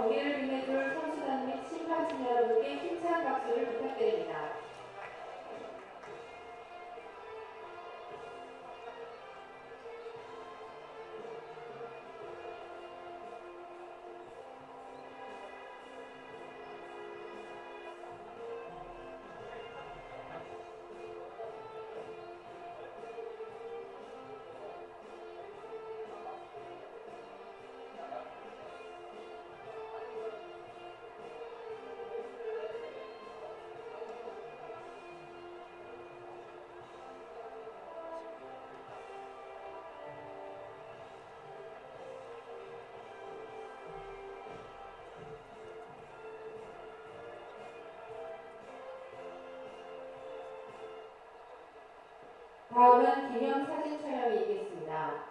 경기를 빛내줄 선수단 및 심판진 여러분께 힘찬 박수를 부탁드립니다. 다음은 기념사진 촬영이 있겠습니다.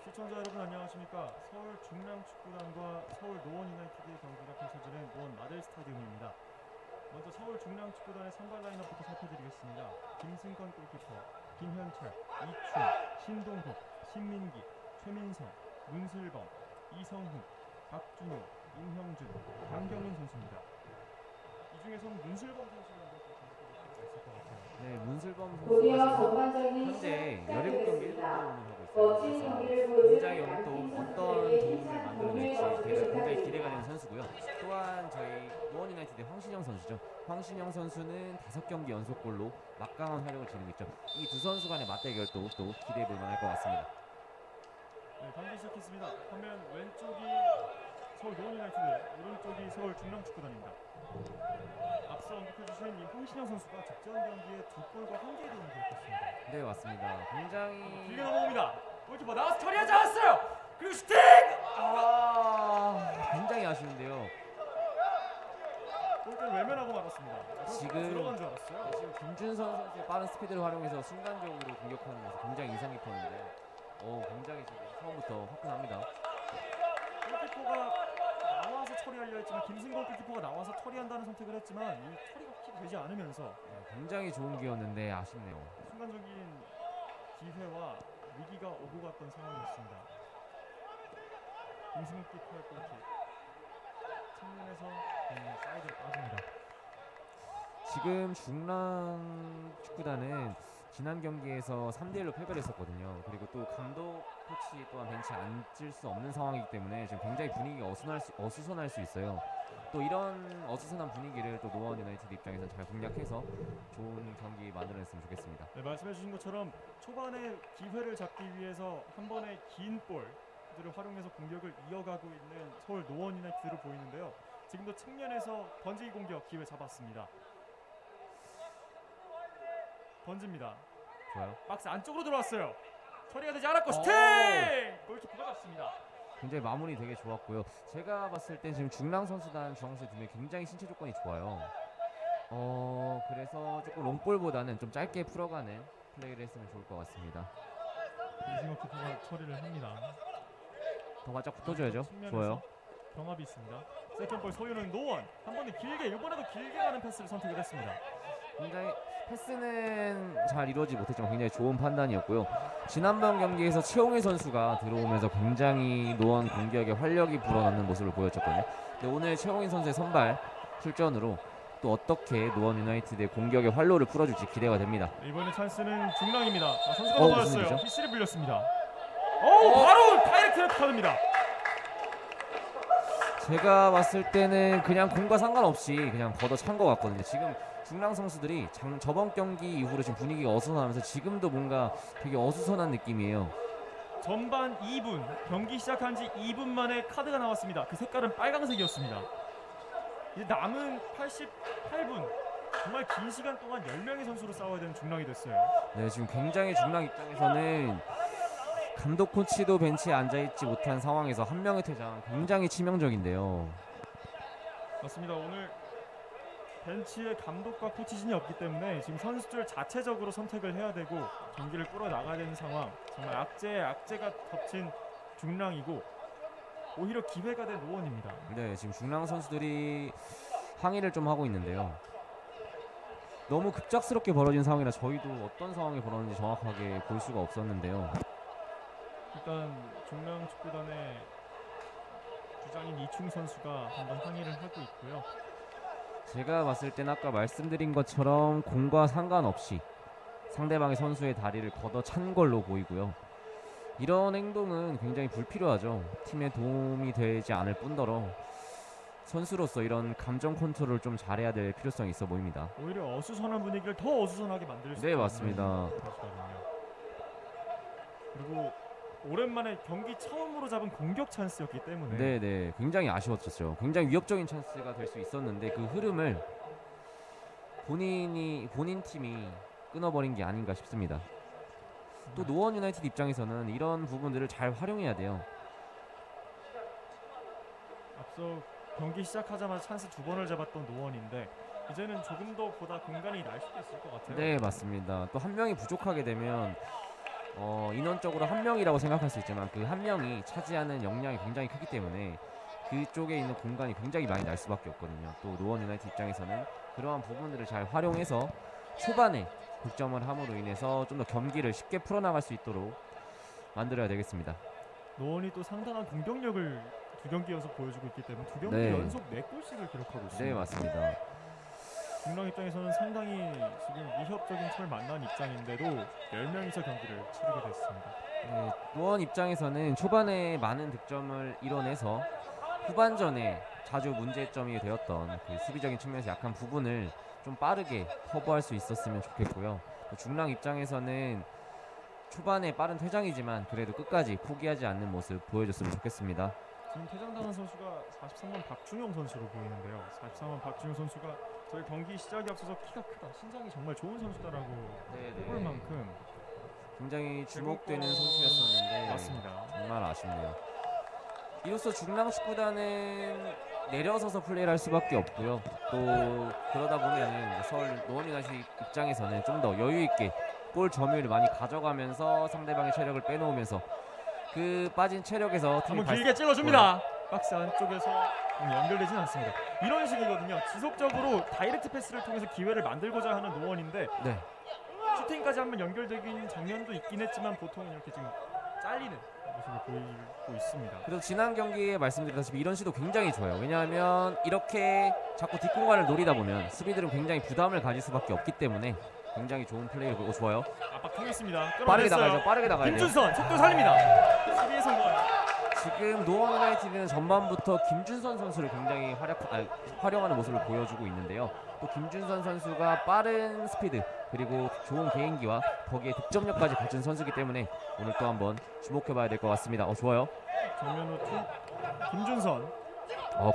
시청자 여러분 안녕하십니까. 서울 중랑축구단과 서울 노원유나이티드의 경기가 펼쳐지는 노원 마델 스타디움입니다. 먼저 서울 중랑축구단의 선발 라인업부터 살펴드리겠습니다. 김승건 골키퍼, 김현철, 이춘, 신동국, 신민기, 최민성, 문슬범, 이성훈, 박준호, 임형준, 강경훈 선수입니다. 이 중에서는 문슬범 선수를 한번 좀 있을 것 같아요. 네, 문슬범 드디어 선수가 전반전이 현재 17경기 1득점을 시작되겠습니다. 하고 있어요. 멋진 그래서 경기를 보여준 굉장히 오늘 또 양팀 어떤 선수들에게 도움을 힘찬 만들어낼지 격려의 굉장히 박수를 기대가 되는 부탁드립니다. 선수고요. 또한 저희 노원 유나이티드 황신영 선수죠. 황신영 선수는 5경기 연속골로 막강한 활약을 진행했죠. 이 두 선수 간의 맞대결도 또 기대해 볼 만할 것 같습니다. 네, 경기 시작했습니다. 화면 왼쪽이 서울 노원유나이티드, 오른쪽이 서울 중랑축구단입니다. 앞서 언급해주신 이 황신영 선수가 직전 경기에 2골과 1개의 도움을 기록했습니다. 네, 맞습니다. 굉장히 길게 넘어옵니다. 골키퍼 나와서 처리하지 않았어요. 그리고 슈팅! 굉장히 아쉬운데요. 골대를 외면하고 말았습니다. 지금 들어간 줄 알았어요. 지금 김준선 선수의 빠른 스피드를 활용해서 순간적으로 공격하는 모습 굉장히 인상 깊었는데 굉장히 지금 처음부터 화끈합니다. 골키퍼가 나와서 처리하려 했지만 김승건 골키퍼가 나와서 처리한다는 선택을 했지만 이 처리가 확실히 되지 않으면서 굉장히 좋은 기회였는데 아쉽네요. 순간적인 기회와 위기가 오고 갔던 상황이었습니다. 김승건 골키퍼의 골킥 측면에서 사이드로 빠집니다. 지금 중랑 축구단은 지난 경기에서 3대1로 패배를 했었거든요. 그리고 또 감독 코치 또한 벤치에 앉을 수 없는 상황이기 때문에 지금 굉장히 분위기가 어수선할 수 있어요. 또 이런 어수선한 분위기를 또 노원 유나이티드 입장에서는 잘 공략해서 좋은 경기 만들어냈으면 좋겠습니다. 네, 말씀해주신 것처럼 초반에 기회를 잡기 위해서 한 번의 긴 볼들을 활용해서 공격을 이어가고 있는 서울 노원 유나이티드로 보이는데요. 지금도 측면에서 던지기 공격 기회 잡았습니다. 던집니다. 좋아요. 박스 안쪽으로 들어왔어요. 처리가 되지 않았고 슈팅! 골키퍼가 잡습니다. 굉장히 마무리 되게 좋았고요. 제가 봤을 땐 지금 중랑 선수단 중앙수 두 명 굉장히 신체 조건이 좋아요. 그래서 조금 롱볼보다는 좀 짧게 풀어가는 플레이를 했으면 좋을 것 같습니다. 이승호 키퍼가 처리를 합니다. 더 바짝 붙어줘야죠. 측면에서 좋아요. 경합이 있습니다. 세컨볼 소유는 노원. 한 번은 길게, 이번에도 길게 가는 패스를 선택을 했습니다. 굉장히 패스는 잘 이루어지지 못했지만 굉장히 좋은 판단이었고요. 지난번 경기에서 최홍일 선수가 들어오면서 굉장히 노원 공격에 활력이 불어넣는 모습을 보여줬거든요. 근데 오늘 최홍일 선수의 선발 출전으로 또 어떻게 노원 유나이티드의 공격의 활로를 풀어줄지 기대가 됩니다. 이번에 찬스는 중랑입니다. 선수가 무슨 넘어졌어요. 일이죠? 피스를 불렸습니다. 바로 다이렉트 레드카드입니다. 제가 봤을 때는 그냥 공과 상관없이 그냥 걷어찬 것 같거든요. 지금 중랑 선수들이 저번 경기 이후로 지금 분위기가 어수선하면서 지금도 뭔가 되게 어수선한 느낌이에요. 전반 2분, 경기 시작한 지 2분 만에 카드가 나왔습니다. 그 색깔은 빨강색이었습니다. 이제 남은 88분, 정말 긴 시간 동안 10명의 선수로 싸워야 되는 중랑이 됐어요. 네, 지금 굉장히 중랑 입장에서는 감독 코치도 벤치에 앉아있지 못한 상황에서 한 명의 퇴장 굉장히 치명적인데요. 맞습니다. 오늘 벤치에 감독과 코치진이 없기 때문에 지금 선수들 자체적으로 선택을 해야 되고 경기를 끌어나가야 되는 상황. 정말 악재에 악재가 덮친 중랑이고 오히려 기회가 된 노원입니다. 네, 지금 중랑 선수들이 항의를 좀 하고 있는데요. 너무 급작스럽게 벌어진 상황이라 저희도 어떤 상황이 벌어졌는지 정확하게 볼 수가 없었는데요. 일단 중랑 축구단의 주장인 이충 선수가 한번 항의를 하고 있고요. 제가 봤을 땐 아까 말씀드린 것처럼 공과 상관없이 상대방의 선수의 다리를 걷어찬 걸로 보이고요. 이런 행동은 굉장히 불필요하죠. 팀에 도움이 되지 않을 뿐더러 선수로서 이런 감정 컨트롤을 좀 잘해야 될 필요성이 있어 보입니다. 오히려 어수선한 분위기를 더 어수선하게 만들 수 네, 있는 맞습니다. 선수거든요. 그리고 오랜만에 경기 처음으로 잡은 공격 찬스였기 때문에 네네, 굉장히 아쉬웠죠. 굉장히 위협적인 찬스가 될 수 있었는데 그 흐름을 본인 팀이 끊어버린 게 아닌가 싶습니다. 또 노원 유나이티드 입장에서는 이런 부분들을 잘 활용해야 돼요. 앞서 경기 시작하자마자 찬스 2번을 잡았던 노원인데 이제는 조금 더 보다 공간이 날 수도 있을 것 같아요. 네, 맞습니다. 또 한 명이 부족하게 되면 인원적으로 한 명이라고 생각할 수 있지만 그 한 명이 차지하는 역량이 굉장히 크기 때문에 그쪽에 있는 공간이 굉장히 많이 날 수밖에 없거든요. 또 노원 유나이티드 입장에서는 그러한 부분들을 잘 활용해서 초반에 득점을 함으로 인해서 좀 더 경기를 쉽게 풀어나갈 수 있도록 만들어야 되겠습니다. 노원이 또 상당한 공격력을 두 경기 연속 보여주고 있기 때문에 두 경기 네. 연속 4골씩을 기록하고 있습니다. 네, 맞습니다. 중랑 입장에서는 상당히 지금 위협적인 걸 만난 입장인데도 10명이서 경기를 치르게 됐습니다. 네, 노원 입장에서는 초반에 많은 득점을 이뤄내서 후반전에 자주 문제점이 되었던 그 수비적인 측면에서 약한 부분을 좀 빠르게 커버할 수 있었으면 좋겠고요. 또 중랑 입장에서는 초반에 빠른 퇴장이지만 그래도 끝까지 포기하지 않는 모습 보여줬으면 좋겠습니다. 지금 퇴장당한 선수가 43번 박준용 선수로 보이는데요. 43번 박준용 선수가 저희 경기 시작에 앞서서 키가 크다, 신장이 정말 좋은 선수다라고 꼽을 만큼 굉장히 주목되는 선수였었는데 맞습니다. 정말 아쉽네요. 이로써 중랑 축구단은 내려서서 플레이를 할 수밖에 없고요. 또 그러다 보면 서울 노원 유나이티드 입장에서는 좀 더 여유 있게 볼 점유율을 많이 가져가면서 상대방의 체력을 빼놓으면서 그 빠진 체력에서 팀이 한번 길게 찔러줍니다. 박스 안쪽에서 연결되진 않습니다. 이런 식이거든요. 지속적으로 다이렉트 패스를 통해서 기회를 만들고자 하는 노원인데 네. 슈팅까지 한번 연결되긴 장면도 있긴 했지만 보통은 이렇게 지금 잘리는 모습을 보이고 있습니다. 그래도 지난 경기에 말씀드렸다시피 이런 시도 굉장히 좋아요. 왜냐하면 이렇게 자꾸 뒷공간을 노리다 보면 수비들은 굉장히 부담을 가질 수밖에 없기 때문에 굉장히 좋은 플레이를 보고 좋아요. 압박 통했습니다. 빠르게 끌어냈어요. 나가야죠. 빠르게 나가야 돼요. 김준선 속도 살립니다. 수비에 성공합니다. 지금 노원 유나이티드는 전반부터 김준선 선수를 굉장히 활용하는 모습을 보여주고 있는데요. 또 김준선 선수가 빠른 스피드 그리고 좋은 개인기와 거기에 득점력까지 갖춘 선수이기 때문에 오늘 또 한번 주목해봐야 될 것 같습니다. 좋아요. 정면으로 김준선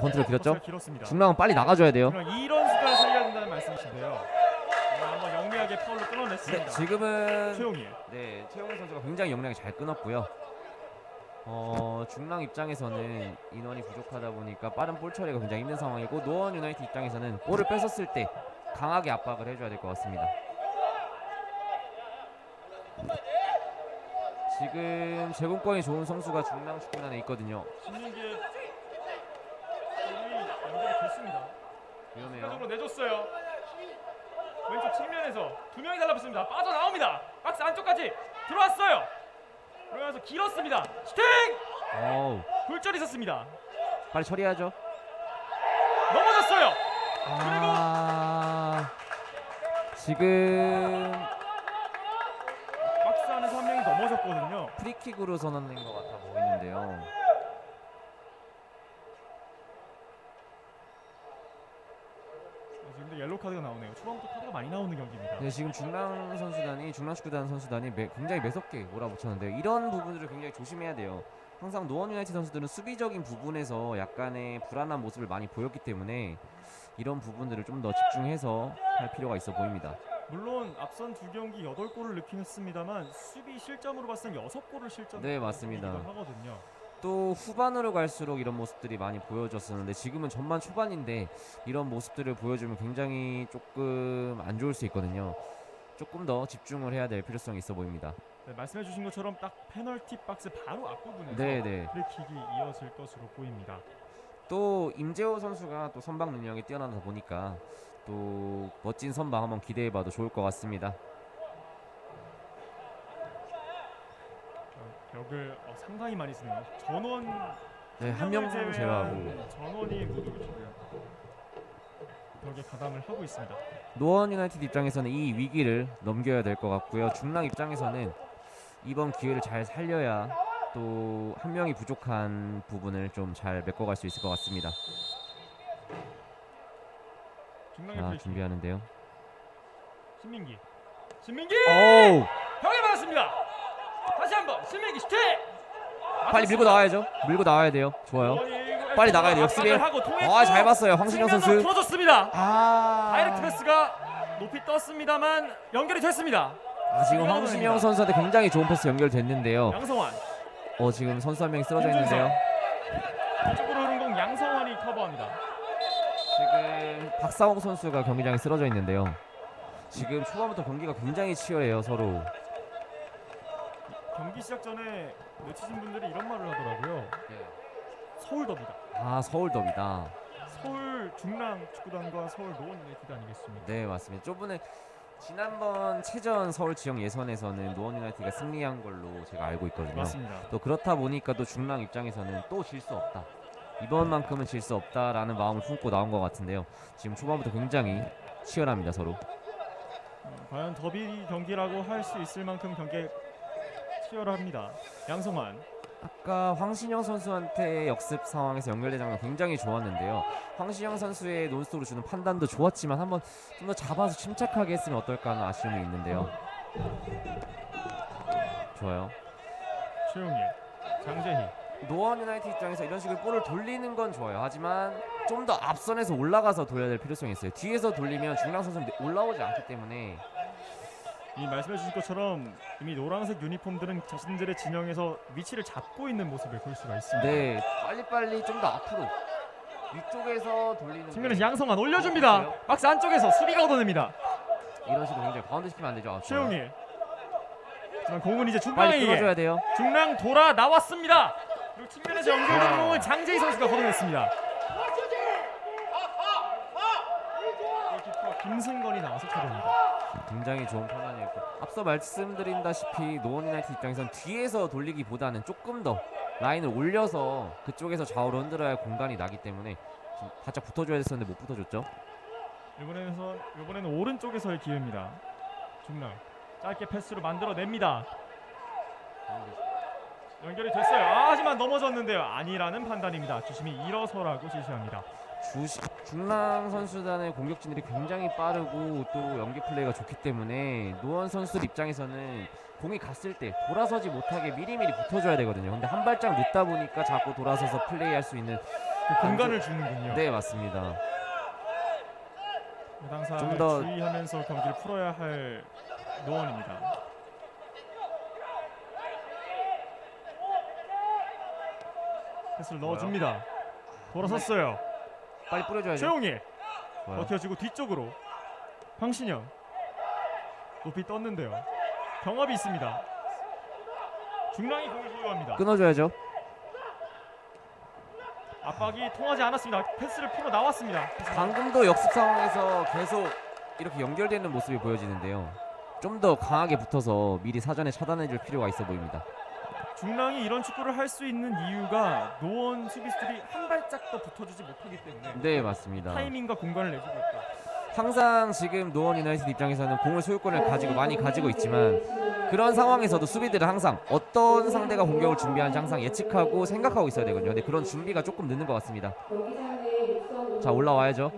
컨트롤 길었죠? 길었습니다. 중랑은 빨리 나가줘야 돼요. 이런 수가 살려야 된다는 말씀이신데요. 한번 영리하게 파울로 끊어냈습니다. 네, 지금은 최용일. 네, 최용일 선수가 굉장히 영리하게 잘 끊었고요. 중랑 입장에서는 인원이 부족하다 보니까 빠른 볼 처리가 굉장히 힘든 상황이고 노원 유나이티드 입장에서는 볼을 뺏었을 때 강하게 압박을 해줘야 될 것 같습니다. 지금 제공권이 좋은 선수가 중랑 축구단에 있거든요. 신민기의 볼이 연결이 됐습니다. 위험해요. 쪽으로 내줬어요. 왼쪽 측면에서 두 명이 달라붙습니다. 빠져나옵니다. 박스 안쪽까지 들어왔어요. 그러면서 길었습니다. 슈팅! 어우, 골절이 있었습니다. 빨리 처리하죠. 넘어졌어요. 지금 박스 안에서 한 명이 넘어졌거든요. 프리킥으로 선언된 것 같아 보이는데요. 지금도 옐로우 카드가 나오네요. 초반부터 카드가 많이 나오는 경기입니다. 네, 지금 중랑 축구단 선수단이 굉장히 매섭게 몰아붙였는데요. 이런 부분들을 굉장히 조심해야 돼요. 항상 노원 유나이티드 선수들은 수비적인 부분에서 약간의 불안한 모습을 많이 보였기 때문에 이런 부분들을 좀 더 집중해서 할 필요가 있어 보입니다. 물론 앞선 두 경기 8골을 넣긴 했습니다만 수비 실점으로 봤을 때 6골을 실점. 네, 맞습니다. 하거든요. 또 후반으로 갈수록 이런 모습들이 많이 보여졌었는데 지금은 전반 초반인데 이런 모습들을 보여주면 굉장히 조금 안 좋을 수 있거든요. 조금 더 집중을 해야 될 필요성이 있어 보입니다. 네, 말씀해주신 것처럼 딱 페널티 박스 바로 앞부분에서 네네. 프리킥이 이어질 것으로 보입니다. 또 임재호 선수가 또 선방 능력이 뛰어나다 보니까 또 멋진 선방 한번 기대해봐도 좋을 것 같습니다. 벽을 상당히 많이 쓰네요. 전원 네, 한 명 제외하고 전원이 모두 지금 벽에 가담을 하고 있습니다. 노원 유나이티드 입장에서는 이 위기를 넘겨야 될 것 같고요. 중랑 입장에서는 이번 기회를 잘 살려야 또 한 명이 부족한 부분을 좀 잘 메꿔갈 수 있을 것 같습니다. 중랑의 자, 프리킥. 준비하는데요. 신민기 오우, 벽에 맞았습니다. 다시 한번 신민기 슈팅. 빨리 밀고 나와야죠. 밀고 나와야 돼요. 좋아요. 빨리 나가야 돼요. 역습이에요. 잘 봤어요. 황신영 선수. 풀어줬습니다. 다이렉트 패스가 높이 떴습니다만 연결이 됐습니다. 지금 황신영 선수한테 굉장히 좋은 패스 연결됐는데요. 양성환. 지금 선수 한 명이 쓰러져 있는데요. 이쪽으로 흐른 공 양성환이 커버합니다. 지금 박상욱 선수가 경기장에 쓰러져 있는데요. 지금 초반부터 경기가 굉장히 치열해요, 서로. 경기 시작 전에 네티즌 분들이 이런 말을 하더라고요. 서울 더비다. 서울 더비다. 서울 중랑 축구단과 서울 노원 유나이티드 아니겠습니까? 네, 맞습니다. 저번에 지난번 체전 서울 지역 예선에서는 노원 유나이티드가 승리한 걸로 제가 알고 있거든요. 맞습니다. 또 그렇다 보니까 또 중랑 입장에서는 또 질 수 없다. 이번만큼은 질 수 없다라는 마음을 품고 나온 것 같은데요. 지금 초반부터 굉장히 치열합니다, 서로. 과연 더비 경기라고 할 수 있을 만큼 경기 치열합니다. 양성환. 아까 황신영 선수한테 역습 상황에서 연결된 장면 굉장히 좋았는데요. 황신영 선수의 논스톱으로 주는 판단도 좋았지만 한번 좀 더 잡아서 침착하게 했으면 어떨까 하는 아쉬움이 있는데요. 좋아요. 최용일, 장재희. 노원 유나이티드 입장에서 이런 식으로 볼을 돌리는 건 좋아요. 하지만 좀 더 앞선에서 올라가서 돌려야 될 필요성이 있어요. 뒤에서 돌리면 중랑 선수는 올라오지 않기 때문에. 이 말씀해 주신 것처럼 이미 노란색 유니폼들은 자신들의 진영에서 위치를 잡고 있는 모습을 볼 수가 있습니다. 네, 빨리빨리 좀 더 앞으로 위쪽에서 돌리는. 측면에서 양성환 올려줍니다. 박스 안쪽에서 수비가 얻어냅니다. 이런 식으로 굉장히 바운드 시키면 안 되죠. 최용일. 하지만 공은 이제 빨리 중랑에게. 끊어줘야 돼요. 중랑 돌아 나왔습니다. 그리고 측면에서 연결된 공을 장재희 선수가 걷어냈습니다. 골키퍼 김승건이 나와서 처리합니다. 굉장히 좋은 판단이었고, 앞서 말씀드린다시피 노원 유나이티드 입장에서는 뒤에서 돌리기보다는 조금 더 라인을 올려서 그쪽에서 좌우로 흔들어야 할 공간이 나기 때문에 지금 바짝 붙어줘야 됐었는데 못 붙어줬죠. 이번에는 오른쪽에서의 기회입니다. 중랑 짧게 패스로 만들어냅니다. 연결이 됐어요. 하지만 넘어졌는데요. 아니라는 판단입니다. 주심이 일어서라고 지시합니다. 중랑 선수단의 공격진들이 굉장히 빠르고 또 연계 플레이가 좋기 때문에 노원 선수들 입장에서는 공이 갔을 때 돌아서지 못하게 미리미리 붙어줘야 되거든요. 근데 한 발짝 늦다 보니까 자꾸 돌아서서 플레이할 수 있는 그 공간을 주는군요. 네, 맞습니다. 항상 좀 더- 주의하면서 경기를 풀어야 할 노원입니다. 패스를 넣어줍니다. 돌아섰어요. 빨리 뿌려줘야죠. 최용일 좋아요. 버텨주고 뒤쪽으로 황신영 높이 떴는데요. 경합이 있습니다. 중랑이 공을 소유합니다. 끊어줘야죠. 압박이 통하지 않았습니다. 패스를 풀어 나왔습니다. 방금도 역습 상황에서 계속 이렇게 연결되는 모습이 보여지는데요. 좀 더 강하게 붙어서 미리 사전에 차단해줄 필요가 있어 보입니다. 중랑이 이런 축구를 할 수 있는 이유가 노원 수비수들이 한 발짝 더 붙어주지 못하기 때문에 네, 맞습니다. 타이밍과 공간을 내주고 있다. 항상 지금 노원 유나이티드 입장에서는 공을 소유권을 많이 가지고 있지만 그런 상황에서도 수비들은 항상 어떤 상대가 공격을 준비하는지 항상 예측하고 생각하고 있어야 되거든요. 근데 그런 준비가 조금 늦는 것 같습니다. 자, 올라와야죠.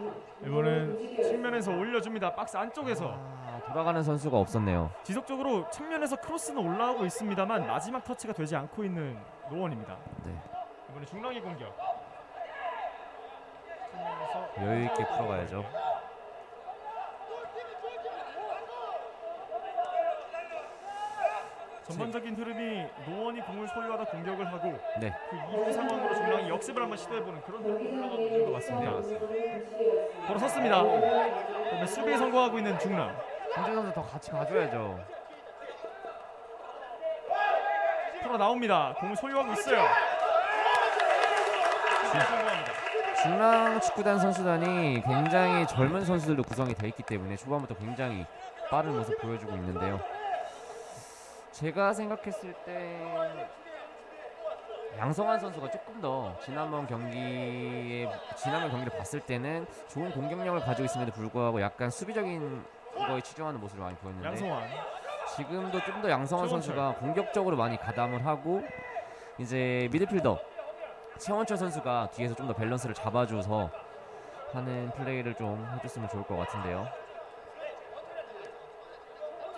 이번엔 측면에서 올려줍니다. 박스 안쪽에서 돌아가는 선수가 없었네요. 지속적으로 측면에서 크로스는 올라오고 있습니다만 마지막 터치가 되지 않고 있는 노원입니다. 네. 이번에 중랑이 공격. 측면에서 여유 있게 풀어가야죠. 전반적인 흐름이 노원이 공을 소유하다 공격을 하고 네. 그 이후 상황으로 중랑이 역습을 한번 시도해보는 그런 흐름이 흘러가고 있는 것 같습니다. 돌아섰습니다. 그다음에 수비에 성공하고 있는 중랑. 김준 선수 더 같이 가줘야죠. 풀어 나옵니다. 공을 소유하고 있어요. 수비에 성공합니다. 중랑 축구단 선수단이 굉장히 젊은 선수들로 구성이 되어 있기 때문에 초반부터 굉장히 빠른 모습 보여주고 있는데요. 제가 생각했을 때 양성환 선수가 조금 더 지난번 경기를 봤을 때는 좋은 공격력을 가지고 있음에도 불구하고 약간 수비적인 거에 치중하는 모습을 많이 보였는데 양성환. 지금도 좀 더 양성환 최원철. 선수가 공격적으로 많이 가담을 하고 이제 미드필더 최원철 선수가 뒤에서 좀 더 밸런스를 잡아줘서 하는 플레이를 좀 해줬으면 좋을 것 같은데요.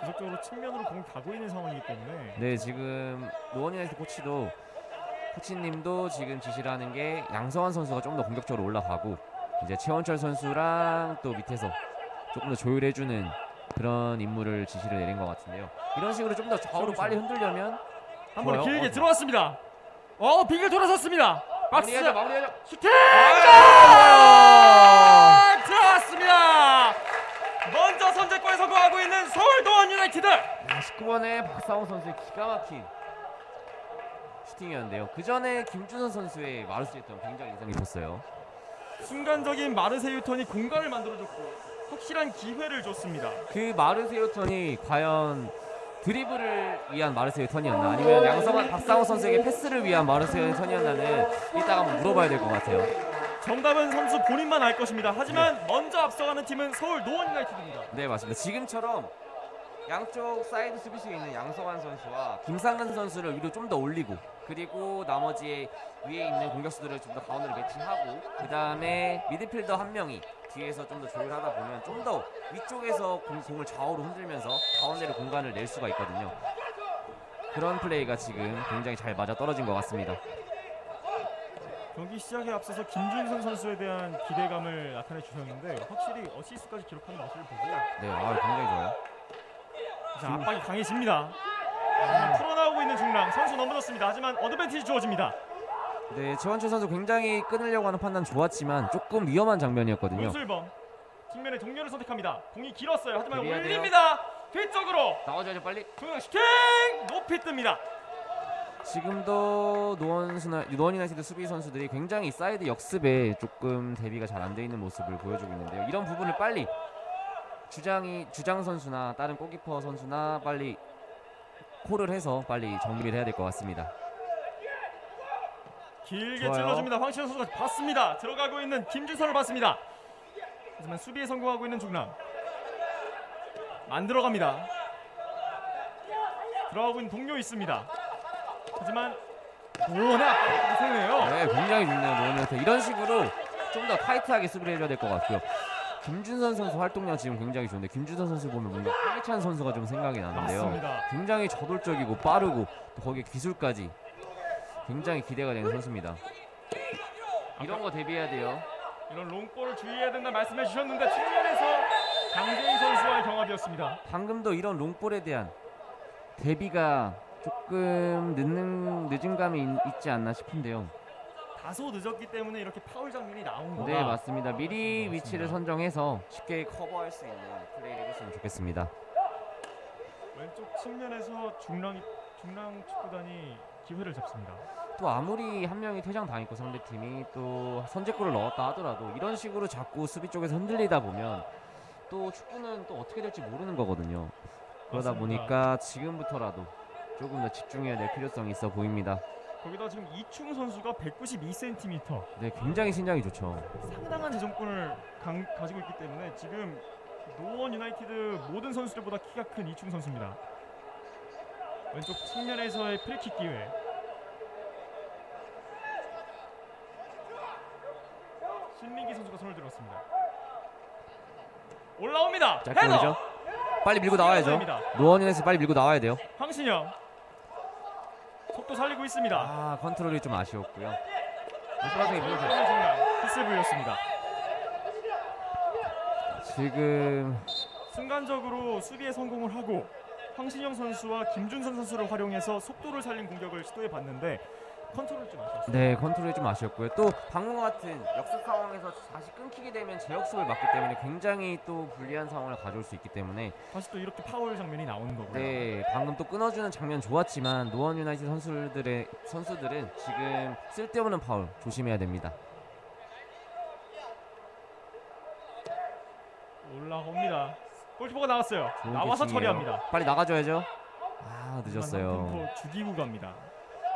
지속적으로 측면으로 공이 가고 있는 상황이기 때문에 네, 지금 노원 유나이티드 코치님도 지금 지시를 하는 게 양성환 선수가 좀 더 공격적으로 올라가고 이제 최원철 선수랑 또 밑에서 조금 더 조율해주는 그런 임무를 지시를 내린 것 같은데요. 이런 식으로 좀 더 좌우로 빨리 흔들려면 한번 좋아요. 길게 들어왔습니다. 빙글 돌아섰습니다. 박스 마무리하죠. 슈팅! 들어왔습니다. 먼저 선제골에 성공하고 있는 서울 노원 유나이티드. 19번의 박상호 선수의 기가 막힌 슈팅이었는데요. 그 전에 김준선 선수의 마르세유턴 굉장히 인상 깊었어요. 순간적인 마르세유 턴이 공간을 만들어줬고 확실한 기회를 줬습니다. 그 마르세유턴이 과연 드리블을 위한 마르세유턴이었나 아니면 양성환 박상호 선수에게 패스를 위한 마르세유턴이었나는 이따가 한번 물어봐야 될 것 같아요. 정답은 선수 본인만 알 것입니다. 하지만 먼저 앞서가는 팀은 서울 노원 유나이티드입니다. 네, 맞습니다. 지금처럼 양쪽 사이드 수비수에 있는 양성환 선수와 김상근 선수를 위로 좀 더 올리고 그리고 나머지 위에 있는 공격수들을 좀 더 가운데로 배치하고 그 다음에 미드필더 한 명이 뒤에서 좀 더 조율하다 보면 좀 더 위쪽에서 공을 좌우로 흔들면서 가운데로 공간을 낼 수가 있거든요. 그런 플레이가 지금 굉장히 잘 맞아 떨어진 것 같습니다. 경기 시작에 앞서서 김준선 선수에 대한 기대감을 나타내 주셨는데 확실히 어시스트까지 기록하는 모습을 보고 네, 굉장히 좋아요. 자, 압박이 강해집니다. 풀어나오고 있는 중랑 선수 넘어졌습니다. 하지만 어드밴티지 주어집니다. 네, 최원철 선수 굉장히 끊으려고 하는 판단 좋았지만 조금 위험한 장면이었거든요. 문술범 측면에 동료를 선택합니다. 공이 길었어요. 하지만 데뷔해야 돼요. 올립니다. 뒤쪽으로 나와줘야죠 빨리. 중랑 슈팅 높이 뜹니다. 지금도 노원 유나이티드 수비 선수들이 굉장히 사이드 역습에 조금 대비가 잘 안 돼 있는 모습을 보여주고 있는데요. 이런 부분을 빨리 주장 선수나 다른 골키퍼 선수나 빨리 콜을 해서 빨리 정리를 해야 될 것 같습니다. 길게 좋아요. 찔러줍니다. 황시현 선수가 봤습니다. 들어가고 있는 김준선을 봤습니다. 하지만 수비에 성공하고 있는 중랑 안 들어갑니다. 들어가고 있는 동료 있습니다. 하지만 노원의 압박이 세네요. 네, 굉장히 좋네요. 노원 유나이티드 이런 식으로 좀 더 타이트하게 수비를 해줘야 될 것 같고요. 김준선 선수 활동량 지금 굉장히 좋은데 김준선 선수 보면 뭔가 황희찬 선수가 좀 생각이 나는데요. 맞습니다. 굉장히 저돌적이고 빠르고 또 거기에 기술까지 굉장히 기대가 되는 선수입니다. 이런 거 대비해야 돼요. 이런 롱볼을 주의해야 된다 말씀해 주셨는데 측면에서 파울이었습니다. 방금도 이런 롱볼에 대한 대비가 조금 늦은 감이 있지 않나 싶은데요. 다소 늦었기 때문에 이렇게 파울 장면이 나온 거다. 네, 맞습니다. 미리 맞습니다. 위치를 선정해서 쉽게 커버할 수 있는 플레이를 해줬으면 좋겠습니다. 왼쪽 측면에서 중랑 축구단이 기회를 잡습니다. 또 아무리 한 명이 퇴장 당했고 상대팀이 또 선제골을 넣었다 하더라도 이런 식으로 자꾸 수비 쪽에서 흔들리다 보면 또 축구는 또 어떻게 될지 모르는 거거든요. 그러다 맞습니다. 보니까 지금부터라도 조금 더 집중해야 될 필요성이 있어 보입니다. 거기다 지금 이충 선수가 192cm, 네, 굉장히 신장이 좋죠. 상당한 재정권을 가지고 있기 때문에 지금 노원 유나이티드 모든 선수들보다 키가 큰 이충 선수입니다. 왼쪽 측면에서의 프리킥 기회. 신민기 선수가 손을 들었습니다. 올라옵니다. 짧게 헤더. 보이죠? 빨리 밀고 나와야죠. 시간입니다. 노원현에서 빨리 밀고 나와야 돼요. 황신영 속도 살리고 있습니다. 아, 컨트롤이 좀 아쉬웠고요. 플라상이 보여줘요. 하는 순간 피스를 불렸습니다. 지금 순간적으로 수비에 성공을 하고 황신영 선수와 김준선 선수를 활용해서 속도를 살린 공격을 시도해 봤는데 컨트롤이 좀 아쉬웠습니다. 네, 컨트롤이 좀 아쉬웠고요. 또 방금 같은 역습 상황에서 다시 끊기게 되면 제역습을 맞기 때문에 굉장히 또 불리한 상황을 가져올 수 있기 때문에 다시 또 이렇게 파울 장면이 나오는 거고요. 네, 방금 또 끊어주는 장면 좋았지만 노원 유나이티드 선수들은 지금 쓸데없는 파울 조심해야 됩니다. 올라옵니다. 골키퍼가 나왔어요. 좋은 나와서 캐칭이에요. 처리합니다. 빨리 나가줘야죠. 아, 늦었어요. 템포 죽이고 갑니다.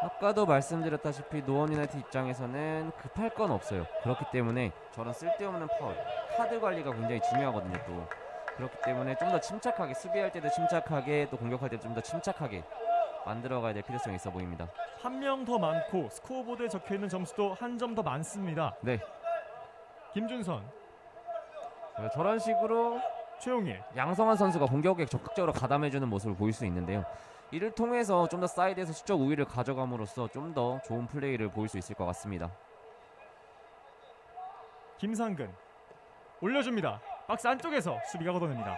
아까도 말씀드렸다시피 노원 유나이티드 입장에서는 급할 건 없어요. 그렇기 때문에 저런 쓸데없는 파울, 카드 관리가 굉장히 중요하거든요. 또 그렇기 때문에 좀 더 침착하게 수비할 때도 침착하게 또 공격할 때도 좀 더 침착하게 만들어가야 될 필요성이 있어 보입니다. 한 명 더 많고 스코어보드에 적혀있는 점수도 한 점 더 많습니다. 네, 김준선, 저런 식으로 최용일, 양성환 선수가 공격에 적극적으로 가담해주는 모습을 보일 수 있는데요. 이를 통해서 좀 더 사이드에서 수적 우위를 가져감으로써 좀 더 좋은 플레이를 보일 수 있을 것 같습니다. 김상근 올려줍니다. 박스 안쪽에서 수비가 걷어냅니다.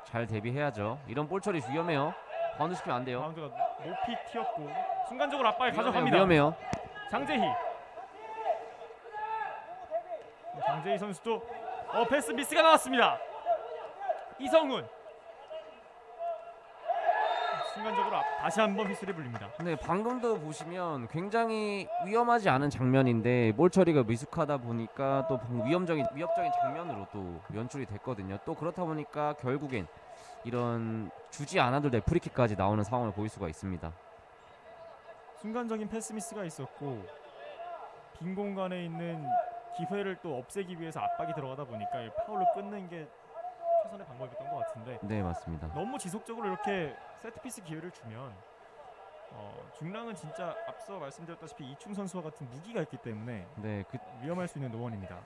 잘 대비해야죠. 이런 볼 처리 위험해요. 바운드 시키면 안 돼요. 바운드가 높이 튀었고 순간적으로 압박에 가져갑니다. 위험해요. 장재희, 장재희 선수도 패스 미스가 나왔습니다. 이성훈 순간적으로 다시 한번 휘슬이 불립니다. 네, 방금도 보시면 굉장히 위험하지 않은 장면인데 볼 처리가 미숙하다 보니까 또 위협적인 장면으로 또 연출이 됐거든요. 또 그렇다 보니까 결국엔 이런 주지 않아도 될 프리킥까지 나오는 상황을 보일 수가 있습니다. 순간적인 패스 미스가 있었고 빈 공간에 있는 기회를 또 없애기 위해서 압박이 들어가다 보니까 이 파울로 끊는 게 최선의 방법이었던 것 같은데 네, 맞습니다. 너무 지속적으로 이렇게 세트피스 기회를 주면 중랑은 진짜 앞서 말씀드렸다시피 이충 선수와 같은 무기가 있기 때문에 네, 그 위험할 수 있는 노원입니다.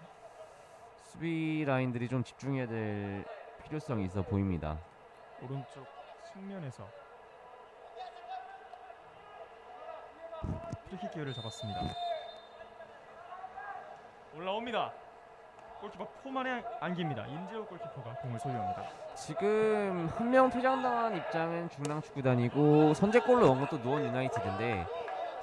수비 라인들이 좀 집중해야 될 필요성이 있어 보입니다. 오른쪽 측면에서 프리킥 기회를 잡았습니다. 올라옵니다. 골키퍼 포만에 안깁니다. 임재호 골키퍼가 공을 소유합니다. 지금 한 명 퇴장당한 입장은 중랑축구단이고 선제골로 넣은 것도 노원 유나이티드인데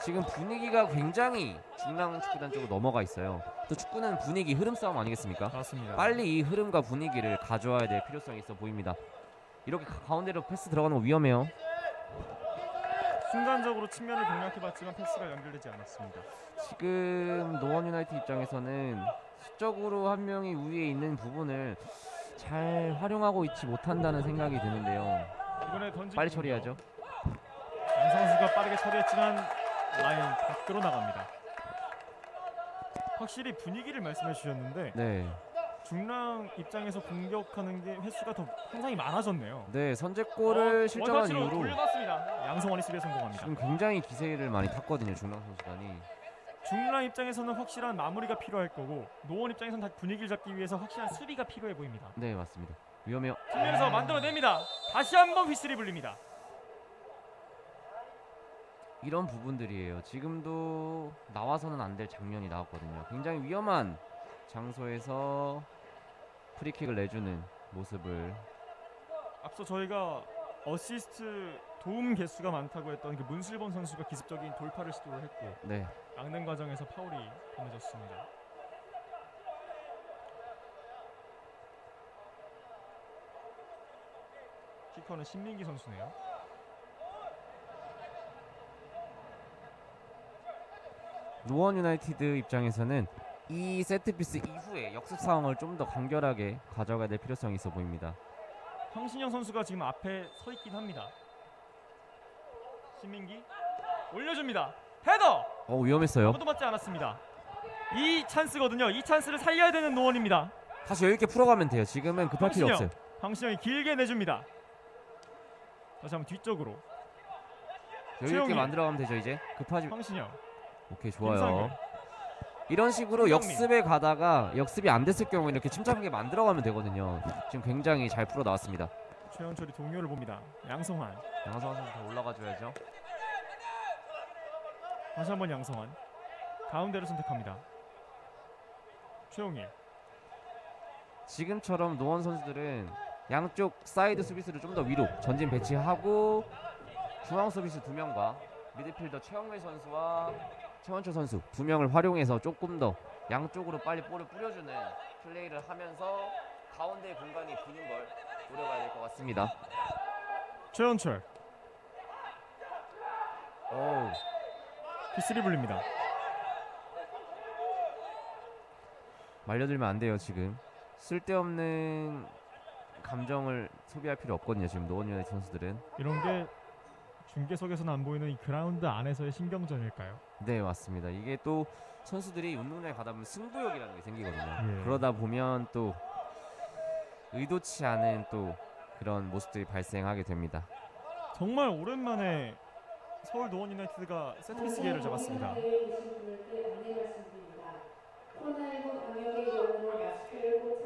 지금 분위기가 굉장히 중랑축구단 쪽으로 넘어가 있어요. 또 축구는 분위기 흐름 싸움 아니겠습니까? 맞습니다. 빨리 이 흐름과 분위기를 가져와야 될 필요성이 있어 보입니다. 이렇게 가운데로 패스 들어가는 거 위험해요. 순간적으로 측면을 공략해봤지만 패스가 연결되지 않았습니다. 지금 노원 유나이티드 입장에서는 수적으로 한 명이 우위에 있는 부분을 잘 활용하고 있지 못한다는 생각이 드는데요. 이번에 던지 빨리 처리하죠. 양 선수가 빠르게 처리했지만 라인 밖으로 나갑니다. 확실히 분위기를 말씀해 주셨는데 네, 중랑 입장에서 공격하는 게 횟수가 더 상당히 많아졌네요. 네, 선제골을 실점한 원터치로 이후로 돌려놨습니다. 양성원이 수비에 성공합니다. 지금 굉장히 기세를 많이 탔거든요, 중랑 선수단이. 중랑 입장에서는 확실한 마무리가 필요할 거고 노원 입장에서는 다시 분위기를 잡기 위해서 확실한 수비가 필요해 보입니다. 네, 맞습니다. 위험해요. 측면에서 만들어냅니다. 다시 한번 휘슬이 불립니다. 이런 부분들이에요. 지금도 나와서는 안 될 장면이 나왔거든요. 굉장히 위험한 장소에서 프리킥을 내주는 모습을 앞서 저희가 어시스트 도움 개수가 많다고 했던 그 문슬범 선수가 기습적인 돌파를 시도를 했고 네. 막는 과정에서 파울이 범해졌습니다. 키커는 신민기 선수네요. 노원 유나이티드 입장에서는 이 세트피스 이후에 역습 상황을 좀 더 간결하게 가져가야 될 필요성이 있어 보입니다. 황신영 선수가 지금 앞에 서 있긴 합니다. 신민기 올려줍니다. 헤더! 위험했어요. 아무도 맞지 않았습니다. 이 찬스거든요. 이 찬스를 살려야 되는 노원입니다. 다시 여유 있게 풀어가면 돼요. 지금은 급할 필요 황신영. 없어요. 황신영이 길게 내줍니다. 다시 한번 뒤쪽으로 여유 있게 최용일. 만들어가면 되죠. 이제 급하지. 황신영. 오케이, 좋아요. 김상현. 이런 식으로 김상민. 역습에 가다가 역습이 안 됐을 경우 이렇게 침착하게 만들어가면 되거든요. 지금 굉장히 잘 풀어 나왔습니다. 최현철이 동료를 봅니다. 양성환. 양상원 선수 더 올라가줘야죠. 다시 한번 양성환. 가운데를 선택합니다. 최용일. 지금처럼 노원 선수들은 양쪽 사이드 수비수를 좀 더 위로 전진 배치하고 중앙 수비수 2명과 미드필더 최영밀 선수와 최원철 선수 2명을 활용해서 조금 더 양쪽으로 빨리 볼을 뿌려주는 플레이를 하면서 가운데 공간이 비는 걸 노려봐야 될 것 같습니다. 최현철. 오, P3 불립니다. 말려들면 안 돼요. 지금 쓸데없는 감정을 소비할 필요 없거든요. 지금 노원 유나이티드 선수들은. 이런 게 중계석에서는 안 보이는 이 그라운드 안에서의 신경전일까요? 네, 맞습니다. 이게 또 선수들이 운동장에 가다 보면 승부욕이라는 게 생기거든요. 예. 그러다 보면 또 의도치 않은 또 그런 모습들이 발생하게 됩니다. 정말 오랜만에 서울 노원 유나이티드가 세트피스 기회를 잡았습니다.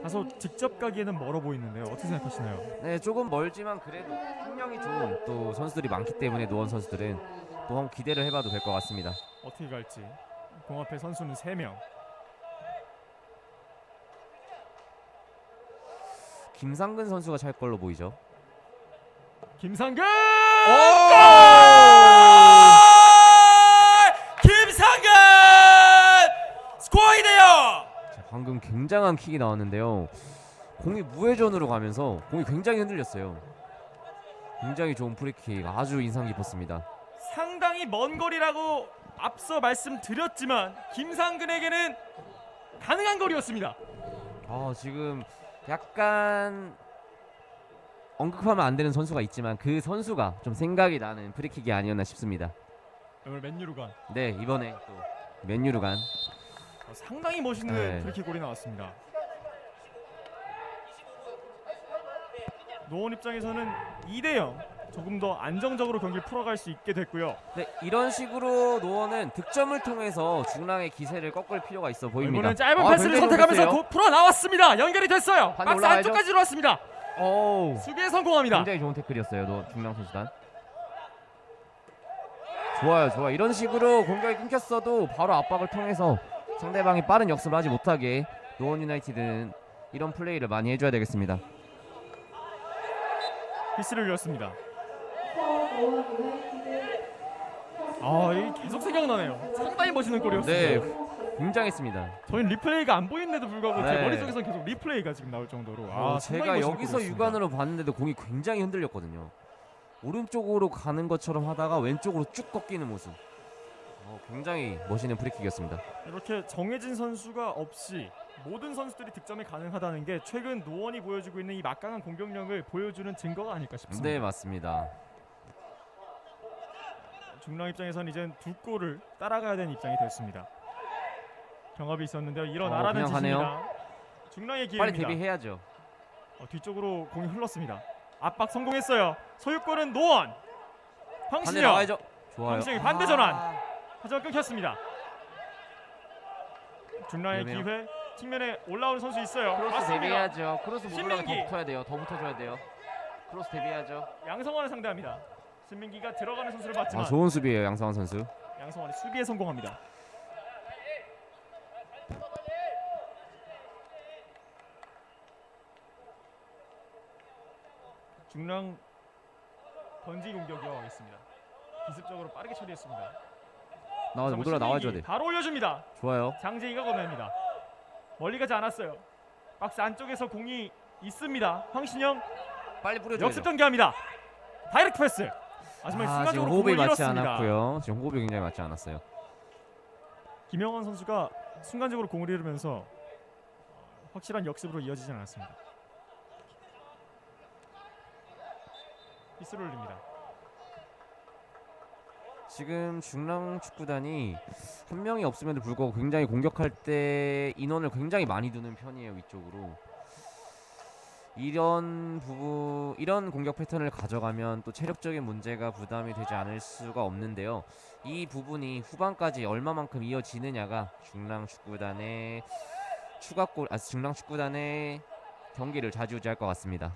다소 직접 가기에는 멀어 보이는데요. 어떻게 생각하시나요? 네, 조금 멀지만 그래도 흥령이 좋은 또 선수들이 많기 때문에 노원 선수들은 또 한번 기대를 해봐도 될 것 같습니다. 어떻게 갈지. 공합의 선수는 3명. 김상근 선수가 찰 걸로 보이죠. 김상근! 오! 김상근! 스코어이네요. 자, 방금 굉장한 킥이 나왔는데요. 공이 무회전으로 가면서 공이 굉장히 흔들렸어요. 굉장히 좋은 프리킥, 아주 인상 깊었습니다. 상당히 먼 거리라고 앞서 말씀드렸지만 김상근에게는 가능한 거리였습니다. 지금 약간 언급하면 안 되는 선수가 있지만 그 선수가 좀 생각이 나는 프리킥이 아니었나 싶습니다. 오늘 맨유로 간 네, 이번에 또 맨유로 간 상당히 멋있는 네. 프리킥 골이 나왔습니다. 노원 입장에서는 2대0 조금 더 안정적으로 경기를 풀어갈 수 있게 됐고요. 네, 이런 식으로 노원은 득점을 통해서 중랑의 기세를 꺾을 필요가 있어 보입니다. 이번엔 짧은 패스를 굉장히 선택하면서 좋겠어요. 풀어 나왔습니다. 연결이 됐어요. 반대 박스 올라가야죠. 안쪽까지 들어왔습니다. 오우, 수비에 성공합니다. 굉장히 좋은 태클이었어요. 중랑 선수단. 좋아요. 이런 식으로 공격이 끊겼어도 바로 압박을 통해서 상대방이 빠른 역습을 하지 못하게 노원 유나이티드는 이런 플레이를 많이 해줘야 되겠습니다. 피스를 열었습니다. 이 계속 생각나네요. 상당히 멋있는 골이었어요. 네, 굉장했습니다. 저희는 리플레이가 안 보이는데도 불구하고 제 네. 머릿속에서 계속 리플레이가 지금 나올 정도로 상당히 제가 멋있는 여기서 골이었습니다. 육안으로 봤는데도 공이 굉장히 흔들렸거든요. 오른쪽으로 가는 것처럼 하다가 왼쪽으로 쭉 꺾이는 모습. 굉장히 멋있는 프리킥이었습니다. 이렇게 정해진 선수가 없이 모든 선수들이 득점이 가능하다는 게 최근 노원이 보여주고 있는 이 막강한 공격력을 보여주는 증거가 아닐까 싶습니다. 네, 맞습니다. 중랑 입장에서는 이젠 2골을 따라가야 되는 입장이 됐습니다. 경합이 있었는데요. 일어나라는 그냥 가네요. 지시입니다. 중랑의 빨리 기회입니다. 데뷔해야죠. 뒤쪽으로 공이 흘렀습니다. 압박 성공했어요. 소유골은 노원. 반대 황신영. 나와야죠. 좋아요. 황신영이 반대 전환. 하지만 끊겼습니다. 중랑의 위험해요. 기회. 측면에 올라오는 선수 있어요. 크로스 맞습니다. 데뷔해야죠. 크로스 못 올라가 더 신민기. 붙어야 돼요. 더 붙어줘야 돼요. 크로스 데뷔해야죠. 양성환을 상대합니다. 신민기가 들어가는 선수를 봤지만 좋은 수비예요, 양상원 선수. 양성환이 수비에 성공합니다. 중랑 번지 공격이 와있습니다. 기습적으로 빠르게 처리했습니다. 모두라 나와줘야 돼. 바로 올려줍니다. 좋아요. 장재희가 건넵니다. 멀리 가지 않았어요. 박스 안쪽에서 공이 있습니다. 황신영 빨리 뿌려줘야죠. 역습 전개합니다. 다이렉트 패스. 하지만 지금 순간적으로 호흡이 공을 맞지 잃었습니다. 않았고요. 지금 호흡이 굉장히 맞지 않았어요. 김영원 선수가 순간적으로 공을 잃으면서 확실한 역습으로 이어지지 않았습니다. 피스를 올립니다. 지금 중랑 축구단이 한 명이 없음에도 불구하고 굉장히 공격할 때 인원을 굉장히 많이 두는 편이에요. 위쪽으로. 이런 공격 패턴을 가져가면 또 체력적인 문제가 부담이 되지 않을 수가 없는데요. 이 부분이 후반까지 얼마만큼 이어지느냐가 중랑 축구단의 경기를 좌지우지할 것 같습니다.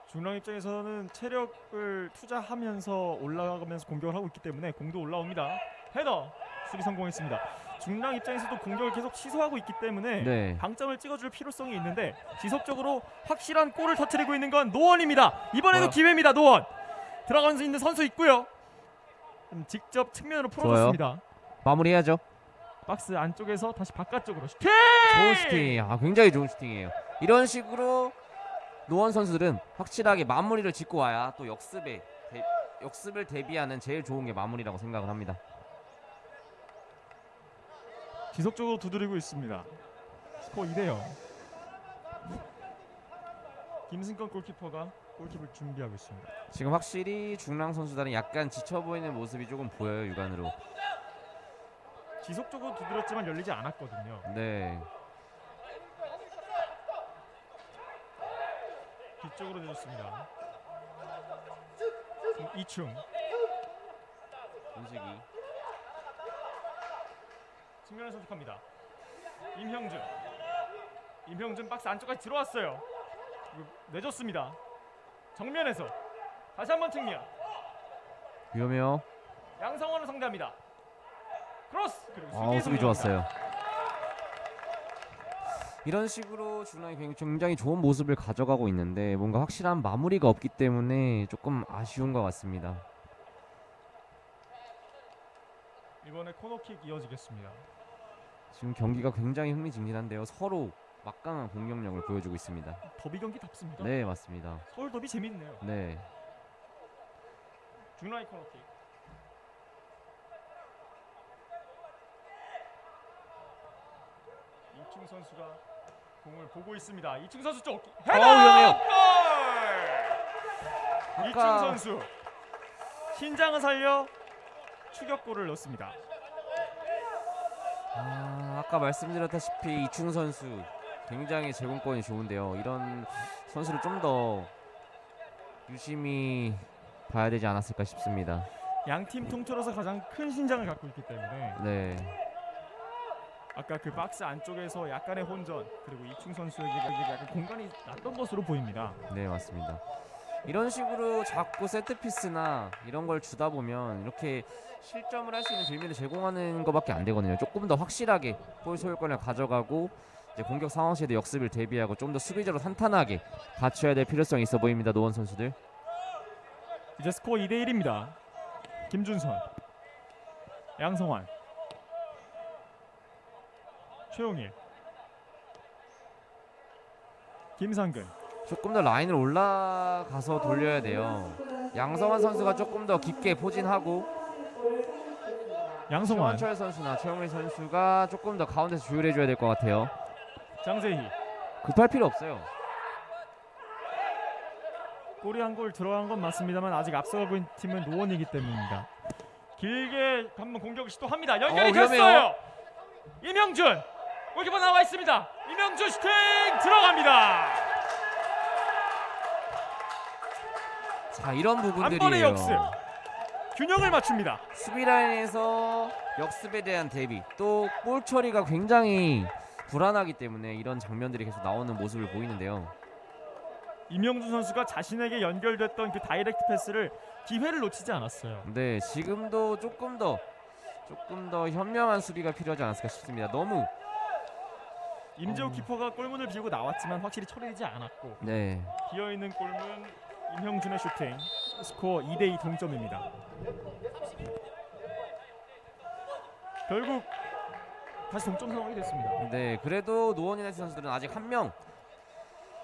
중랑 입장에서는 체력을 투자하면서 올라가면서 공격을 하고 있기 때문에 공도 올라옵니다. 헤더 수비 성공했습니다. 중랑 입장에서도 공격을 계속 취소하고 있기 때문에 네. 방점을 찍어줄 필요성이 있는데 지속적으로 확실한 골을 터뜨리고 있는 건 노원입니다. 이번에도 기회입니다. 노원 들어갈 수 있는 선수 있고요. 직접 측면으로 풀어줬습니다. 마무리해야죠. 박스 안쪽에서 다시 바깥쪽으로 슈팅! 좋은 슈팅. 굉장히 좋은 슈팅이에요. 이런 식으로 노원 선수들은 확실하게 마무리를 짓고 와야 또 역습을 대비하는 제일 좋은 게 마무리라고 생각을 합니다. 지속적으로 두드리고 있습니다. 스코어 2대0. 김승권 골키퍼가 골키퍼를 준비하고 있습니다. 지금 확실히 중랑 선수단은 약간 지쳐 보이는 모습이 조금 보여요. 육안으로. 지속적으로 두드렸지만 열리지 않았거든요. 네. 뒤쪽으로 내줬습니다. 이충 움직이. 측면을 선택합니다. 임형준 박스 안쪽까지 들어왔어요. 내줬습니다. 정면에서 다시 한번 측면. 위험해요. 양성원을 상대합니다. 크로스 그리고 수비 좋았어요. 이런 식으로 중랑이 굉장히 좋은 모습을 가져가고 있는데 뭔가 확실한 마무리가 없기 때문에 조금 아쉬운 것 같습니다. 이번에 코너킥 이어지겠습니다. 지금 경기가 굉장히 흥미진진한데요. 서로 막강한 공격력을 보여주고 있습니다. 더비 경기답습니다. 네, 맞습니다. 서울 더비 재밌네요. 네. 중랑이 코너킥. 이충 선수가 공을 보고 있습니다. 이충 선수 쪽 헤더! 위험해요. 골! 이충 선수 신장을 살려 추격골을 넣습니다. 아까 말씀드렸다시피 이충 선수 굉장히 제공권이 좋은데요. 이런 선수를 좀 더 유심히 봐야 되지 않았을까 싶습니다. 양팀 통틀어서 가장 큰 신장을 갖고 있기 때문에 네. 아까 그 박스 안쪽에서 약간의 혼전 그리고 이충 선수에게 약간 공간이 났던 것으로 보입니다. 네, 맞습니다. 이런 식으로 자꾸 세트피스나 이런 걸 주다 보면 이렇게 실점을 할 수 있는 빌미를 제공하는 것밖에 안 되거든요. 조금 더 확실하게 볼 소유권을 가져가고 이제 공격 상황 시에도 역습을 대비하고 좀 더 수비적으로 탄탄하게 갖춰야 될 필요성이 있어 보입니다. 노원 선수들. 이제 스코어 2대1입니다. 김준선, 양성환, 최용일, 김상근. 조금 더 라인을 올라가서 돌려야 돼요. 양성환 선수가 조금 더 깊게 포진하고 양성환, 최원철 선수나 최용일 선수가 조금 더 가운데서 조율해줘야 될 것 같아요. 장재희. 급할 필요 없어요. 골이 한 골 들어간 건 맞습니다만 아직 앞서가고 있는 팀은 노원이기 때문입니다. 길게 한번 공격을 시도합니다. 연결이 됐어요. 이명준 골키퍼 나와 있습니다. 이명준 슈팅 들어갑니다. 자, 이런 한 번의 부분들이에요. 역습. 균형을 맞춥니다. 수비 라인에서 역습에 대한 대비, 또 볼 처리가 굉장히 불안하기 때문에 이런 장면들이 계속 나오는 모습을 보이는데요. 이명준 선수가 자신에게 연결됐던 그 다이렉트 패스를 기회를 놓치지 않았어요. 네, 지금도 조금 더 현명한 수비가 필요하지 않았을까 싶습니다. 너무 임재호 키퍼가 골문을 비우고 나왔지만 확실히 처리되지 않았고 네, 비어있는 골문 임형준의 슈팅. 스코어 2대2 동점입니다. 결국 다시 동점 상황이 됐습니다. 네, 그래도 노원 유나이티드 선수들은 아직 한 명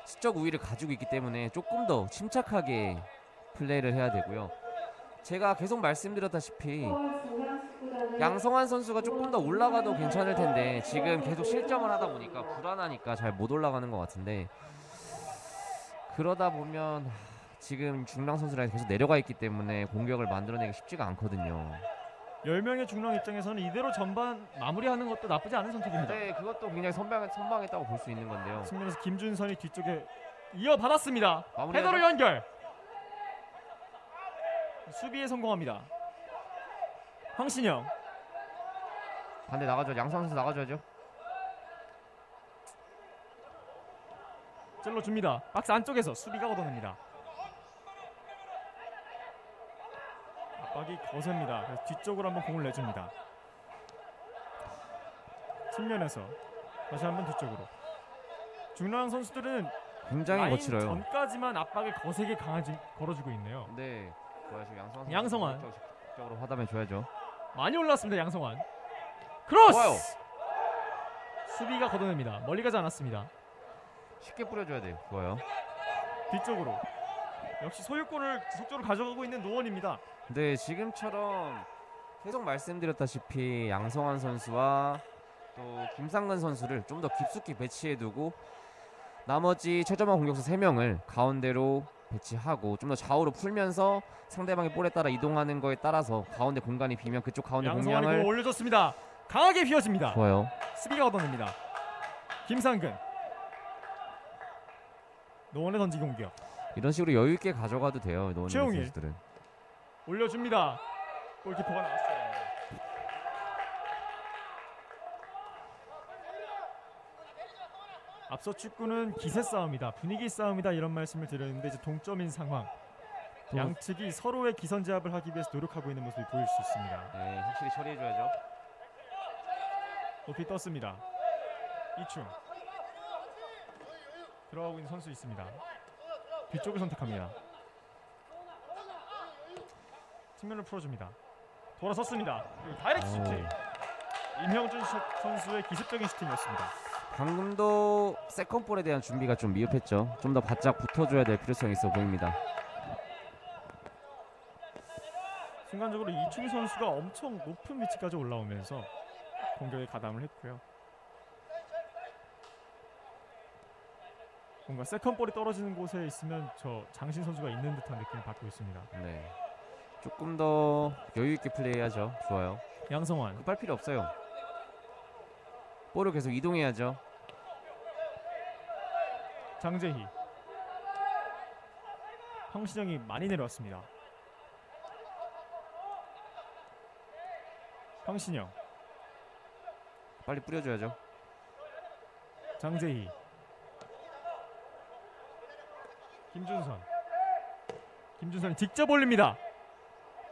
수적 우위를 가지고 있기 때문에 조금 더 침착하게 플레이를 해야 되고요. 제가 계속 말씀드렸다시피 서울 중앙축구단은 양성환 선수가 조금 더 올라가도 괜찮을 텐데 지금 계속 실점을 하다 보니까 불안하니까 잘 못 올라가는 것 같은데, 그러다 보면 지금 중랑 선수랑 계속 내려가 있기 때문에 공격을 만들어내기 쉽지가 않거든요. 10명의 중랑 입장에서는 이대로 전반 마무리하는 것도 나쁘지 않은 선택입니다. 네, 그것도 굉장히 선방했다고 볼 수 있는 건데요. 측면에서 김준선이 뒤쪽에 이어받았습니다. 마무리하죠. 헤더로 연결. 수비에 성공합니다. 황신영. 반대 나가죠. 양성환 선수 나가줘야죠. 찔러줍니다. 박스 안쪽에서 수비가 걷어냅니다. 압박이 거셉니다. 그래서 뒤쪽으로 한번 공을 내줍니다. 측면에서 다시 한번 뒤쪽으로. 중랑 선수들은 굉장히 라인 거칠어요. 전까지만 압박을 거세게 걸어주고 있네요. 네, 좋아요. 지금 양성환 선수 양성환. 적극적으로 하다면 줘야죠. 많이 올랐습니다. 양성환. 크로스! 좋아요. 수비가 걷어냅니다. 멀리 가지 않았습니다. 쉽게 뿌려줘야 돼요. 좋아요. 뒤쪽으로. 역시 소유권을 지속적으로 가져가고 있는 노원입니다. 네, 지금처럼 계속 말씀드렸다시피 양성환 선수와 또 김상근 선수를 좀 더 깊숙이 배치해두고 나머지 최전방 공격수 3명을 가운데로 배치하고 좀 더 좌우로 풀면서 상대방의 볼에 따라 이동하는 거에 따라서 가운데 공간이 비면 그쪽 가운데 양성환이 공을 공략을. 올려줬습니다. 강하게 휘어집니다. 좋아요. 수비가 걷어냅니다. 김상근. 노원의 던지기 공격. 이런 식으로 여유 있게 가져가도 돼요. 노원 최용일. 선수들은. 올려줍니다. 골키퍼가 나왔어요. 앞서 축구는 기세 싸움이다, 분위기 싸움이다 이런 말씀을 드렸는데 이제 동점인 상황. 양측이 서로의 기선 제압을 하기 위해서 노력하고 있는 모습이 보일 수 있습니다. 네, 확실히 처리해줘야죠. 높이 떴습니다. 이충. 들어가고 있는 선수 있습니다. 뒤쪽을 선택합니다. 측면을 풀어줍니다. 돌아섰습니다. 그리고 다이렉트 슈팅. 임형준 선수의 기습적인 슈팅이었습니다. 방금도 세컨볼에 대한 준비가 좀 미흡했죠. 좀 더 바짝 붙어줘야 될 필요성이 있어 보입니다. 순간적으로 이충 선수가 엄청 높은 위치까지 올라오면서 공격에 가담을 했고요. 뭔가 세컨볼이 떨어지는 곳에 있으면 저 장신 선수가 있는 듯한 느낌을 받고 있습니다. 네, 조금 더 여유 있게 플레이하죠. 좋아요. 양성환. 급할 필요 없어요. 볼을 계속 이동해야죠. 장재희. 황신영이 많이 내려왔습니다. 황신영. 빨리 뿌려줘야죠. 장재희. 김준선. 김준선이 직접 올립니다.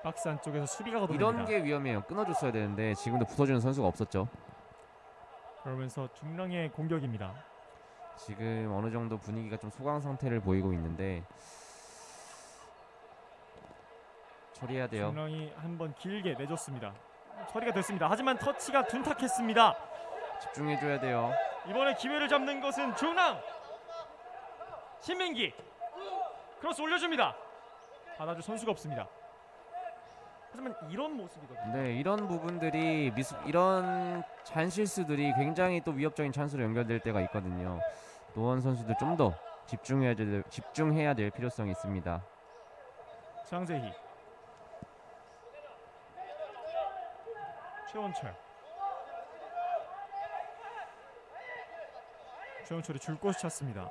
박스 안쪽에서 수비가 걷어냅니다. 이런 게 위험해요. 끊어줬어야 되는데 지금도 붙어주는 선수가 없었죠. 그러면서 중랑의 공격입니다. 지금 어느 정도 분위기가 좀 소강 상태를 보이고 있는데 처리해야 돼요. 중랑이 한번 길게 내줬습니다. 처리가 됐습니다. 하지만 터치가 둔탁했습니다. 집중해줘야 돼요. 이번에 기회를 잡는 것은 중랑. 신민기. 크로스 올려줍니다. 받아줄 선수가 없습니다. 하지만 이런 모습이거든요. 네, 이런 부분들이 이런 잔실수들이 굉장히 또 위협적인 찬스로 연결될 때가 있거든요. 노원 선수들 좀 더 집중해야 될 필요성이 있습니다. 장재희. 최원철. 최원철이 줄 곳을 찾습니다.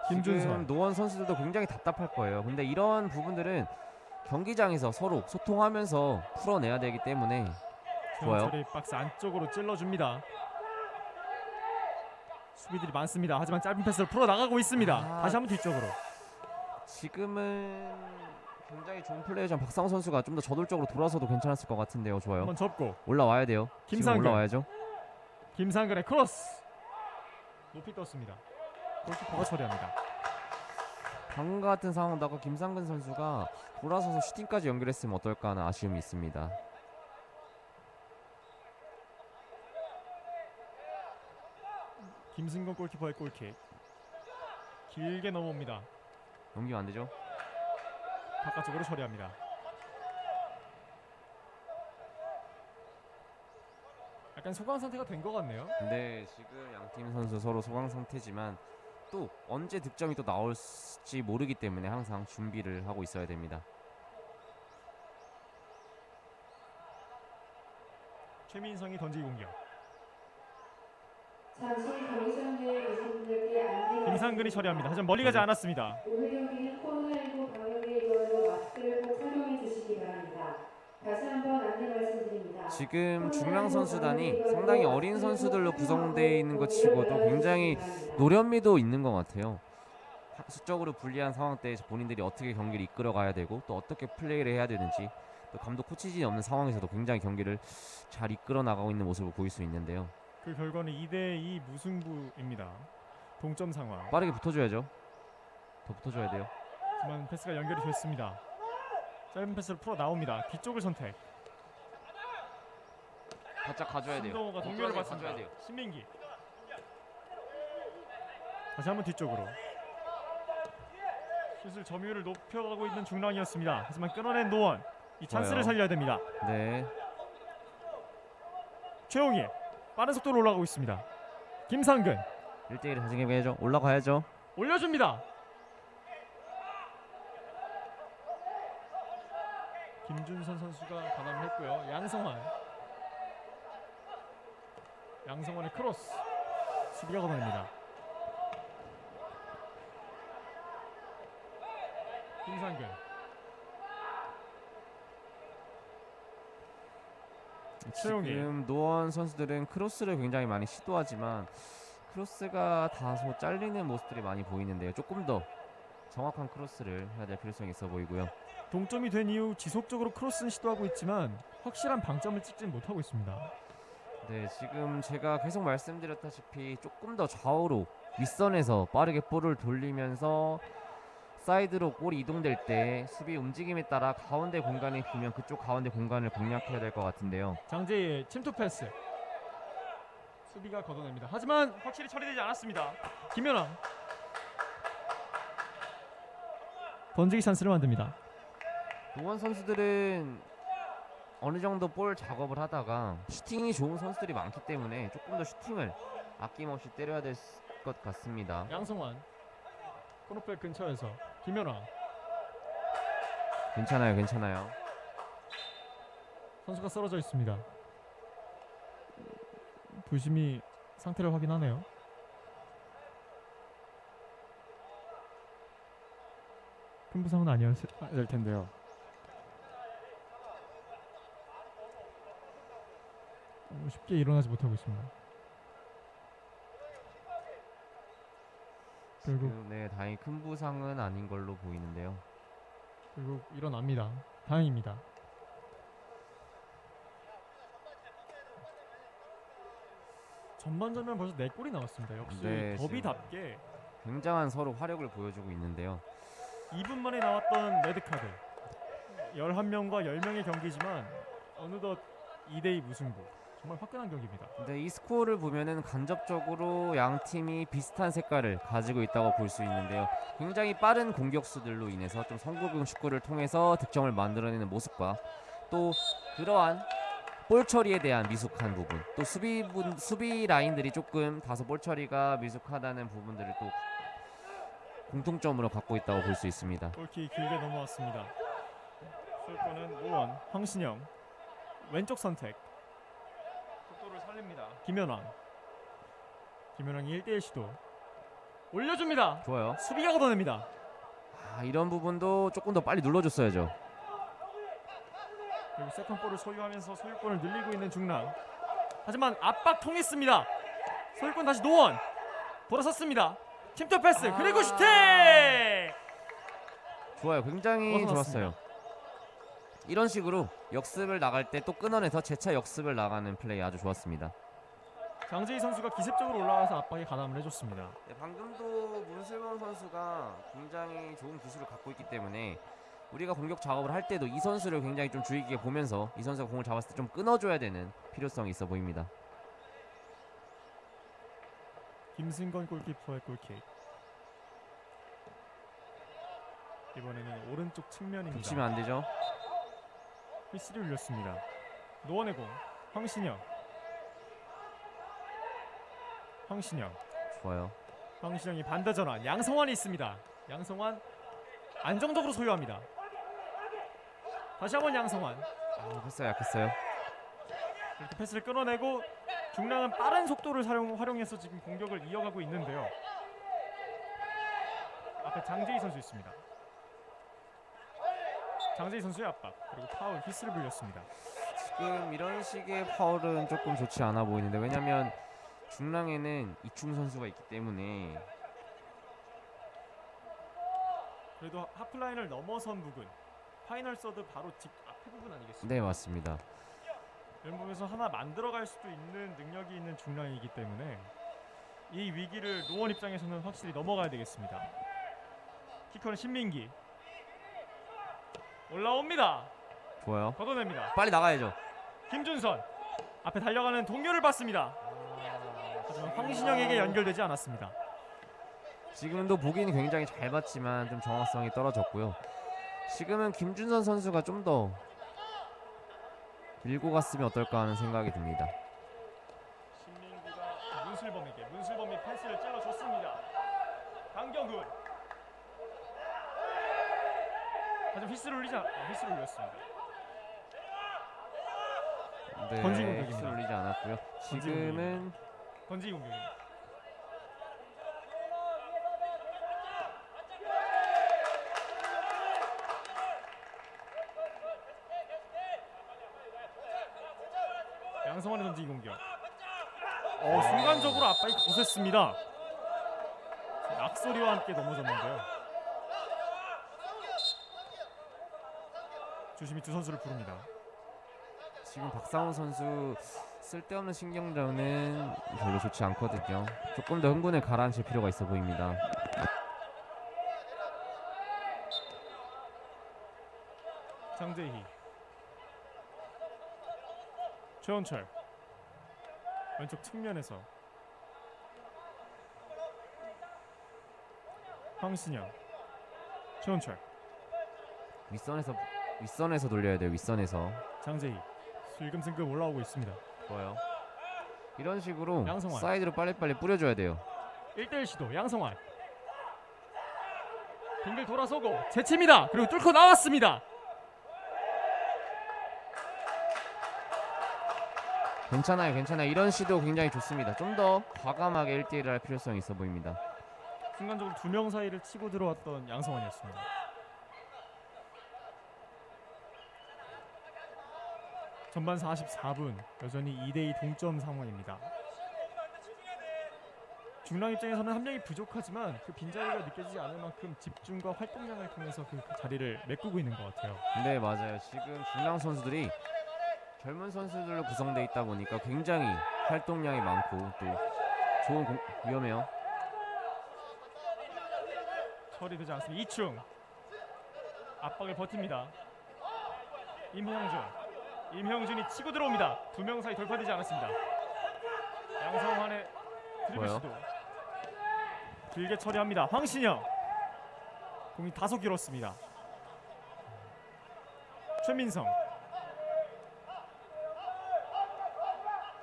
지금 김준선. 노원 선수들도 굉장히 답답할 거예요. 근데 이런 부분들은 경기장에서 서로 소통하면서 풀어내야 되기 때문에 좋아요. 최원철이 박스 안쪽으로 찔러줍니다. 수비들이 많습니다. 하지만 짧은 패스를 풀어나가고 있습니다. 다시 한번 뒤쪽으로. 지금은 굉장히 좋은 플레이전 박상호 선수가 좀 더 저돌적으로 돌아서도 괜찮았을 것 같은데요. 좋아요. 한번 접고 올라와야 돼요. 지금 김상근. 올라와야죠. 김상근의 크로스. 높이 떴습니다. 골키퍼가 처리합니다. 방금과 같은 상황도 아까 김상근 선수가 돌아서서 슈팅까지 연결했으면 어떨까 하는 아쉬움이 있습니다. 김승건 골키퍼의 골킥. 길게 넘어옵니다. 넘기면 안 되죠? 바깥쪽으로 처리합니다. 약간 소강 상태가 된 것 같네요. 근데 지금 양팀 선수 서로 소강 상태지만 또 언제 득점이 또 나올지 모르기 때문에 항상 준비를 하고 있어야 됩니다. 최민성이 던지기 공격. 잠시 경기장내 여성분들께 안내 김상근이 처리합니다. 하지만 멀리 가지 않았습니다. 오늘 경기는 코로나19 방역에 의하여 마스크를 꼭 착용해 주시기 바랍니다. 다시 한번 안내 말씀드립니다. 지금 중랑 선수단이 상당히 어린 선수들로 구성되어 있는 것 치고도 굉장히 노련미도 있는 것 같아요. 수적으로 불리한 상황 때 본인들이 어떻게 경기를 이끌어 가야 되고 또 어떻게 플레이를 해야 되는지 또 감독 코치진이 없는 상황에서도 굉장히 경기를 잘 이끌어 나가고 있는 모습을 보일 수 있는데요. 그 결과는 2대2 무승부입니다. 동점 상황. 빠르게 붙어줘야죠. 더 붙어줘야 돼요. 하지만 패스가 연결이 됐습니다. 짧은 패스를 풀어 나옵니다. 뒤쪽을 선택. 바짝 가줘야 돼요. 신동호가 동료를 가줘야 받습니다. 돼요. 신민기. 다시 한번 뒤쪽으로. 슛을 점유율을 높여가고 있는 중랑이었습니다. 하지만 끊어낸 노원. 이 찬스를 좋아요. 살려야 됩니다. 네. 최용희. 빠른 속도로 올라가고 있습니다. 김상근. 1대1 자신감해야죠. 올라가야죠. 올려줍니다. 김준선 선수가 가담을 했고요. 양성환의 크로스. 수비가 걷어냅니다. 김상근. 최용희. 지금 노원 선수들은 크로스를 굉장히 많이 시도하지만 크로스가 다소 잘리는 모습들이 많이 보이는데요. 조금 더 정확한 크로스를 해야 될 필요성이 있어 보이고요. 동점이 된 이후 지속적으로 크로스는 시도하고 있지만 확실한 방점을 찍지는 못하고 있습니다. 네, 지금 제가 계속 말씀드렸다시피 조금 더 좌우로 윗선에서 빠르게 볼을 돌리면서 사이드로 볼이 이동될 때 수비 움직임에 따라 가운데 공간이 비면 그쪽 가운데 공간을 공략해야 될 것 같은데요. 장재희의 침투 패스. 수비가 걷어냅니다. 하지만 확실히 처리되지 않았습니다. 김연아. 던지기 찬스를 만듭니다. 노원 선수들은 어느 정도 볼 작업을 하다가 슈팅이 좋은 선수들이 많기 때문에 조금 더 슈팅을 아낌없이 때려야 될 것 같습니다. 양성환. 코너백 근처에서 김연아. 괜찮아요, 괜찮아요. 선수가 쓰러져 있습니다. 부심이 상태를 확인하네요. 큰 부상은 아니어야 될 텐데요. 쉽게 일어나지 못하고 있습니다. 결국 네, 다행히 큰 부상은 아닌 걸로 보이는데요. 일어납니다. 다행입니다. 전반전면 벌써 4골이 나왔습니다. 역시 네, 더비답게 굉장한 서로 화력을 보여주고 있는데요. 2분 만에 나왔던 레드카드. 11명과 10명의 경기지만 어느덧 2대2 무승부. 정말 화끈한 경기입니다. 근데 이 스코어를 보면은 간접적으로 양 팀이 비슷한 색깔을 가지고 있다고 볼 수 있는데요. 굉장히 빠른 공격수들로 인해서 좀 성공적 축구를 통해서 득점을 만들어내는 모습과 또 그러한 볼 처리에 대한 미숙한 부분, 또 수비 라인들이 조금 다소 볼 처리가 미숙하다는 부분들을 또 공통점으로 갖고 있다고 볼 수 있습니다. 골키 길게 넘어왔습니다. 수요권은 노원, 황신영. 왼쪽 선택. 속도를 살립니다. 김연왕. 김연왕이 1대1 시도. 올려줍니다. 좋아요. 수비가 걷어냅니다. 이런 부분도 조금 더 빨리 눌러줬어야죠. 그리고 세컨볼을 소유하면서 소유권을 늘리고 있는 중랑. 하지만 압박 통했습니다. 소유권 다시 노원. 돌아섰습니다. 침투 패스 그리고 슈팅. 좋아요. 굉장히 벗어났습니다. 좋았어요. 이런 식으로 역습을 나갈 때 또 끊어내서 재차 역습을 나가는 플레이 아주 좋았습니다. 장재희 선수가 기습적으로 올라와서 압박에 가담을 해줬습니다. 네, 방금도 문슬범 선수가 굉장히 좋은 기술을 갖고 있기 때문에 우리가 공격 작업을 할 때도 이 선수를 굉장히 좀 주의 깊게 보면서 이 선수가 공을 잡았을 때 좀 끊어줘야 되는 필요성이 있어 보입니다. 김승건 골키퍼의 골킥. 이번에는 오른쪽 측면입니다. 붙이면 안 되죠. 휘슬이 울렸습니다. 노원의 공. 황신영. 좋아요. 황신영이 반대 전환. 양성환이 있습니다. 양성환 안정적으로 소유합니다. 다시 한번 양성환. 패스가 약했어요. 이렇게 패스를 끊어내고 중랑은 빠른 속도를 활용해서 지금 공격을 이어가고 있는데요. 앞에 장재희 선수 있습니다. 장재희 선수의 압박 그리고 파울 휘슬을 불렸습니다. 지금 이런 식의 파울은 조금 좋지 않아 보이는데 왜냐면 중랑에는 이충 선수가 있기 때문에 그래도 하프라인을 넘어선 부분 파이널 서드 바로 직 앞에 부분 아니겠습니까? 네 맞습니다. 이런 부분에서 하나 만들어갈 수도 있는 능력이 있는 중랑이기 때문에 이 위기를 노원 입장에서는 확실히 넘어가야 되겠습니다. 키커는 신민기 올라옵니다. 좋아요. 걷어냅니다. 빨리 나가야죠. 김준선 앞에 달려가는 동료를 봤습니다. 하지만 황신영에게 연결되지 않았습니다. 지금도 보기는 굉장히 잘 봤지만 좀 정확성이 떨어졌고요. 지금은 김준선 선수가 좀 더 밀고 갔으면 어떨까 하는 생각이 듭니다. 신민기가 문슬범이 패스를 찔러줬습니다. 강경훈 하지만 휘슬을 울렸습니다. 네, 던진 공격입니다. 휘슬 울리지 않았고요. 지금은 던지기 공격입니다. 양성환의 던지기 공격. 순간적으로 압박이 거셌습니다. 악소리와 함께 넘어졌는데요. 조심히 두 선수를 부릅니다. 지금 박상훈 선수 쓸데없는 신경전은 별로 좋지 않거든요. 조금 더 흥분을 가라앉힐 필요가 있어 보입니다. 장재희, 최원철 왼쪽 측면에서 황신영, 최원철, 윗선에서 돌려야 돼요. 윗선에서. 장재희 슬금슬금 올라오고 있습니다. 좋아요. 이런 식으로 양성환. 사이드로 빨리빨리 뿌려줘야 돼요. 1대1 시도 양성환 빙글 돌아서고 제칩니다. 그리고 뚫고 나왔습니다. 괜찮아요. 이런 시도 굉장히 좋습니다. 좀 더 과감하게 1대1을 할 필요성이 있어 보입니다. 순간적으로 두 명 사이를 치고 들어왔던 양성환이었습니다. 전반 44분 여전히 2대2 동점 상황입니다. 중랑 입장에서는 한 명이 부족하지만 그 빈자리가 느껴지지 않을 만큼 집중과 활동량을 통해서 그 자리를 메꾸고 있는 것 같아요. 네 맞아요. 지금 중랑 선수들이 젊은 선수들로 구성되어 있다 보니까 굉장히 활동량이 많고 또 좋은 위험해요. 처리되지 않습니다. 이충 압박을 버팁니다. 임형준이 치고 들어옵니다. 두 명 사이 돌파되지 않았습니다. 양성환의 드리블 좋아요. 시도 길게 처리합니다. 황신영 공이 다소 길었습니다. 최민성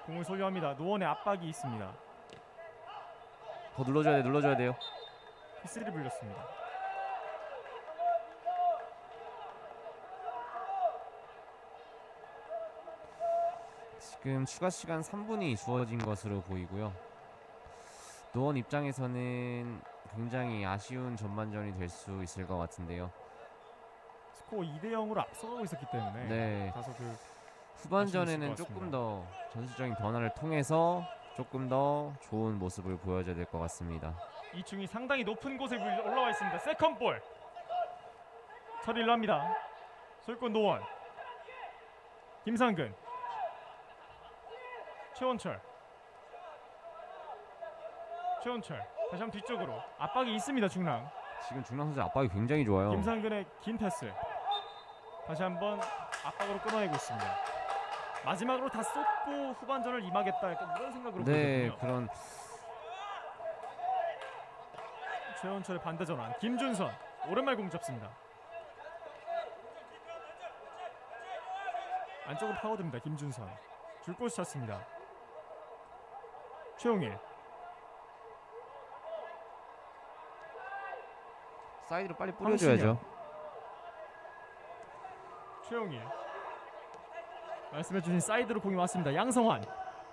공을 소유합니다. 노원의 압박이 있습니다. 더 눌러줘야 돼요. 휘슬이 불렸습니다. 지금 추가 시간 3분이 주어진 것으로 보이고요. 노원 입장에서는 굉장히 아쉬운 전반전이 될 수 있을 것 같은데요. 스코어 2대0으로 앞서가고 있었기 때문에 네. 다소 그 후반전에는 아쉬울 것 조금 더 전술적인 변화를 통해서 조금 더 좋은 모습을 보여줘야 될 것 같습니다. 이충이 상당히 높은 곳에 올라와 있습니다. 세컨 볼 처리를 합니다. 소유권 노원 김상근 최원철 최원철 다시 한번 뒤쪽으로 압박이 있습니다. 중랑 지금 중랑 선수 압박이 굉장히 좋아요. 김상근의 긴 패스 다시 한번 압박으로 끊어내고 있습니다. 마지막으로 다 쏟고 후반전을 임하겠다 약간 이런 생각으로 네, 보거든요. 그런 최원철의 반대 전환 김준선 오랜만에 공 잡습니다. 안쪽으로 파고듭니다. 김준선 줄 곳을 찾습니다. 최용일 사이드로 빨리 뿌려줘야죠. 최용일 말씀해주신 사이드로 공이 왔습니다. 양성환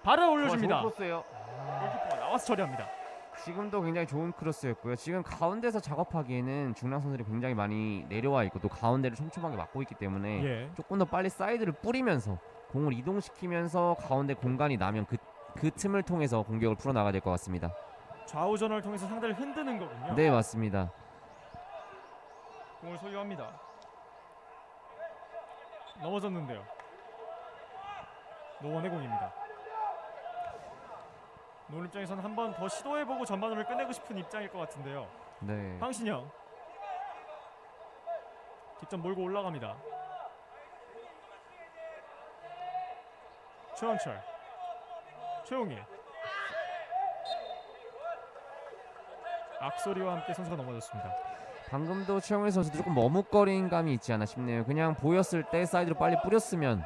바로 올려줍니다. 좋은 크로스예요. 골키퍼가 나와서 처리합니다. 지금도 굉장히 좋은 크로스였고요. 지금 가운데서 작업하기에는 중랑 선수들이 굉장히 많이 내려와 있고 또 가운데를 촘촘하게 막고 있기 때문에 예. 조금 더 빨리 사이드를 뿌리면서 공을 이동시키면서 가운데 공간이 나면 그 틈을 통해서 공격을 풀어나가야 될 것 같습니다. 좌우 전환을 통해서 상대를 흔드는 거군요. 네, 맞습니다. 공을 소유합니다. 넘어졌는데요. 노원의 공입니다. 노원 입장에서는 한 번 더 시도해보고 전반전을 끝내고 싶은 입장일 것 같은데요. 네. 황신영 직접 몰고 올라갑니다. 최원철 최용일 악소리와 함께 선수가 넘어졌습니다. 방금도 최영일 선수도 조금 머뭇거린 감이 있지 않나 싶네요. 그냥 보였을 때 사이드로 빨리 뿌렸으면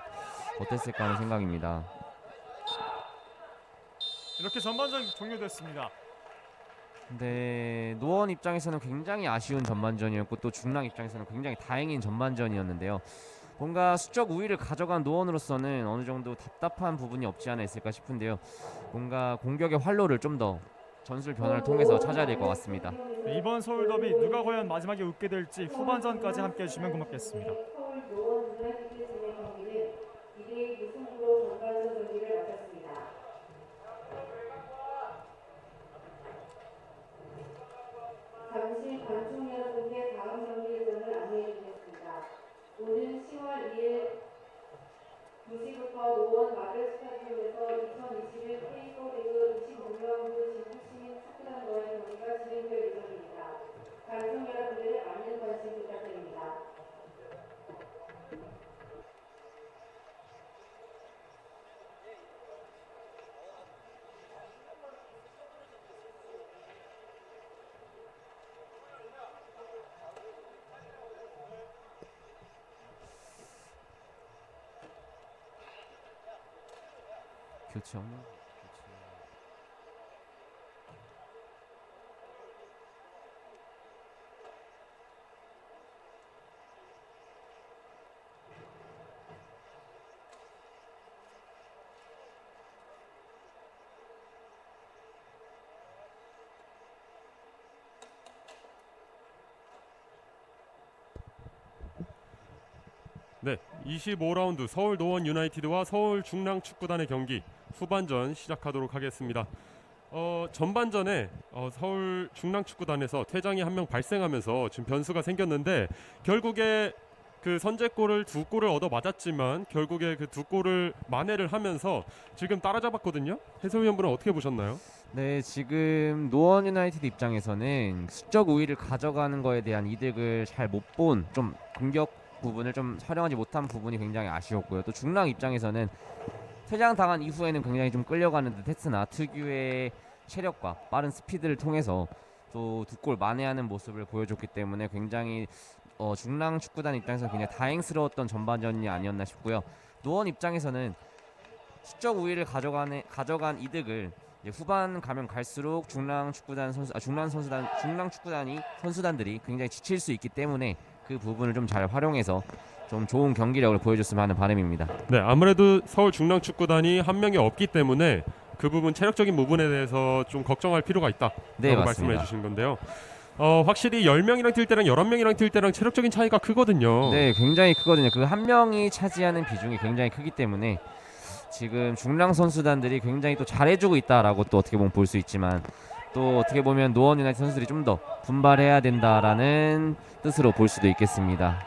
어땠을까 하는 생각입니다. 이렇게 전반전 종료됐습니다. 근데 노원 입장에서는 굉장히 아쉬운 전반전이었고 또 중랑 입장에서는 굉장히 다행인 전반전이었는데요. 뭔가 수적 우위를 가져간 노원으로서는 어느 정도 답답한 부분이 없지 않아 있을까 싶은데요. 뭔가 공격의 활로를 좀 더 전술 변화를 통해서 찾아야 될 것 같습니다. 네, 이번 서울 더비 누가 과연 마지막에 웃게 될지 후반전까지 함께 해주시면 고맙겠습니다. 서울 노원 유나이티드 진행 경기는 2대2 무승부로 전반전 경기를 마쳤습니다. 잠시 관중 여러분께 다음 경기 일정을 안내해드리겠습니다. 오는 10월 2일 2시부터 노원 마들 스타디움에서 2021 K리그 25라운드 진부시민 축구단과의 경기가 진행될 예정입니다. 관중 여러분들의 많은 관심 부탁드립니다. 교체 없는? 네, 25라운드 서울 노원 유나이티드와 서울 중랑 축구단의 경기 후반전 시작하도록 하겠습니다. 전반전에 서울 중랑 축구단에서 퇴장이 한 명 발생하면서 지금 변수가 생겼는데 결국에 그 선제골을 두 골을 얻어 맞았지만 결국에 그 두 골을 만회를 하면서 지금 따라잡았거든요. 해설위원분은 어떻게 보셨나요? 네, 지금 노원 유나이티드 입장에서는 수적 우위를 가져가는 거에 대한 이득을 잘 못 본 좀 공격 부분을 좀 활용하지 못한 부분이 굉장히 아쉬웠고요. 또 중랑 입장에서는 퇴장 당한 이후에는 굉장히 좀 끌려가는 듯 했으나 특유의 체력과 빠른 스피드를 통해서 또 두 골 만회하는 모습을 보여줬기 때문에 굉장히 중랑 축구단 입장에서 굉장히 다행스러웠던 전반전이 아니었나 싶고요. 노원 입장에서는 수적 우위를 가져간 이득을 이제 후반 가면 갈수록 중랑 축구단이 선수단들이 굉장히 지칠 수 있기 때문에 그 부분을 좀 잘 활용해서 좀 좋은 경기력을 보여줬으면 하는 바람입니다. 네, 아무래도 서울 중랑 축구단이 한 명이 없기 때문에 그 부분 체력적인 부분에 대해서 좀 걱정할 필요가 있다라고 네, 말씀을 맞습니다. 해주신 건데요. 확실히 10명이랑 뛸 때랑 11명이랑 뛸 때랑 체력적인 차이가 크거든요. 네, 굉장히 크거든요. 그 한 명이 차지하는 비중이 굉장히 크기 때문에 지금 중랑 선수단들이 굉장히 또 잘해주고 있다라고 또 어떻게 보면 볼 수 있지만 또 어떻게 보면 노원 유나이티드 선수들이 좀 더 분발해야 된다라는 뜻으로 볼 수도 있겠습니다.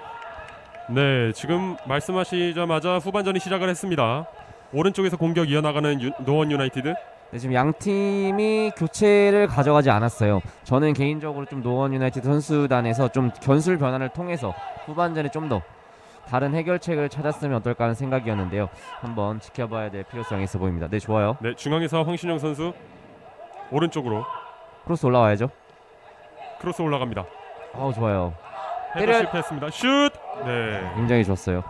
네, 지금 말씀하시자마자 후반전이 시작을 했습니다. 오른쪽에서 공격 이어나가는 노원 유나이티드. 네, 지금 양 팀이 교체를 가져가지 않았어요. 저는 개인적으로 좀 노원 유나이티드 선수단에서 좀 견술 변화를 통해서 후반전에 좀 더 다른 해결책을 찾았으면 어떨까 하는 생각이었는데요. 한번 지켜봐야 될 필요성이 있어 보입니다. 네, 좋아요. 네, 중앙에서 황신영 선수 오른쪽으로 크로스 올라와야죠. 크로스 올라갑니다. 아우, 좋아요. 헤더 때려- 실패했습니다. 슛! 네. 굉장히 좋았어요.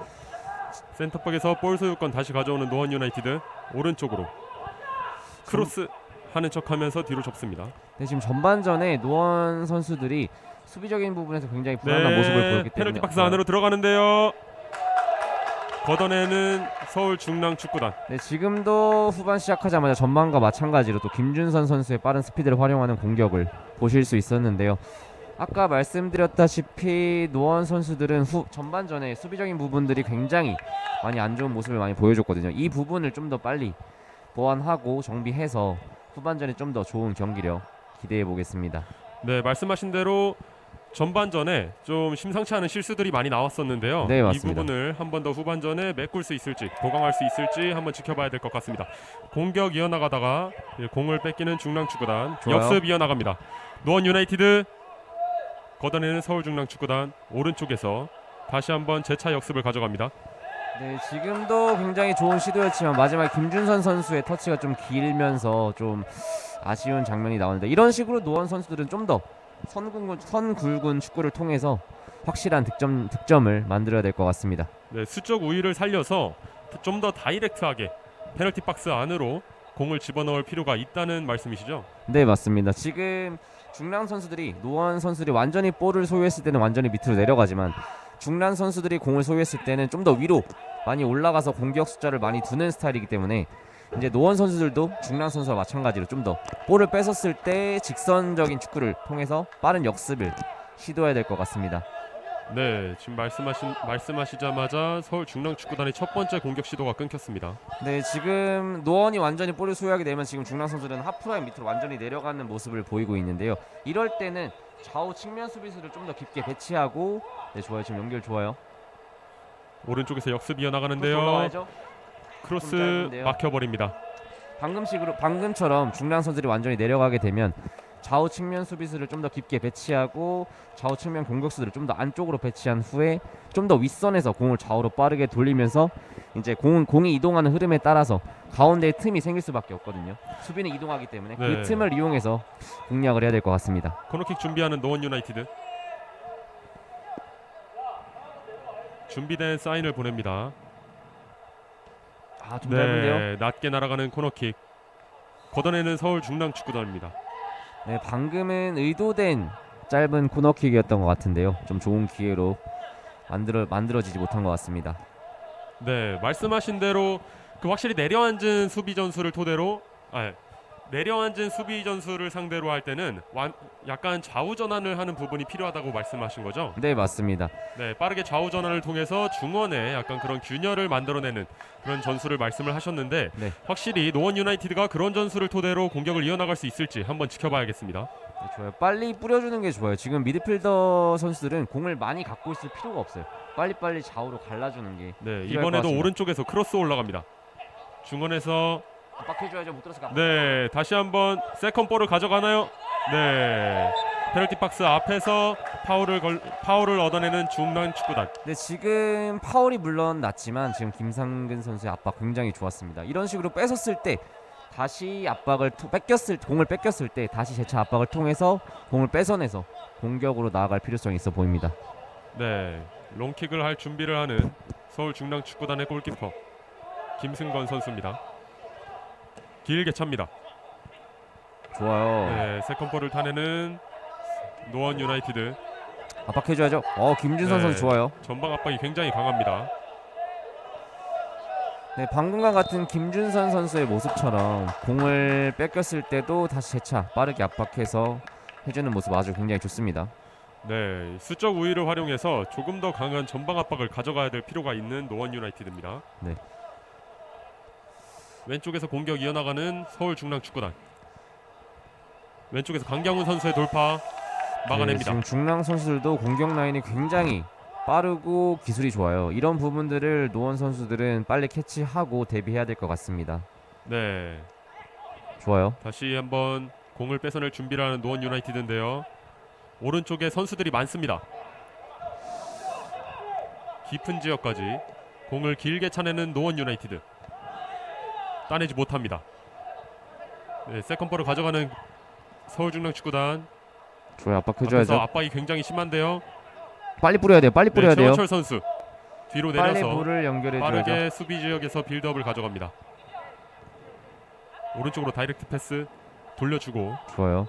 센터백에서 볼 소유권 다시 가져오는 노원 유나이티드 오른쪽으로 크로스 하는 척하면서 뒤로 접습니다. 네, 지금 전반전에 노원 선수들이 수비적인 부분에서 굉장히 불안한 모습을 보였기 때문에 페널티 박스 안으로 들어가는데요. 걷어내는 서울 중랑 축구단. 네, 지금도 후반 시작하자마자 전반과 마찬가지로 또 김준선 선수의 빠른 스피드를 활용하는 공격을 보실 수 있었는데요. 아까 말씀드렸다시피 노원 선수들은 전반전에 수비적인 부분들이 굉장히 많이 안 좋은 모습을 많이 보여줬거든요. 이 부분을 좀 더 빨리 보완하고 정비해서 후반전에 좀 더 좋은 경기력 기대해 보겠습니다. 네, 말씀하신 대로 전반전에 좀 심상치 않은 실수들이 많이 나왔었는데요. 네, 이 맞습니다. 부분을 한 번 더 후반전에 메꿀 수 있을지 보강할 수 있을지 한번 지켜봐야 될 것 같습니다. 공격 이어나가다가 공을 뺏기는 중랑축구단 좋아요. 역습 이어나갑니다. 노원 유나이티드 걷어내는 서울 중랑축구단 오른쪽에서 다시 한번 재차 역습을 가져갑니다. 네, 지금도 굉장히 좋은 시도였지만 마지막에 김준선 선수의 터치가 좀 길면서 좀 아쉬운 장면이 나오는데, 이런 식으로 노원 선수들은 좀 더 선굴군 축구를 통해서 확실한 득점을 만들어야 될 것 같습니다. 네, 수적 우위를 살려서 좀 더 다이렉트하게 페널티 박스 안으로 공을 집어넣을 필요가 있다는 말씀이시죠? 네, 맞습니다. 지금 중랑 선수들이 노원 선수들이 완전히 볼을 소유했을 때는 완전히 밑으로 내려가지만 중랑 선수들이 공을 소유했을 때는 좀 더 위로 많이 올라가서 공격 숫자를 많이 두는 스타일이기 때문에 이제 노원 선수들도 중랑 선수와 마찬가지로 좀 더 볼을 뺏었을 때 직선적인 축구를 통해서 빠른 역습을 시도해야 될 것 같습니다. 네, 지금 말씀하시자마자 서울 중랑축구단의 첫 번째 공격 시도가 끊겼습니다. 네, 지금 노원이 완전히 볼을 소유하게 되면 지금 중랑 선수들은 하프라인 밑으로 완전히 내려가는 모습을 보이고 있는데요. 이럴 때는 좌우 측면 수비수를 좀 더 깊게 배치하고, 네, 좋아요. 지금 연결 좋아요. 오른쪽에서 역습 크로스 이어나가는데요. 올라와야죠. 좀 크로스 짧은데요. 막혀버립니다. 방금처럼 중랑 선수들이 완전히 내려가게 되면 좌우 측면 수비수를 좀 더 깊게 배치하고 좌우 측면 공격수들을 좀 더 안쪽으로 배치한 후에 좀 더 윗선에서 공을 좌우로 빠르게 돌리면서 이제 공이 이동하는 흐름에 따라서 가운데에 틈이 생길 수밖에 없거든요. 수비는 이동하기 때문에 네. 그 틈을 이용해서 공략을 해야 될 것 같습니다. 코너킥 준비하는 노원 유나이티드. 준비된 사인을 보냅니다. 좀 짧은데요. 네, 낮게 날아가는 코너킥. 걷어내는 서울 중랑축구단입니다. 네, 방금은 의도된 짧은 코너킥이었던 것 같은데요. 좀 좋은 기회로 만들어지지 못한 것 같습니다. 네, 말씀하신 대로 확실히 내려앉은 수비 전술을 토대로 내려앉은 수비 전술을 상대로 할 때는 약간 좌우 전환을 하는 부분이 필요하다고 말씀하신 거죠? 네, 맞습니다. 네, 빠르게 좌우 전환을 통해서 중원에 약간 그런 균열을 만들어내는 그런 전술을 말씀을 하셨는데 네. 확실히 노원 유나이티드가 그런 전술을 토대로 공격을 이어나갈 수 있을지 한번 지켜봐야겠습니다. 네, 좋아요. 빨리 뿌려주는 게 좋아요. 지금 미드필더 선수들은 공을 많이 갖고 있을 필요가 없어요. 빨리빨리 좌우로 갈라주는 게 네, 필요할 것 이번에도 같습니다. 오른쪽에서 크로스 올라갑니다. 중원에서 압박해줘야죠. 못 들어서 네, 다시 한번 세컨 볼을 가져가나요? 네, 페널티 박스 앞에서 파울을 얻어내는 중랑축구단. 네, 지금 파울이 물론 났지만 지금 김상근 선수의 압박 굉장히 좋았습니다. 이런 식으로 뺏었을 때 다시 공을 뺏겼을 때 다시 재차 압박을 통해서 공을 뺏어내서 공격으로 나아갈 필요성이 있어 보입니다. 네, 롱킥을 할 준비를 하는 서울 중랑축구단의 골키퍼 김승건 선수입니다. 길게 찹니다. 좋아요. 네, 세컨볼을 타내는 노원 유나이티드. 압박해줘야죠. 김준선 네. 선수 좋아요. 전방 압박이 굉장히 강합니다. 네, 방금과 같은 김준선 선수의 모습처럼 공을 뺏겼을 때도 다시 재차 빠르게 압박해서 해주는 모습 아주 굉장히 좋습니다. 네, 수적 우위를 활용해서 조금 더 강한 전방 압박을 가져가야 될 필요가 있는 노원 유나이티드입니다. 네. 왼쪽에서 공격 이어나가는 서울 중랑축구단. 왼쪽에서 강경훈 선수의 돌파 네, 막아냅니다. 지금 중랑 선수들도 공격 라인이 굉장히 빠르고 기술이 좋아요. 이런 부분들을 노원 선수들은 빨리 캐치하고 대비해야 될 것 같습니다. 네, 좋아요. 다시 한번 공을 뺏어낼 준비를 하는 노원 유나이티드인데요. 오른쪽에 선수들이 많습니다. 깊은 지역까지 공을 길게 차내는 노원 유나이티드. 따내지 못합니다. 네, 세컨볼을 가져가는 서울중랑축구단. 좋아요. 앞에서 압박해줘야죠. 압박이 굉장히 심한데요. 빨리 뿌려야 돼요. 빨리 뿌려야 네, 돼요. 최원철 선수 뒤로 빨리 내려서 볼을 연결해줘야죠. 빠르게 수비 지역에서 빌드업을 가져갑니다. 오른쪽으로 다이렉트 패스 돌려주고. 좋아요.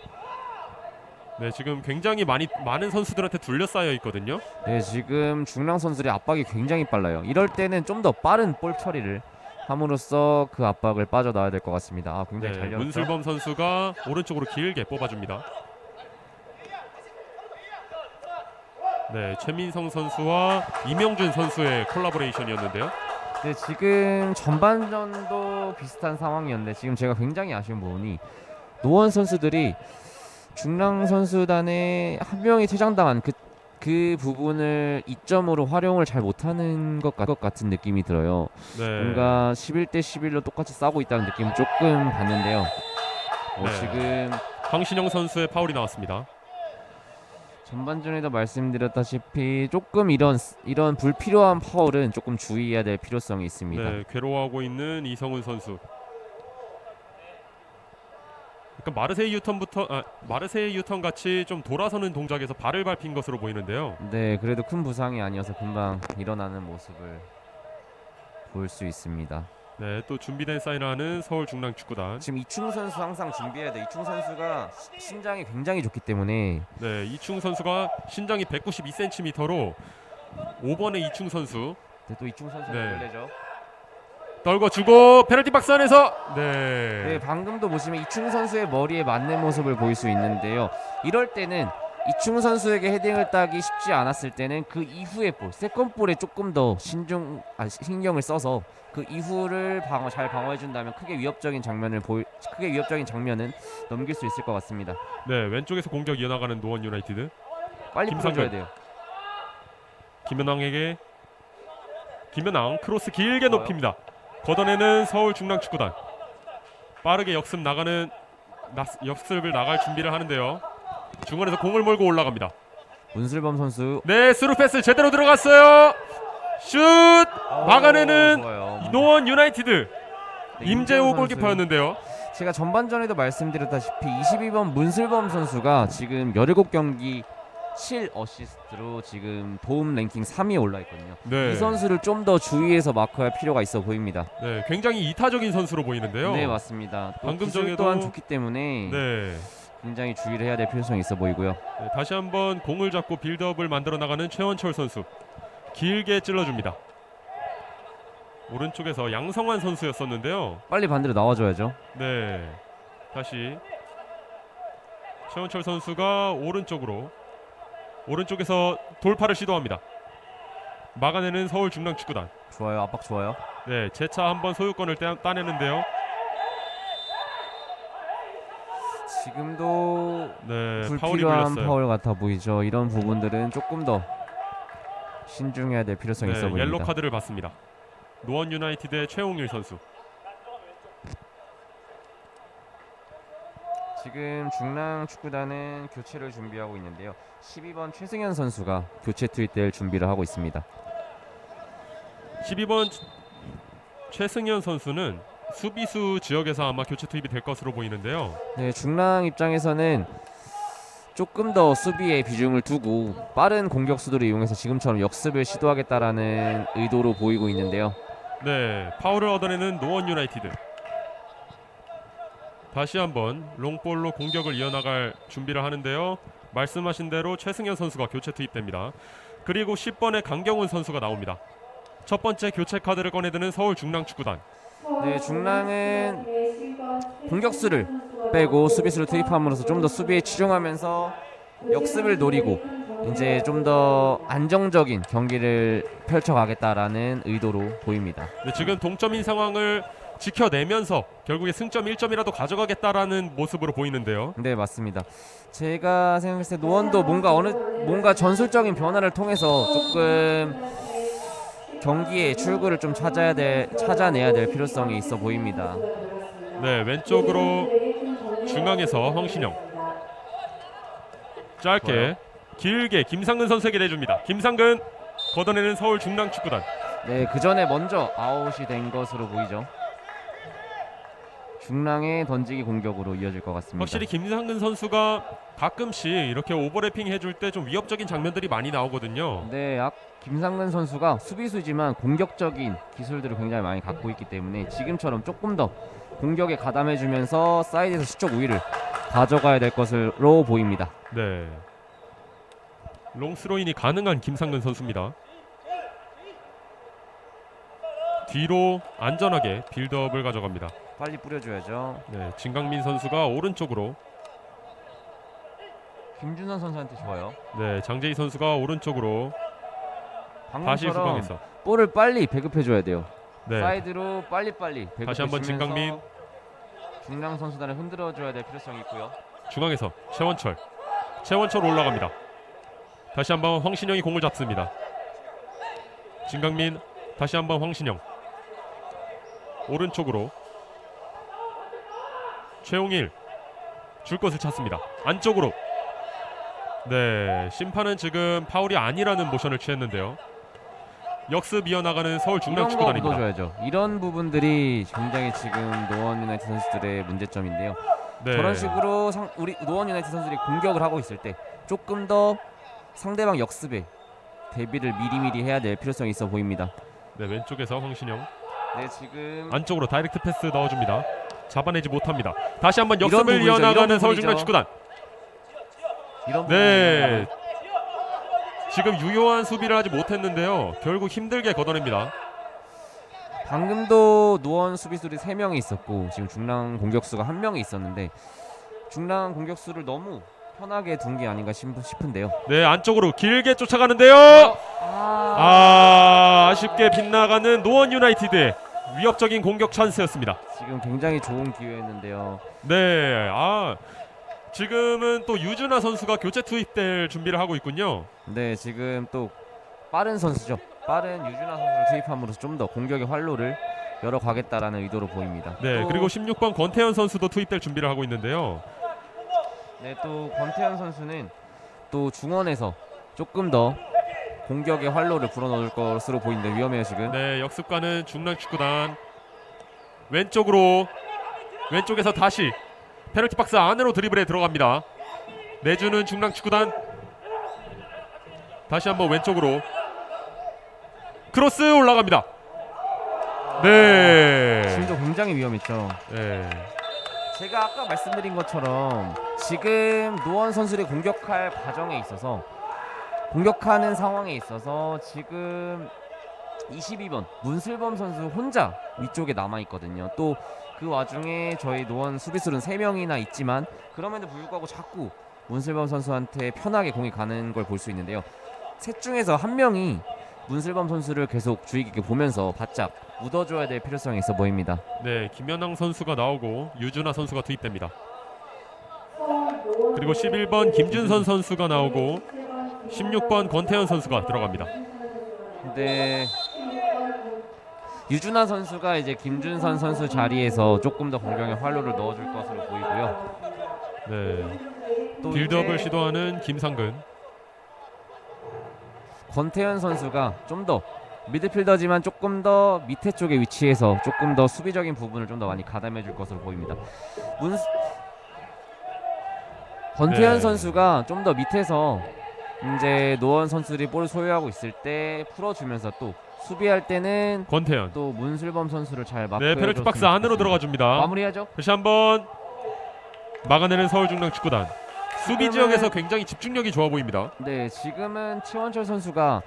네, 지금 굉장히 많은 선수들한테 둘러싸여 있거든요. 네, 지금 중랑 선수들의 압박이 굉장히 빨라요. 이럴 때는 좀 더 빠른 볼 처리를 함으로써 그 압박을 빠져나와야 될 것 같습니다. 아, 굉장히 네, 잘 열었죠. 문슬범 선수가 오른쪽으로 길게 뽑아줍니다. 네, 최민성 선수와 이명준 선수의 콜라보레이션이었는데요. 네, 지금 전반전도 비슷한 상황이었는데 지금 제가 굉장히 아쉬운 부분이 노원 선수들이 중랑 선수단에 한 명이 퇴장당한 그 부분을 이점으로 활용을 잘 못하는 것 같은 느낌이 들어요. 네, 뭔가 11대 11로 똑같이 싸우고 있다는 느낌을 조금 받는데요. 네. 지금 황신영 선수의 파울이 나왔습니다. 전반전에도 말씀드렸다시피 조금 이런 불필요한 파울은 조금 주의해야 될 필요성이 있습니다. 네, 괴로워하고 있는 이성훈 선수. 약간 마르세이 유턴 같이 좀 돌아서는 동작에서 발을 밟힌 것으로 보이는데요. 네, 그래도 큰 부상이 아니어서 금방 일어나는 모습을 볼 수 있습니다. 네, 또 준비된 사인하는 서울중랑축구단. 지금 이충 선수 항상 준비해야 돼. 이충 선수가 신장이 굉장히 좋기 때문에 네, 이충 선수가 신장이 192cm로 5번의 이충 선수 네, 또 이충 선수가 네. 원래죠. 떨궈주고 페널티 박스 안에서 네, 방금도 보시면 이충 선수의 머리에 맞는 모습을 볼 수 있는데요. 이럴 때는 이충 선수에게 헤딩을 따기 쉽지 않았을 때는 그 이후의 볼, 세컨볼에 조금 더 신경을 써서 그 이후를 잘 방어해준다면 크게 위협적인 장면은 넘길 수 있을 것 같습니다. 네, 왼쪽에서 공격 이어나가는 노원 유나이티드. 빨리 김상근. 풀어줘야 돼요. 김연왕 크로스 길게 좋아요. 높입니다. 걷어내는 서울중랑축구단. 빠르게 역습을 나갈 준비를 하는데요. 중원에서 공을 몰고 올라갑니다. 문슬범 선수 네, 스루 패스 제대로 들어갔어요. 슛 막아내는 좋아요. 노원 유나이티드. 네, 임재호 선수. 골키퍼였는데요. 제가 전반전에도 말씀드렸다시피 22번 문슬범 선수가 지금 17경기 7어시스트로 지금 도움 랭킹 3위에 올라 있거든요. 네. 이 선수를 좀 더 주의해서 마크할 필요가 있어 보입니다. 네, 굉장히 이타적인 선수로 보이는데요. 네, 맞습니다. 또 방금 기술 전에도- 또한 좋기 때문에 네. 굉장히 주의를 해야 될 필요성이 있어 보이고요. 네, 다시 한번 공을 잡고 빌드업을 만들어 나가는 최원철 선수. 길게 찔러줍니다. 오른쪽에서 양성환 선수였었는데요. 빨리 반대로 나와줘야죠. 네, 다시 최원철 선수가 오른쪽에서 돌파를 시도합니다. 막아내는 서울중랑축구단. 좋아요. 압박 좋아요. 네, 재차 한번 소유권을 따내는데요. 지금도 네, 파울이 불필요한 불렸어요. 파울 같아 보이죠. 이런 부분들은 조금 더 신중해야 될 필요성이 있어 네, 보입니다. 옐로 카드를 받습니다. 노원 유나이티드의 최홍일 선수. 지금 중랑 축구단은 교체를 준비하고 있는데요. 12번 최승현 선수가 교체 투입될 준비를 하고 있습니다. 12번 최승현 선수는 수비수 지역에서 아마 교체 투입이 될 것으로 보이는데요. 네, 중랑 입장에서는 조금 더 수비에 비중을 두고 빠른 공격수들을 이용해서 지금처럼 역습을 시도하겠다라는 의도로 보이고 있는데요. 네, 파울을 얻어내는 노원 유나이티드. 다시 한번 롱볼로 공격을 이어나갈 준비를 하는데요. 말씀하신 대로 최승현 선수가 교체 투입됩니다. 그리고 10번의 강경훈 선수가 나옵니다. 첫 번째 교체 카드를 꺼내드는 서울중랑축구단. 네, 중랑은 공격수를 빼고 수비수를 투입함으로써 좀 더 수비에 치중하면서 역습을 노리고 이제 좀 더 안정적인 경기를 펼쳐가겠다라는 의도로 보입니다. 네, 지금 동점인 상황을 지켜내면서 결국에 승점 1점이라도 가져가겠다라는 모습으로 보이는데요. 네, 맞습니다. 제가 생각했을 때 노원도 뭔가 전술적인 변화를 통해서 조금 경기의 출구를 좀 찾아내야 될 필요성이 있어 보입니다. 네, 왼쪽으로 중앙에서 황신영. 짧게 길게 김상근 선수에게 내줍니다. 김상근 걷어내는 서울 중랑축구단. 네, 그 전에 먼저 아웃이 된 것으로 보이죠. 중랑의 던지기 공격으로 이어질 것 같습니다. 확실히 김상근 선수가 가끔씩 이렇게 오버래핑 해줄 때 좀 위협적인 장면들이 많이 나오거든요. 네, 김상근 선수가 수비수지만 공격적인 기술들을 굉장히 많이 갖고 있기 때문에 지금처럼 조금 더 공격에 가담해주면서 사이드에서 수적 우위를 가져가야 될 것으로 보입니다. 네. 롱스로인이 가능한 김상근 선수입니다. 뒤로 안전하게 빌드업을 가져갑니다. 빨리 뿌려줘야죠. 네, 진강민 선수가 오른쪽으로, 김준선 선수한테 좋아요. 네, 장재희 선수가 오른쪽으로 다시 방금처럼 후방에서, 볼을 빨리 배급해줘야 돼요. 네, 사이드로 빨리빨리 배급해주면서 다시 한번 진강민. 중랑 선수단을 흔들어줘야 될 필요성이 있고요. 중앙에서 최원철 올라갑니다. 다시 한번 황신영이 공을 잡습니다. 진강민, 다시 한번 황신영 오른쪽으로, 최용일 줄 것을 찾습니다. 안쪽으로. 네, 심판은 지금 파울이 아니라는 모션을 취했는데요. 역습 이어나가는 서울 이런 거 중랑축구단입니다. 묻어줘야죠. 이런 부분들이 굉장히 지금 노원 유나이티드 선수들의 문제점인데요. 네, 저런 식으로 우리 노원 유나이티드 선수들이 공격을 하고 있을 때 조금 더 상대방 역습에 대비를 미리미리 해야 될 필요성이 있어 보입니다. 네, 왼쪽에서 황신영 네, 지금 안쪽으로 다이렉트 패스 넣어줍니다. 잡아내지 못합니다. 다시 한번 이런 역습을 부분이죠. 이어나가는 이런 서울 부분이죠. 중랑축구단. 이런 네, 지금 유효한 수비를 하지 못했는데요. 결국 힘들게 걷어냅니다. 방금도 노원 수비수들이 3명이 있었고 지금 중랑 공격수가 1명이 있었는데 중랑 공격수를 너무 편하게 둔 게 아닌가 싶은데요. 네, 안쪽으로 길게 쫓아가는데요. 아쉽게 빗나가는 노원 유나이티드의 위협적인 공격 찬스였습니다. 지금 굉장히 좋은 기회였는데요. 네, 지금은 또 유준하 선수가 교체 투입될 준비를 하고 있군요. 네, 지금 또 빠른 선수죠. 빠른 유준하 선수를 투입함으로써 좀 더 공격의 활로를 열어가겠다라는 의도로 보입니다. 네, 또, 그리고 16번 권태현 선수도 투입될 준비를 하고 있는데요. 네, 또 권태현 선수는 또 중원에서 조금 더 공격의 활로를 불어넣을 것으로 보이는데 위험해요 지금. 네, 역습가는 중랑축구단. 왼쪽에서 다시 페널티 박스 안으로 드리블에 들어갑니다. 내주는 중랑축구단. 다시 한번 왼쪽으로 크로스 올라갑니다. 네. 지금도 굉장히 위험했죠. 네. 제가 아까 말씀드린 것처럼 지금 노원 선수들이 공격할 과정에 있어서 공격하는 상황에 있어서 지금 22번 문슬범 선수 혼자 위쪽에 남아있거든요. 또 그 와중에 저희 노원 수비수는 3명이나 있지만 그럼에도 불구하고 자꾸 문슬범 선수한테 편하게 공이 가는 걸 볼 수 있는데요. 셋 중에서 한 명이 문슬범 선수를 계속 주의 깊게 보면서 바짝 묻어줘야 될 필요성이 있어 보입니다. 네, 김연왕 선수가 나오고 유준하 선수가 투입됩니다. 그리고 11번 김준선 선수가 나오고 16번 권태현 선수가 들어갑니다. 근데 유준하 선수가 이제 김준선 선수 자리에서 조금 더 공격의 활로를 넣어줄 것으로 보이고요. 네, 또 빌드업을 이제 시도하는 김상근. 권태현 선수가 좀 더 미드필더지만 조금 더 밑에 쪽에 위치해서 조금 더 수비적인 부분을 좀 더 많이 가담해줄 것으로 보입니다. 권태현 네. 선수가 좀 더 밑에서 이제 노원 선수들이 볼을 소유하고 있을 때 풀어주면서 또 수비할 때는 권태현. 또 문슬범 선수를 잘 네, 막아줬으면 페널티 박스 안으로 들어가 줍니다. 마무리하죠. 다시 한번 막아내는 서울 중랑축구단. 수비 지금은- 지역에서 굉장히 집중력이 좋아 보입니다. 네, 지금은 최원철 선수가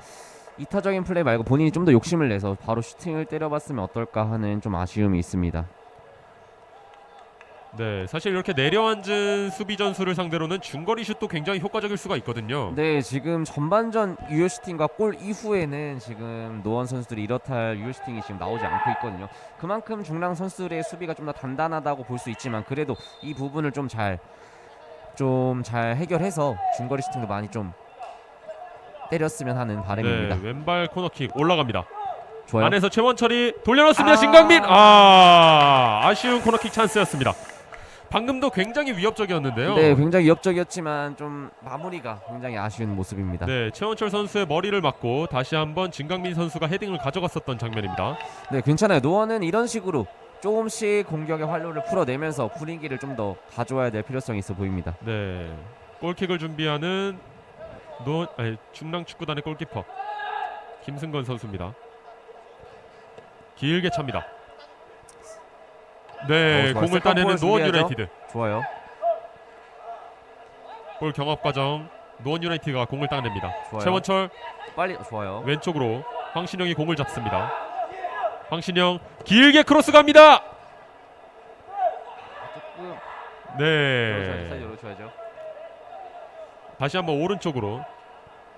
이타적인 플레이 말고 본인이 좀 더 욕심을 내서 바로 슈팅을 때려봤으면 어떨까 하는 좀 아쉬움이 있습니다. 네, 사실 이렇게 내려앉은 수비 전술을 상대로는 중거리 슛도 굉장히 효과적일 수가 있거든요. 네, 지금 전반전 유효 슈팅과 골 이후에는 지금 노원 선수들이 이렇다 할 유효 슈팅이 지금 나오지 않고 있거든요. 그만큼 중랑 선수들의 수비가 좀 더 단단하다고 볼 수 있지만 그래도 이 부분을 좀 잘 해결해서 중거리 슈팅도 많이 좀 때렸으면 하는 바람입니다. 네, 왼발 코너킥 올라갑니다. 좋아요. 안에서 최원철이 돌려놓습니다. 아. 진강민. 아쉬운 코너킥 찬스였습니다. 방금도 굉장히 위협적이었는데요. 네, 굉장히 위협적이었지만 좀 마무리가 굉장히 아쉬운 모습입니다. 네, 최원철 선수의 머리를 맞고 다시 한번 진강민 선수가 헤딩을 가져갔었던 장면입니다. 네, 괜찮아요. 노원은 이런 식으로 조금씩 공격의 활로를 풀어내면서 분위기를 좀 더 가져와야 될 필요성이 있어 보입니다. 네, 골킥을 준비하는 중랑축구단의 골키퍼 김승건 선수입니다. 길게 찹니다. 네, 좋아요. 공을 따내는 세컨볼 노원 준비하죠? 유나이티드. 좋아요. 볼 경합 과정 노원 유나이티드가 공을 따냅니다. 좋아요. 최원철 빨리 좋아요. 왼쪽으로 황신영이 공을 잡습니다. 황신영 길게 크로스 갑니다. 조금 네, 열어줘야죠. 다시 한번 오른쪽으로.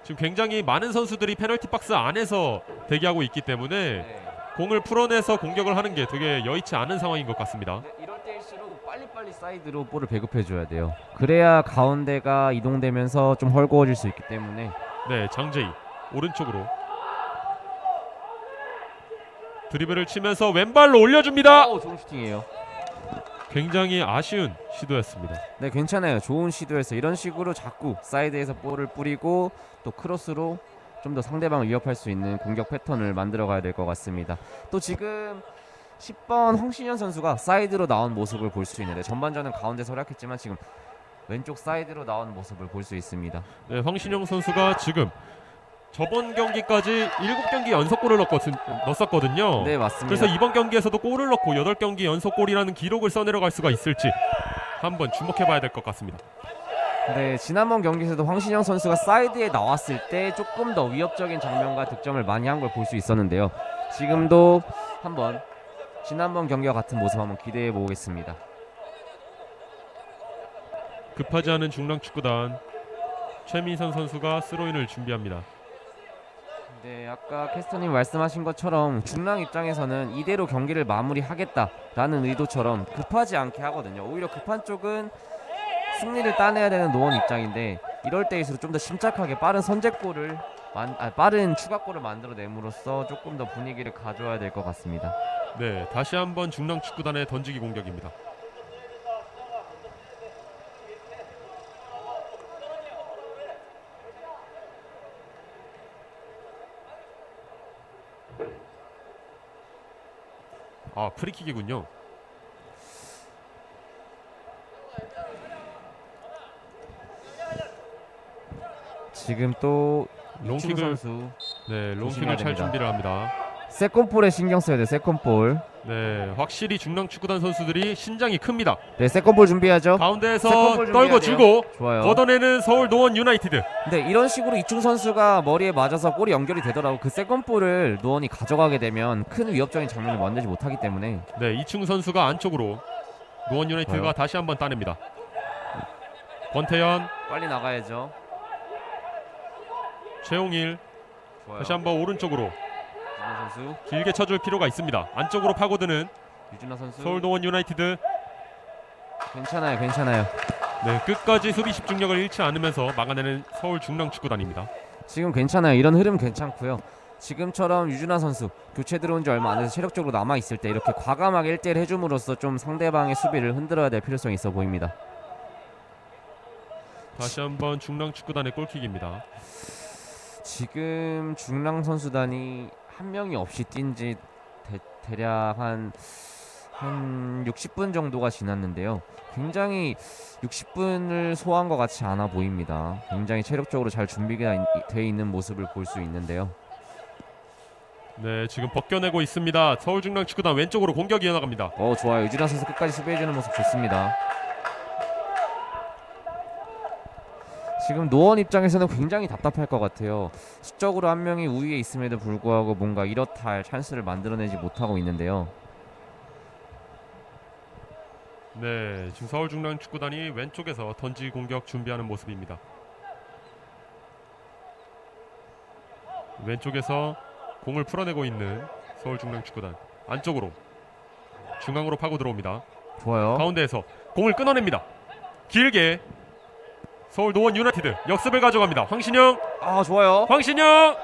지금 굉장히 많은 선수들이 페널티 박스 안에서 대기하고 있기 때문에 네. 공을 풀어내서 공격을 하는 게 되게 여의치 않은 상황인 것 같습니다. 네, 이럴 때일수록 빨리빨리 사이드로 볼을 배급해줘야 돼요. 그래야 가운데가 이동되면서 좀 헐거워질 수 있기 때문에. 네, 장재희 오른쪽으로 드리블을 치면서 왼발로 올려줍니다. 오, 좋은 슈팅이에요. 굉장히 아쉬운 시도였습니다. 네, 괜찮아요. 좋은 시도에서 이런 식으로 자꾸 사이드에서 볼을 뿌리고 또 크로스로 좀 더 상대방을 위협할 수 있는 공격 패턴을 만들어 가야 될 것 같습니다. 또 지금 10번 황신현 선수가 사이드로 나온 모습을 볼 수 있는데 전반전은 가운데서 활약했지만 지금 왼쪽 사이드로 나온 모습을 볼 수 있습니다. 네, 황신영 선수가 지금 저번 경기까지 7경기 연속골을 넣었었거든요. 네, 맞습니다. 그래서 이번 경기에서도 골을 넣고 8경기 연속골이라는 기록을 써내려갈 수가 있을지 한번 주목해봐야 될 것 같습니다. 네, 지난번 경기에서도 황신영 선수가 사이드에 나왔을 때 조금 더 위협적인 장면과 득점을 많이 한 걸 볼 수 있었는데요. 지금도 한번 지난번 경기와 같은 모습 한번 기대해 보겠습니다. 급하지 않은 중랑축구단 최민선 선수가 스로인을 준비합니다. 네, 아까 캐스터님 말씀하신 것처럼 중랑 입장에서는 이대로 경기를 마무리하겠다라는 의도처럼 급하지 않게 하거든요. 오히려 급한 쪽은 승리를 따내야 되는 노원 입장인데 이럴 때일수록 좀 더 침착하게 빠른 선제골을 빠른 추가골을 만들어냄으로써 조금 더 분위기를 가져와야 될 것 같습니다. 네, 다시 한번 중랑축구단의 던지기 공격입니다. 아, 프리킥이군요. 지금 또 롱킥을 이충 선수 네, 조심해야 롱킥을 잘 됩니다. 준비를 합니다. 세컨볼에 신경 써야 돼. 세컨볼. 네, 확실히 중랑축구단 선수들이 신장이 큽니다. 네, 세컨볼 준비하죠. 가운데에서 세컨볼 떨궈 주고 좋아요. 걷어내는 서울 노원 유나이티드. 네, 이런 식으로 이충 선수가 머리에 맞아서 골이 연결이 되더라고. 그 세컨볼을 노원이 가져가게 되면 큰 위협적인 장면을 만들지 못하기 때문에. 네, 이충 선수가 안쪽으로 노원 유나이티드가 좋아요. 다시 한번 따냅니다. 권태현, 빨리 나가야죠. 최용일 좋아요. 다시 한번 오른쪽으로 유준하 선수. 길게 쳐줄 필요가 있습니다. 안쪽으로 파고드는 유준하 선수. 서울 노원 유나이티드. 괜찮아요. 괜찮아요. 네, 끝까지 수비 집중력을 잃지 않으면서 막아내는 서울 중랑축구단입니다. 지금 괜찮아요. 이런 흐름 괜찮고요. 지금처럼 유준하 선수 교체 들어온 지 얼마 안 돼서 체력적으로 남아 있을 때 이렇게 과감하게 1대1 해줌으로써 좀 상대방의 수비를 흔들어야 될 필요성이 있어 보입니다. 다시 한번 중랑축구단의 골킥입니다. 지금 중랑 선수단이 한 명이 없이 뛴 지 대략 한 60분 정도가 지났는데요. 굉장히 60분을 소화한 것 같지 않아 보입니다. 굉장히 체력적으로 잘 준비가 돼 있는 모습을 볼 수 있는데요. 네, 지금 벗겨내고 있습니다. 서울 중랑축구단 왼쪽으로 공격이 이어나갑니다. 좋아요. 유준하 선수 끝까지 수비해주는 모습 좋습니다. 지금 노원 입장에서는 굉장히 답답할 것 같아요. 수적으로 한 명이 우위에 있음에도 불구하고 뭔가 이렇다 할 찬스를 만들어내지 못하고 있는데요. 네, 지금 서울 중랑축구단이 왼쪽에서 던지 공격 준비하는 모습입니다. 왼쪽에서 공을 풀어내고 있는 서울 중랑축구단. 안쪽으로 중앙으로 파고 들어옵니다. 좋아요. 가운데에서 공을 끊어냅니다. 길게 서울 노원 유나이티드 역습을 가져갑니다. 황신영, 좋아요. 황신영.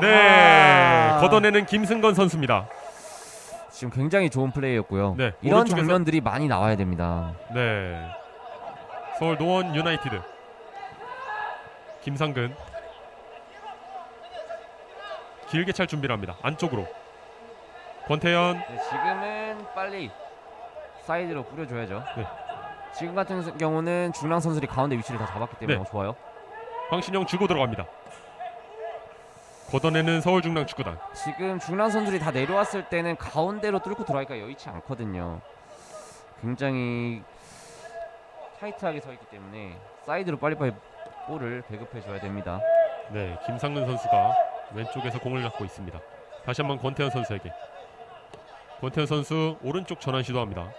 네, 아. 걷어내는 김승건 선수입니다. 지금 굉장히 좋은 플레이였고요. 네, 이런 오른쪽에서- 장면들이 많이 나와야 됩니다. 네. 서울 노원 유나이티드. 김상근. 길게 찰 준비를 합니다. 안쪽으로. 권태현. 네, 지금은 빨리 사이드로 뿌려줘야죠. 네. 지금 같은 경우는 중랑 선수들이 가운데 위치를 다 잡았기 때문에 네. 좋아요. 황신영 주고 들어갑니다. 걷어내는 서울중랑축구단. 지금 중랑 선수들이 다 내려왔을 때는 가운데로 뚫고 들어가기가 여의치 않거든요. 굉장히 타이트하게 서 있기 때문에 사이드로 빨리빨리 볼을 배급해줘야 됩니다. 네, 김상근 선수가 왼쪽에서 공을 잡고 있습니다. 다시 한번 권태현 선수에게. 권태현 선수 오른쪽 전환 시도합니다.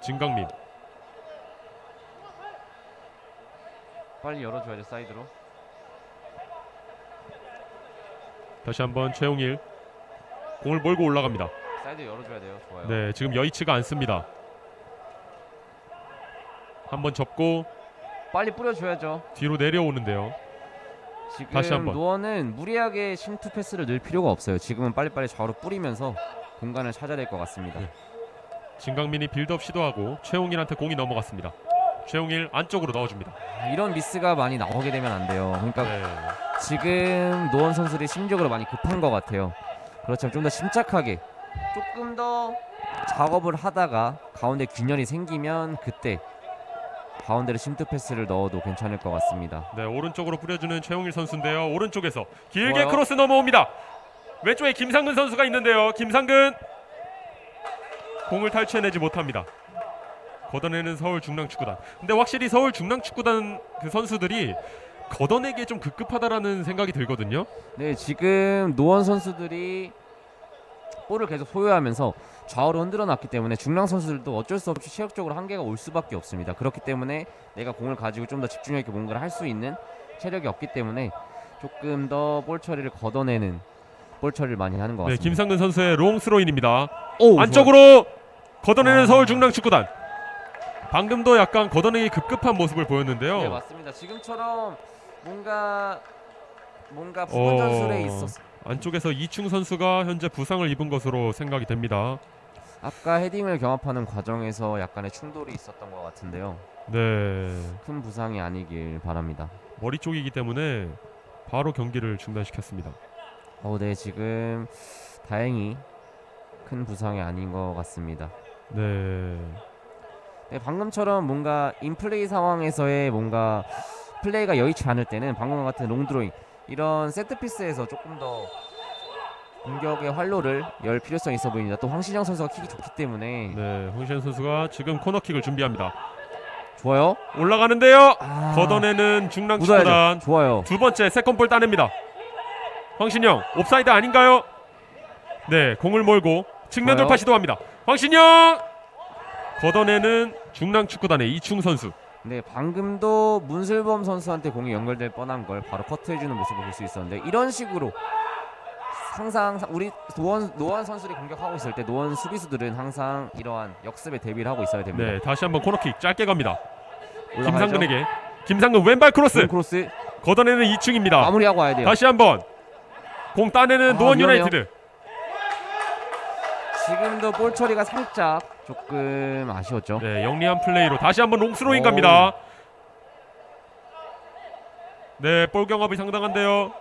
진강민. 빨리 열어줘야죠 사이드로. 다시 한번 최용일. 공을 몰고 올라갑니다. 사이드 열어줘야 돼요. 좋아요. 네, 지금 여의치가 않습니다. 한번 접고 빨리 뿌려줘야죠. 뒤로 내려오는데요. 지금 다시 한번. 노원은 무리하게 심투 패스를 넣을 필요가 없어요. 지금은 빨리빨리 좌우로 뿌리면서 공간을 찾아야 될 것 같습니다. 네. 진강민이 빌드업 시도하고 최용일한테 공이 넘어갔습니다. 최용일 안쪽으로 넣어줍니다. 이런 미스가 많이 나오게 되면 안 돼요. 그러니까 네. 지금 노원 선수들이 심리적으로 많이 급한 것 같아요. 그렇지만 좀 더 침착하게 조금 더 작업을 하다가 가운데 균열이 생기면 그때 가운데로 심투 패스를 넣어도 괜찮을 것 같습니다. 네, 오른쪽으로 뿌려주는 최용일 선수인데요. 오른쪽에서 길게 좋아요. 크로스 넘어옵니다. 왼쪽에 김상근 선수가 있는데요. 김상근 공을 탈취해내지 못합니다. 걷어내는 서울 중랑축구단. 근데 확실히 서울 중랑축구단 그 선수들이 걷어내기에 좀 급급하다라는 생각이 들거든요. 네, 지금 노원 선수들이 볼을 계속 소유하면서 좌우로 흔들어 놨기 때문에 중랑 선수들도 어쩔 수 없이 체력적으로 한계가 올 수밖에 없습니다. 그렇기 때문에 내가 공을 가지고 좀 더 집중력 있게 뭔가를 할 수 있는 체력이 없기 때문에 조금 더 볼 처리를 걷어내는 볼 처리를 많이 하는 것 네, 같습니다. 김상근 선수의 롱스로인입니다. 오, 안쪽으로 걷어내는 아. 서울 중랑축구단. 방금도 약간 걷어내기 급급한 모습을 보였는데요. 네, 맞습니다. 지금처럼 뭔가 부분 전술에 있었어. 안쪽에서 이충 선수가 현재 부상을 입은 것으로 생각이 됩니다. 아까 헤딩을 경합하는 과정에서 약간의 충돌이 있었던 것 같은데요. 네, 큰 부상이 아니길 바랍니다. 머리 쪽이기 때문에 바로 경기를 중단시켰습니다. 네, 지금 다행히 큰 부상이 아닌 것 같습니다. 네, 네, 방금처럼 뭔가 인플레이 상황에서의 뭔가 플레이가 여의치 않을 때는 방금 같은 롱드로잉 이런 세트피스에서 조금 더 공격의 활로를 열 필요성이 있어 보입니다. 또 황신영 선수가 킥이 좋기 때문에 네, 홍시현 선수가 지금 코너킥을 준비합니다. 좋아요. 올라가는데요. 아, 걷어내는 중랑축구단. 묻어야죠. 좋아요. 두 번째 세컨볼 따냅니다. 황신영 옵사이드 아닌가요? 네, 공을 몰고 측면 좋아요. 돌파 시도합니다. 황신영 걷어내는 중랑축구단의 이충 선수. 네, 방금도 문슬범 선수한테 공이 연결될 뻔한 걸 바로 커트해주는 모습을 볼 수 있었는데 이런 식으로 항상 우리 노원 선수들이 공격하고 있을 때 노원 수비수들은 항상 이러한 역습에 대비를 하고 있어야 됩니다. 네, 다시 한번 코너킥 짧게 갑니다. 올라가야죠. 김상근에게 김상근 왼발 크로스 크로스 걷어내는 이충입니다. 마무리하고 와야 돼요. 다시 한번 공 따내는 노원 위험해요. 유나이티드. 지금도 볼 처리가 살짝 조금 아쉬웠죠. 네, 영리한 플레이로 다시 한번 롱스로인 오. 갑니다. 네, 볼 경합이 상당한데요.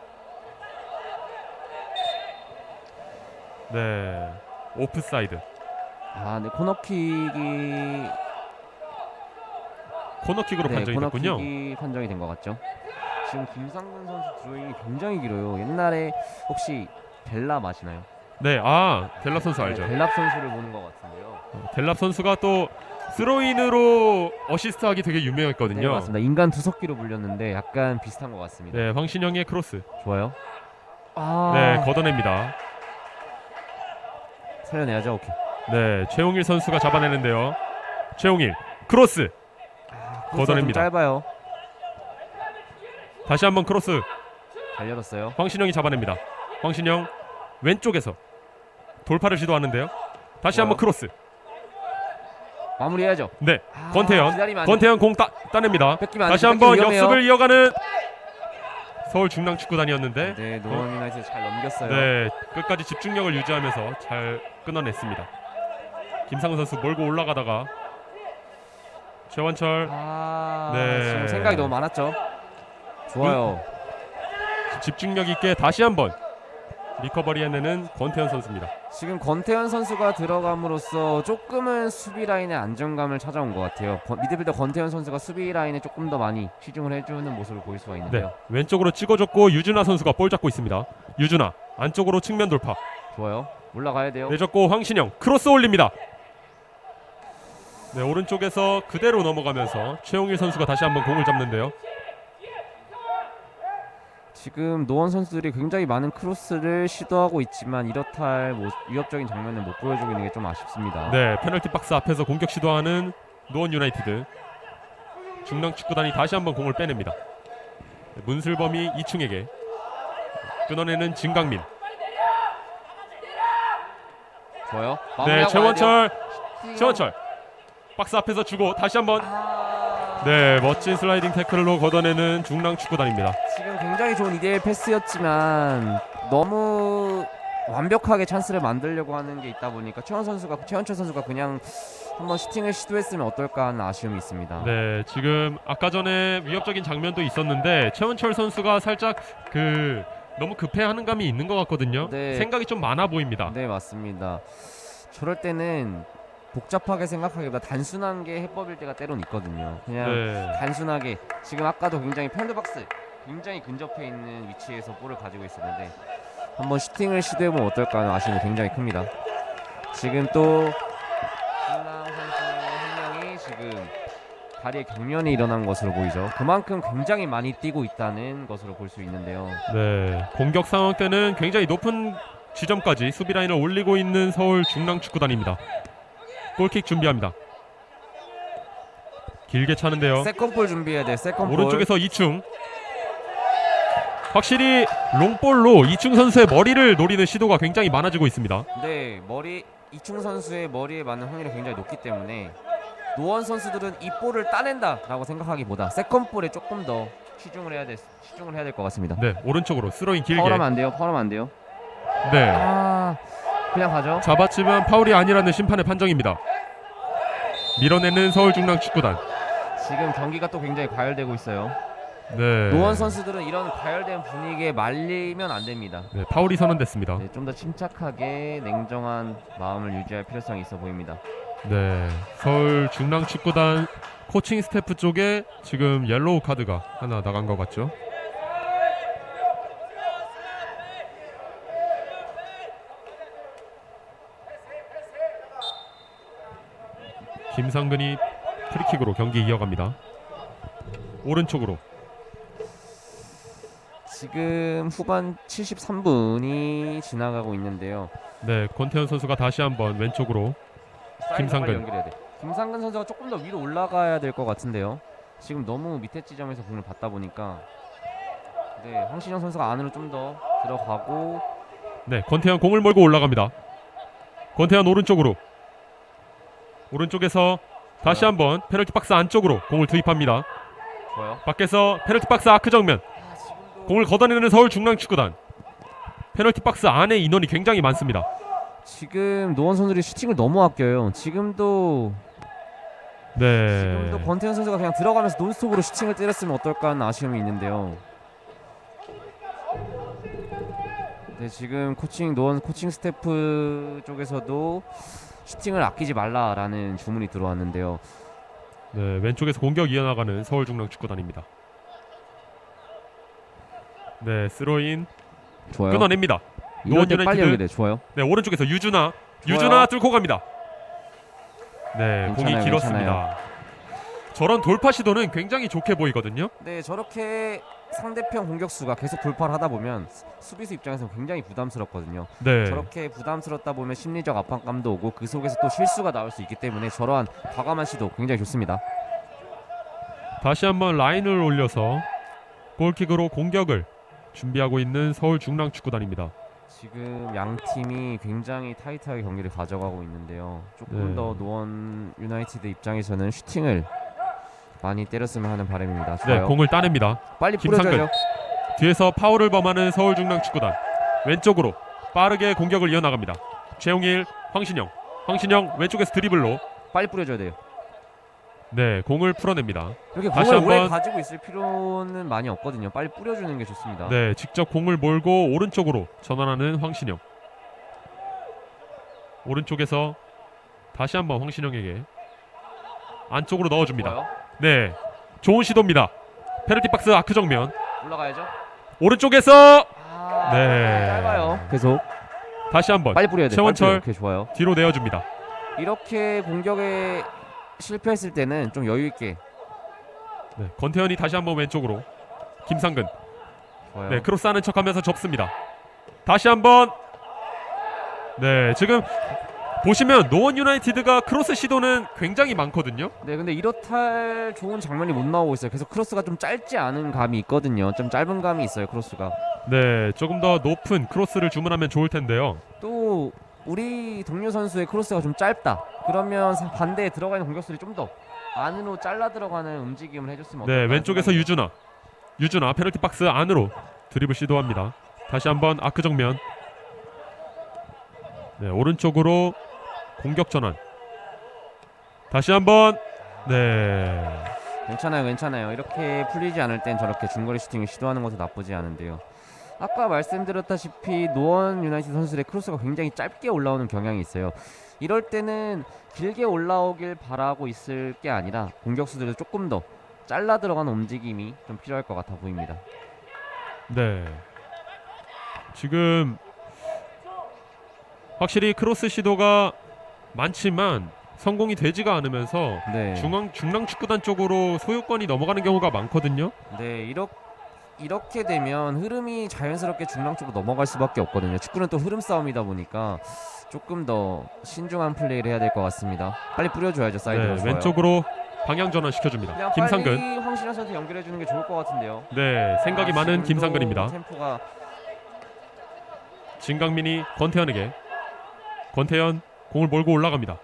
네, 오프사이드. 네, 코너킥이 코너킥으로 판정이 됐군요. 코너킥이 판정이 된 것 같죠. 지금 김상근 선수 드로잉이 굉장히 길어요. 옛날에 혹시 벨라 아시나요? 네, 델랍 선수 알죠. 네, 벨랍 선수를 보는 것 같은데요. 델랍 선수가 또 스로인으로 어시스트하기 되게 유명했거든요. 네, 맞습니다. 인간 두석기로 불렸는데 약간 비슷한 것 같습니다. 네, 황신영의 크로스. 좋아요. 네, 걷어냅니다. 살려내야죠. 오케이. 네, 최용일 선수가 잡아내는데요. 최용일 크로스. 걷어냅니다. 좀 짧아요. 다시 한번 크로스. 잘 열었어요. 황신영이 잡아냅니다. 황신영 왼쪽에서 돌파를 시도하는데요. 다시 좋아요. 한번 크로스. 마무리해야죠. 네, 기다리면 권태현. 안 돼. 권태현 공 따냅니다. 뺏기면 안 다시 돼. 한번 뺏기면 위험해요. 역습을 이어가는 서울 중랑축구단이었는데 네, 노원 유나이티드 잘 넘겼어요. 네, 끝까지 집중력을 유지하면서 잘 끊어냈습니다. 김상근 선수 몰고 올라가다가 최원철 네. 지금 생각이 너무 많았죠. 좋아요. 집중력 있게 다시 한번 리커버리 해내는 권태현 선수입니다. 지금 권태현 선수가 들어감으로써 조금은 수비 라인의 안정감을 찾아온 것 같아요. 미드필더 권태현 선수가 수비 라인에 조금 더 많이 치중을 해주는 모습을 볼 수가 네, 있는데요. 왼쪽으로 찍어줬고 유준하 선수가 볼 잡고 있습니다. 유준하 안쪽으로 측면 돌파 좋아요. 올라가야 돼요. 내줬고 황신영 크로스 올립니다. 네, 오른쪽에서 그대로 넘어가면서 최용일 선수가 다시 한번 공을 잡는데요. 지금 노원 선수들이 굉장히 많은 크로스를 시도하고 있지만 이렇다 할 위협적인 장면을 못 보여주고 있는 게 좀 아쉽습니다. 네, 페널티 박스 앞에서 공격 시도하는 노원 유나이티드. 중랑축구단이 다시 한번 공을 빼냅니다. 네, 문슬범이 이충에게 끊어내는 진강민. 좋아요. 네, 마무리하고 최원철 가야 돼요. 최원철 박스 앞에서 주고 다시 한번 네, 멋진 슬라이딩 태클로 걷어내는 중랑축구단입니다. 지금 굉장히 좋은 이데일 패스였지만 너무 완벽하게 찬스를 만들려고 하는 게 있다 보니까 최원철 선수가 그냥 한번 슈팅을 시도했으면 어떨까 하는 아쉬움이 있습니다. 네, 지금 아까 전에 위협적인 장면도 있었는데 최원철 선수가 살짝 너무 급해하는 감이 있는 것 같거든요. 네. 생각이 좀 많아 보입니다. 네, 맞습니다. 저럴 때는 복잡하게 생각하기보다 단순한 게 해법일 때가 때론 있거든요. 그냥 네. 단순하게 지금 아까도 굉장히 펜드박스 굉장히 근접해 있는 위치에서 볼을 가지고 있었는데 한번 슈팅을 시도해보면 어떨까 하는 아쉬움이 굉장히 큽니다. 지금 또 신랑 선수의 한 명이 지금 다리에 경련이 일어난 것으로 보이죠. 그만큼 굉장히 많이 뛰고 있다는 것으로 볼 수 있는데요. 네, 공격 상황 때는 굉장히 높은 지점까지 수비 라인을 올리고 있는 서울 중랑축구단입니다. 골킥 준비합니다. 길게 차는데요. 세컨볼 준비해야 돼. 세컨볼. 오른쪽에서 이충. 확실히 롱볼로 이충 선수의 머리를 노리는 시도가 굉장히 많아지고 있습니다. 네, 이충 선수의 머리에 맞는 확률이 굉장히 높기 때문에 노원 선수들은 이 볼을 따낸다라고 생각하기보다 세컨볼에 조금 더 치중을 해야 될 것 같습니다. 네, 오른쪽으로 스로잉 길게. 파울하면 안 돼요. 네, 그냥 가죠. 잡았지만 파울이 아니라는 심판의 판정입니다. 밀어내는 서울 중랑축구단. 지금 경기가 또 굉장히 과열되고 있어요. 네. 노원 선수들은 이런 과열된 분위기에 말리면 안 됩니다. 네, 파울이 선언됐습니다. 네, 좀 더 침착하게 냉정한 마음을 유지할 필요성이 있어 보입니다. 네, 서울 중랑축구단 코칭 스태프 쪽에 지금 옐로우 카드가 하나 나간 것 같죠. 김상근이 프리킥으로 경기 이어갑니다. 오른쪽으로. 지금 후반 73분이 지나가고 있는데요. 네, 권태현 선수가 다시 한번 왼쪽으로. 김상근. 연결해야 돼. 김상근 선수가 조금 더 위로 올라가야 될 것 같은데요. 지금 너무 밑에 지점에서 공을 받다 보니까 네, 황신영 선수가 안으로 좀 더 들어가고 네, 권태현 공을 몰고 올라갑니다. 권태현 오른쪽으로. 오른쪽에서 다시 한번 페널티 박스 안쪽으로 공을 투입합니다. 좋아요. 밖에서 페널티 박스 아크 정면. 공을 걷어내는 서울 중랑축구단. 페널티 박스 안에 인원이 굉장히 많습니다. 지금 노원 선수들이 슈팅을 너무 아껴요. 지금도 네. 권태현 선수가 그냥 들어가면서 논스톱으로 슈팅을 때렸으면 어떨까 하는 아쉬움이 있는데요. 네, 지금 노원 코칭 스태프 쪽에서도 슈팅을 아끼지 말라라는 주문이 들어왔는데요. 네, 왼쪽에서 공격 이어나가는 서울 중랑축구단입니다. 네, 스로인 좋아요. 끊어냅니다. 이럴 때 노원 빨리 유나이티드. 연결돼. 좋아요. 네, 오른쪽에서 유준하 좋아요. 뚫고 갑니다. 네, 공이 괜찮아요, 길었습니다. 저런 돌파 시도는 굉장히 좋게 보이거든요. 네, 저렇게 상대편 공격수가 계속 돌파를 하다 보면 수비수 입장에서 굉장히 부담스럽거든요. 네. 저렇게 부담스럽다 보면 심리적 압박감도 오고 그 속에서 또 실수가 나올 수 있기 때문에 저러한 과감한 시도 굉장히 좋습니다. 다시 한번 라인을 올려서 골킥으로 공격을 준비하고 있는 서울 중랑축구단입니다. 지금 양 팀이 굉장히 타이트하게 경기를 가져가고 있는데요. 조금 네. 더 노원 유나이티드 입장에서는 슈팅을 많이 때렸으면 하는 바람입니다. 네, 좋아요. 공을 따냅니다. 빨리 김상근. 뿌려줘야죠. 뒤에서 파울을 범하는 서울중랑축구단. 왼쪽으로 빠르게 공격을 이어나갑니다. 최용일, 황신영 왼쪽에서 드리블로 빨리 뿌려줘야 돼요. 네, 공을 풀어냅니다. 이렇게 다시 공을 오래 한번. 가지고 있을 필요는 많이 없거든요. 빨리 뿌려주는 게 좋습니다. 네, 직접 공을 몰고 오른쪽으로 전환하는 황신영. 오른쪽에서 다시 한번 황신영에게 안쪽으로 넣어줍니다. 좋아요. 네, 좋은 시도입니다. 페널티 박스 아크 정면. 올라가야죠. 오른쪽에서 네. 짧아요. 계속 다시 한번 빨리 뿌려야 돼요. 최원철. 이렇게 좋아요. 뒤로 내어줍니다. 이렇게 공격에 실패했을 때는 좀 여유 있게. 네, 권태현이 다시 한번 왼쪽으로. 김상근. 좋아요. 네, 크로스하는 척하면서 접습니다. 다시 한번. 네, 지금 보시면 노원 유나이티드가 크로스 시도는 굉장히 많거든요. 네, 근데 이렇다 할 좋은 장면이 못 나오고 있어요. 계속 크로스가 좀 짧지 않은 감이 있거든요. 좀 짧은 감이 있어요, 크로스가. 네, 조금 더 높은 크로스를 주문하면 좋을 텐데요. 또 우리 동료 선수의 크로스가 좀 짧다. 그러면 반대에 들어가 있는 공격수들이 좀 더 안으로 잘라 들어가는 움직임을 해줬으면 네, 어떨까 왼쪽에서 생각이 유준아 페널티 박스 안으로 드리블 시도합니다. 다시 한번 아크 정면. 네, 오른쪽으로 공격 전환. 다시 한번. 네, 괜찮아요. 이렇게 풀리지 않을 땐 저렇게 중거리 슈팅을 시도하는 것도 나쁘지 않은데요. 아까 말씀드렸다시피 노원 유나이티드 선수들의 크로스가 굉장히 짧게 올라오는 경향이 있어요. 이럴 때는 길게 올라오길 바라고 있을 게 아니라 공격수들도 조금 더 잘라 들어가는 움직임이 좀 필요할 것 같아 보입니다. 네. 지금 확실히 크로스 시도가 많지만 성공이 되지가 않으면서 네. 중랑축구단 쪽으로 소유권이 넘어가는 경우가 많거든요. 네, 이렇게 되면 흐름이 자연스럽게 중랑 쪽으로 넘어갈 수밖에 없거든요. 축구는 또 흐름 싸움이다 보니까 조금 더 신중한 플레이를 해야 될 것 같습니다. 빨리 뿌려줘야죠. 사이드로. 네, 좋아요. 왼쪽으로 방향 전환 시켜줍니다. 그냥 김상근. 빨리 황신현 선수 연결해 주는 게 좋을 것 같은데요. 네, 생각이 많은 지금도 김상근입니다. 템포가 진강민이 권태현에게. 권태현 공을 몰고 올라갑니다.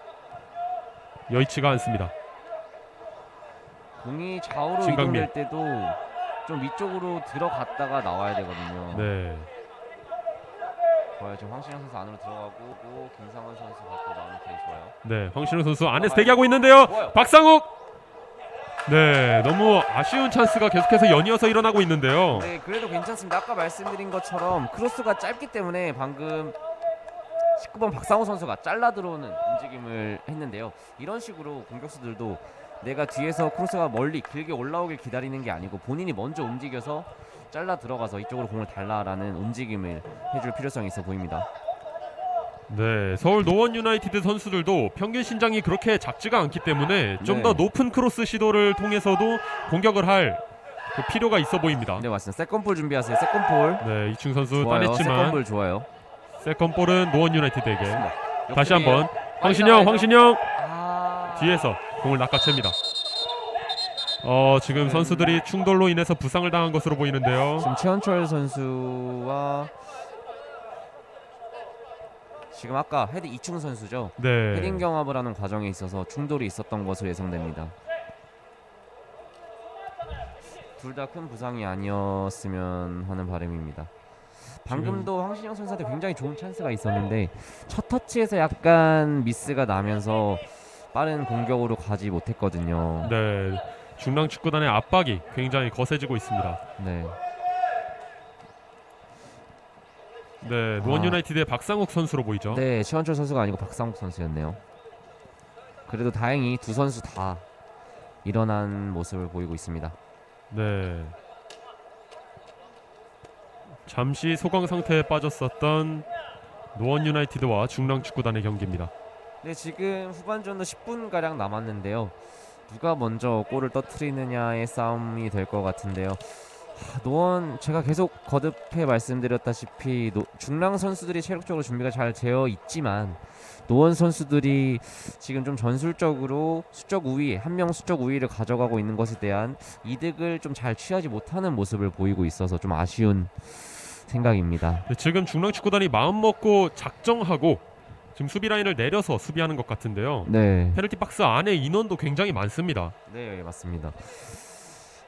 여의치가 않습니다. 공이 좌우로 진강민. 이동될 때도 좀 위쪽으로 들어갔다가 나와야 되거든요. 네, 좋아요. 지금 황신영 선수 안으로 들어가고 김상원 선수 밖으로 나오는 게 좋아요. 네, 황신우 선수 안에서 대기하고 있는데요. 좋아요. 박상욱. 네, 너무 아쉬운 찬스가 계속해서 연이어서 일어나고 있는데요. 네, 그래도 괜찮습니다. 아까 말씀드린 것처럼 크로스가 짧기 때문에 방금 19번 박상호 선수가 잘라 들어오는 움직임을 했는데요. 이런 식으로 공격수들도 내가 뒤에서 크로스가 멀리 길게 올라오길 기다리는 게 아니고 본인이 먼저 움직여서 잘라 들어가서 이쪽으로 공을 달라라는 움직임을 해줄 필요성이 있어 보입니다. 네, 서울 노원 유나이티드 선수들도 평균 신장이 그렇게 작지가 않기 때문에 좀 네. 더 높은 크로스 시도를 통해서도 공격을 할 그 필요가 있어 보입니다. 네, 맞습니다. 세컨볼 준비하세요. 세컨볼. 네, 이충 선수 좋아요. 따냈지만 세컨볼 좋아요. 세컨볼은 노원 유나이티드에게. 다시 역습이에요. 한번 빨리 황신영 아... 뒤에서 공을 낚아챕니다. 지금 선수들이 충돌로 인해서 부상을 당한 것으로 보이는데요. 지금 최원철 선수와 지금 아까 헤드 이충 선수죠. 네, 헤딩 경합을 하는 과정에 있어서 충돌이 있었던 것으로 예상됩니다. 둘 다 큰 부상이 아니었으면 하는 바람입니다. 방금도 황신영 선수한테 굉장히 좋은 찬스가 있었는데 첫 터치에서 약간 미스가 나면서 빠른 공격으로 가지 못했거든요. 네, 중랑축구단의 압박이 굉장히 거세지고 있습니다. 네. 네, 노원 유나이티드의 박상욱 선수로 보이죠. 네, 최원철 선수가 아니고 박상욱 선수였네요. 그래도 다행히 두 선수 다 일어난 모습을 보이고 있습니다. 네. 잠시 소강 상태에 빠졌었던 노원 유나이티드와 중랑축구단의 경기입니다. 네, 지금 후반전도 10분 가량 남았는데요. 누가 먼저 골을 터뜨리느냐의 싸움이 될 것 같은데요. 노원 제가 계속 거듭해 말씀드렸다시피 중랑 선수들이 체력적으로 준비가 잘 되어 있지만 노원 선수들이 지금 좀 전술적으로 수적 우위, 한 명 수적 우위를 가져가고 있는 것에 대한 이득을 좀 잘 취하지 못하는 모습을 보이고 있어서 좀 아쉬운 생각입니다. 네, 지금 중랑축구단이 마음 먹고 작정하고 지금 수비 라인을 내려서 수비하는 것 같은데요. 네. 페널티 박스 안에 인원도 굉장히 많습니다. 네, 맞습니다.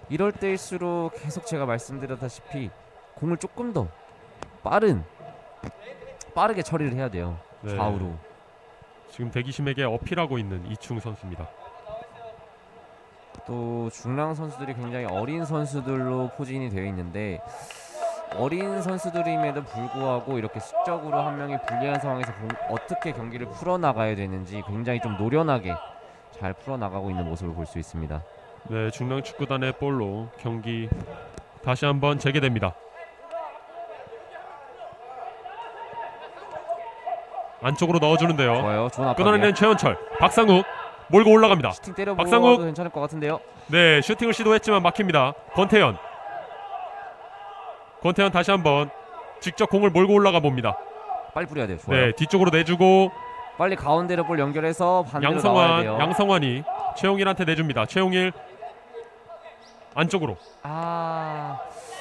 이럴 때일수록 계속 제가 말씀드렸다시피 공을 조금 더 빠르게 처리를 해야 돼요. 네. 좌우로. 지금 대기심에게 어필하고 있는 이충 선수입니다. 또 중랑 선수들이 굉장히 어린 선수들로 포진이 되어 있는데 어린 선수들임에도 불구하고 이렇게 수적으로 한 명이 불리한 상황에서 어떻게 경기를 풀어나가야 되는지 굉장히 좀 노련하게 잘 풀어나가고 있는 모습을 볼 수 있습니다. 네, 중랑축구단의 볼로 경기 다시 한번 재개됩니다. 안쪽으로 넣어주는데요. 좋아요. 좋은 압박이에요. 끊어내는 최현철, 박상욱 몰고 올라갑니다. 슈팅 때려보고 박상욱! 괜찮을 것 같은데요. 네, 슈팅을 시도했지만 막힙니다. 권태현 다시 한번 직접 공을 몰고 올라가 봅니다. 빨리 뿌려야 돼요. 좋아요. 네, 뒤쪽으로 내주고 빨리 가운데로 볼 연결해서 반대로 나와야 돼요. 양성환이 최용일한테 내줍니다. 최용일 안쪽으로.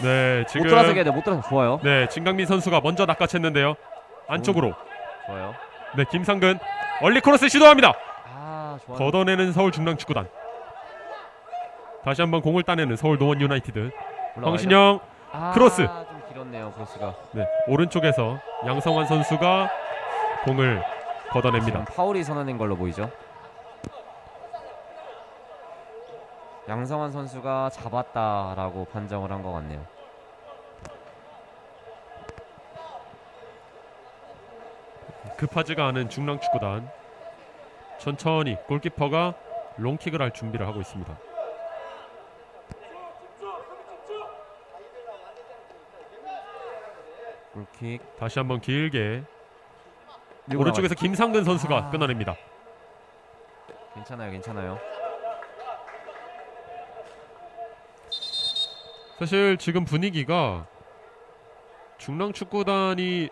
네, 지금 못 돌아서게 돼. 못 돌아서. 좋아요. 네, 진강민 선수가 먼저 낚아챘는데요. 안쪽으로. 좋아요. 네, 김상근 얼리 크로스 시도합니다. 좋아요. 걷어내는 서울 중랑축구단. 다시 한번 공을 따내는 서울 노원 유나이티드. 올라가야죠. 황신영 크로스. 좀 길었네요. 크로스가. 네, 오른쪽에서 양성환 선수가 공을 걷어냅니다. 지금 파울이 선언된 걸로 보이죠. 양성환 선수가 잡았다라고 판정을 한 것 같네요. 급하지가 않은 중랑축구단. 천천히 골키퍼가 롱킥을 할 준비를 하고 있습니다. 골킥. 다시 한번 길게 밀고 오른쪽에서 김상근 선수가 아. 끊어냅니다. 괜찮아요. 사실 지금 분위기가 중랑축구단이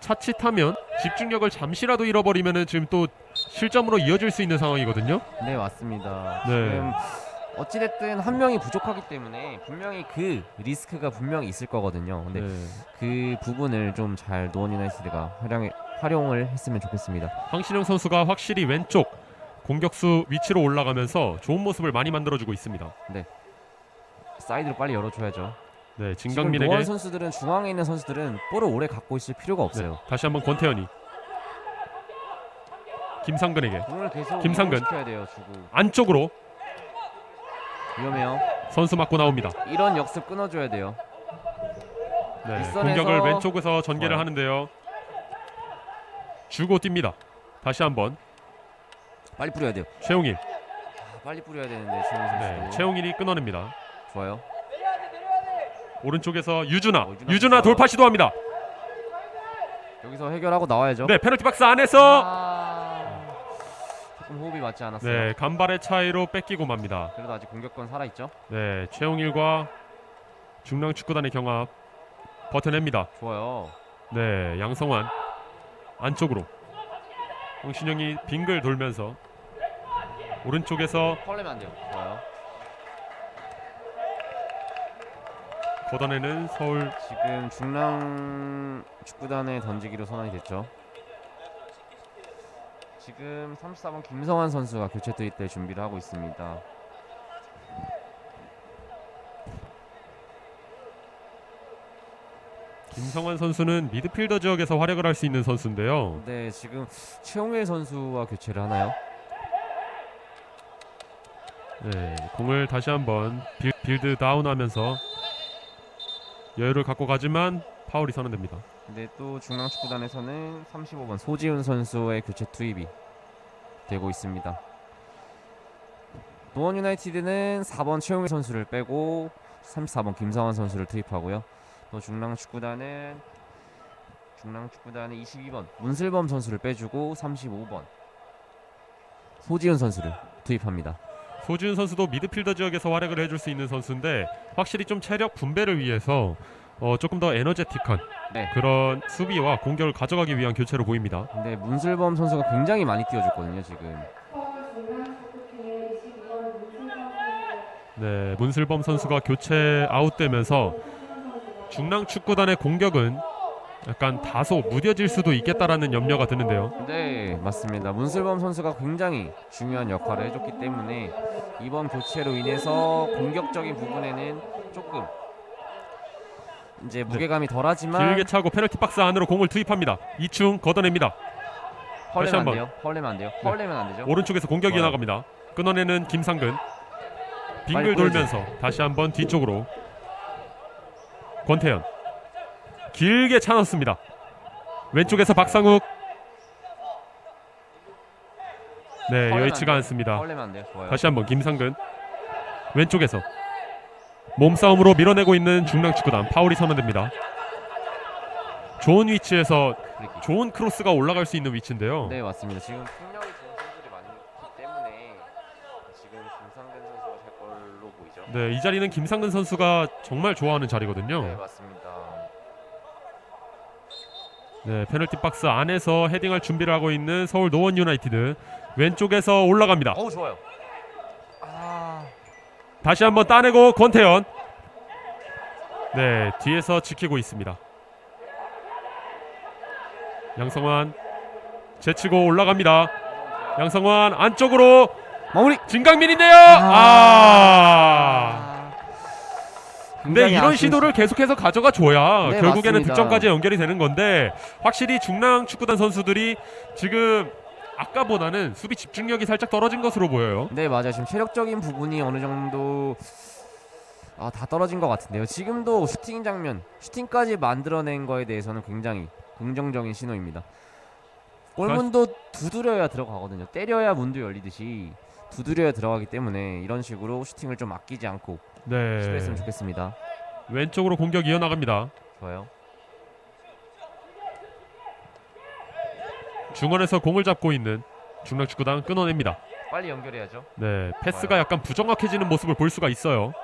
차칫하면 집중력을 잠시라도 잃어버리면은 지금 또 실점으로 이어질 수 있는 상황이거든요. 네, 맞습니다. 네. 지금 어찌됐든 한 명이 부족하기 때문에 분명히 그 리스크가 분명히 있을 거거든요. 근데 네. 그 부분을 좀 잘 노원 유나이티드가 활용을 했으면 좋겠습니다. 황신영 선수가 확실히 왼쪽 공격수 위치로 올라가면서 좋은 모습을 많이 만들어주고 있습니다. 사이드로 빨리 열어줘야죠. 네, 지금 진강민에게 노원 선수들은 중앙에 있는 선수들은 볼을 오래 갖고 있을 필요가 없어요. 네, 다시 한번 권태현이 김상근에게 공을 계속 김상근. 시켜야 돼요. 주고 안쪽으로 위험해요. 선수 맞고 나옵니다. 이런 역습 끊어줘야 돼요. 네, 뒷선에서 공격을 왼쪽에서 전개를 좋아요. 하는데요. 주고 뜁니다. 다시 한번 빨리 뿌려야 돼요. 최용일. 빨리 뿌려야 되는데 최용일 선수. 네, 최용일이 끊어냅니다. 좋아요. 오른쪽에서 유준하 유준하 돌파 시도합니다. 여기서 해결하고 나와야죠. 네, 페널티 박스 안에서 조금 호흡이 맞지 않았어요. 네, 간발의 차이로 뺏기고 맙니다. 그래도 아직 공격권 살아 있죠. 네, 최용일과 중랑축구단의 경합 버텨냅니다. 좋아요. 네, 양성환 안쪽으로 황신영이 빙글 돌면서 오른쪽에서 펄내면 안 돼요. 좋아요. 걷어내는 서울. 지금 중랑 축구단의 던지기로 선언이 됐죠. 지금 34번 김성환 선수가 교체 투입될 준비를 하고 있습니다. 김성환 선수는 미드필더 지역에서 활약을 할 수 있는 선수인데요. 네, 지금 최용일 선수와 교체를 하나요? 네, 공을 다시 한번 빌드 다운하면서 여유를 갖고 가지만 파울이 선언됩니다. 근데 또 중랑 축구단에서는 35번 소지훈 선수의 교체 투입이 되고 있습니다. 노원 유나이티드는 4번 최용일 선수를 빼고 34번 김성환 선수를 투입하고요. 또 중랑 축구단은 22번 문슬범 선수를 빼주고 35번 소지훈 선수를 투입합니다. 소지훈 선수도 미드필더 지역에서 활약을 해줄 수 있는 선수인데 확실히 좀 체력 분배를 위해서 조금 더 에너제틱한 네. 그런 수비와 공격을 가져가기 위한 교체로 보입니다. 근데 문슬범 선수가 굉장히 많이 뛰어줬거든요. 지금 서울 중랑축구팀의 22번 문승성 선수가 네, 문슬범 선수가 교체 아웃되면서 중랑축구단의 공격은 약간 다소 무뎌질 수도 있겠다라는 염려가 드는데요. 네, 맞습니다. 문슬범 선수가 굉장히 중요한 역할을 해줬기 때문에 이번 교체로 인해서 공격적인 부분에는 조금 이제 무게감이 덜하지만 길게 차고 페널티 박스 안으로 공을 투입합니다. 이충 걷어냅니다. 다시 헐레면 안 한번. 돼요. 헐레면 안 돼요. 헐레면 안 되죠. 오른쪽에서 공격이 좋아요. 나갑니다. 끊어내는 김상근. 빙글 빨리 보여줘. 돌면서 다시 한번 뒤쪽으로 권태현. 길게 차넣습니다. 왼쪽에서 박상욱. 네, 헐레면 여의치가 안 돼요. 않습니다. 헐레면 안 돼요. 좋아요. 다시 한번 김상근. 왼쪽에서 몸싸움으로 밀어내고 있는 중랑축구단 파울이 선언됩니다. 좋은 위치에서 프리킥. 좋은 크로스가 올라갈 수 있는 위치인데요. 네 맞습니다. 지금 폭력이 좋은 선수들이 많기 때문에 지금 김상근 선수가 잘 걸로 보이죠. 네, 이 자리는 김상근 선수가 정말 좋아하는 네 자리거든요. 맞습니다. 네, 페널티 박스 안에서 헤딩할 준비를 하고 있는 서울 노원 유나이티드. 왼쪽에서 올라갑니다. 어우 좋아요. 아 다시 한번 따내고 권태현. 네, 뒤에서 지키고 있습니다. 양성환 제치고 올라갑니다. 양성환 안쪽으로 마무리. 진강민인데요. 근데 굉장히 이런 아쉬운 시도를 계속해서 가져가 줘야 네, 결국에는 맞습니다. 득점까지 연결이 되는 건데 확실히 중랑 축구단 선수들이 지금 아까보다는 수비 집중력이 살짝 떨어진 것으로 보여요. 네 맞아요. 지금 체력적인 부분이 어느 정도 다 떨어진 것 같은데요. 지금도 슈팅 장면, 슈팅까지 만들어낸 거에 대해서는 굉장히 긍정적인 신호입니다. 골문도 두드려야 들어가거든요. 때려야 문도 열리듯이 두드려야 들어가기 때문에 이런 식으로 슈팅을 좀 아끼지 않고 네, 시도했으면 좋겠습니다. 왼쪽으로 공격 이어나갑니다. 좋아요. 중원에서 공을 잡고 있는 중랑축구단 끊어냅니다. 빨리 연결해야죠. 네, 패스가 좋아요. 약간 부정확해지는 모습을 볼 수가 있어요.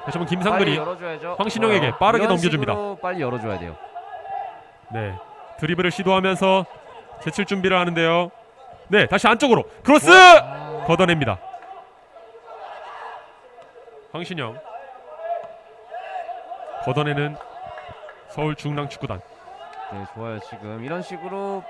다시 한번 빨리 김상근이 열어줘야죠. 황신영에게 좋아요. 빠르게 이런 넘겨줍니다. 식으로 빨리 열어줘야 돼요. 네, 드리블을 시도하면서 제칠 준비를 하는데요. 네, 다시 안쪽으로 크로스 걷어냅니다. 황신영 걷어내는 서울 중랑축구단. 네 좋아요. 지금 이런 식으로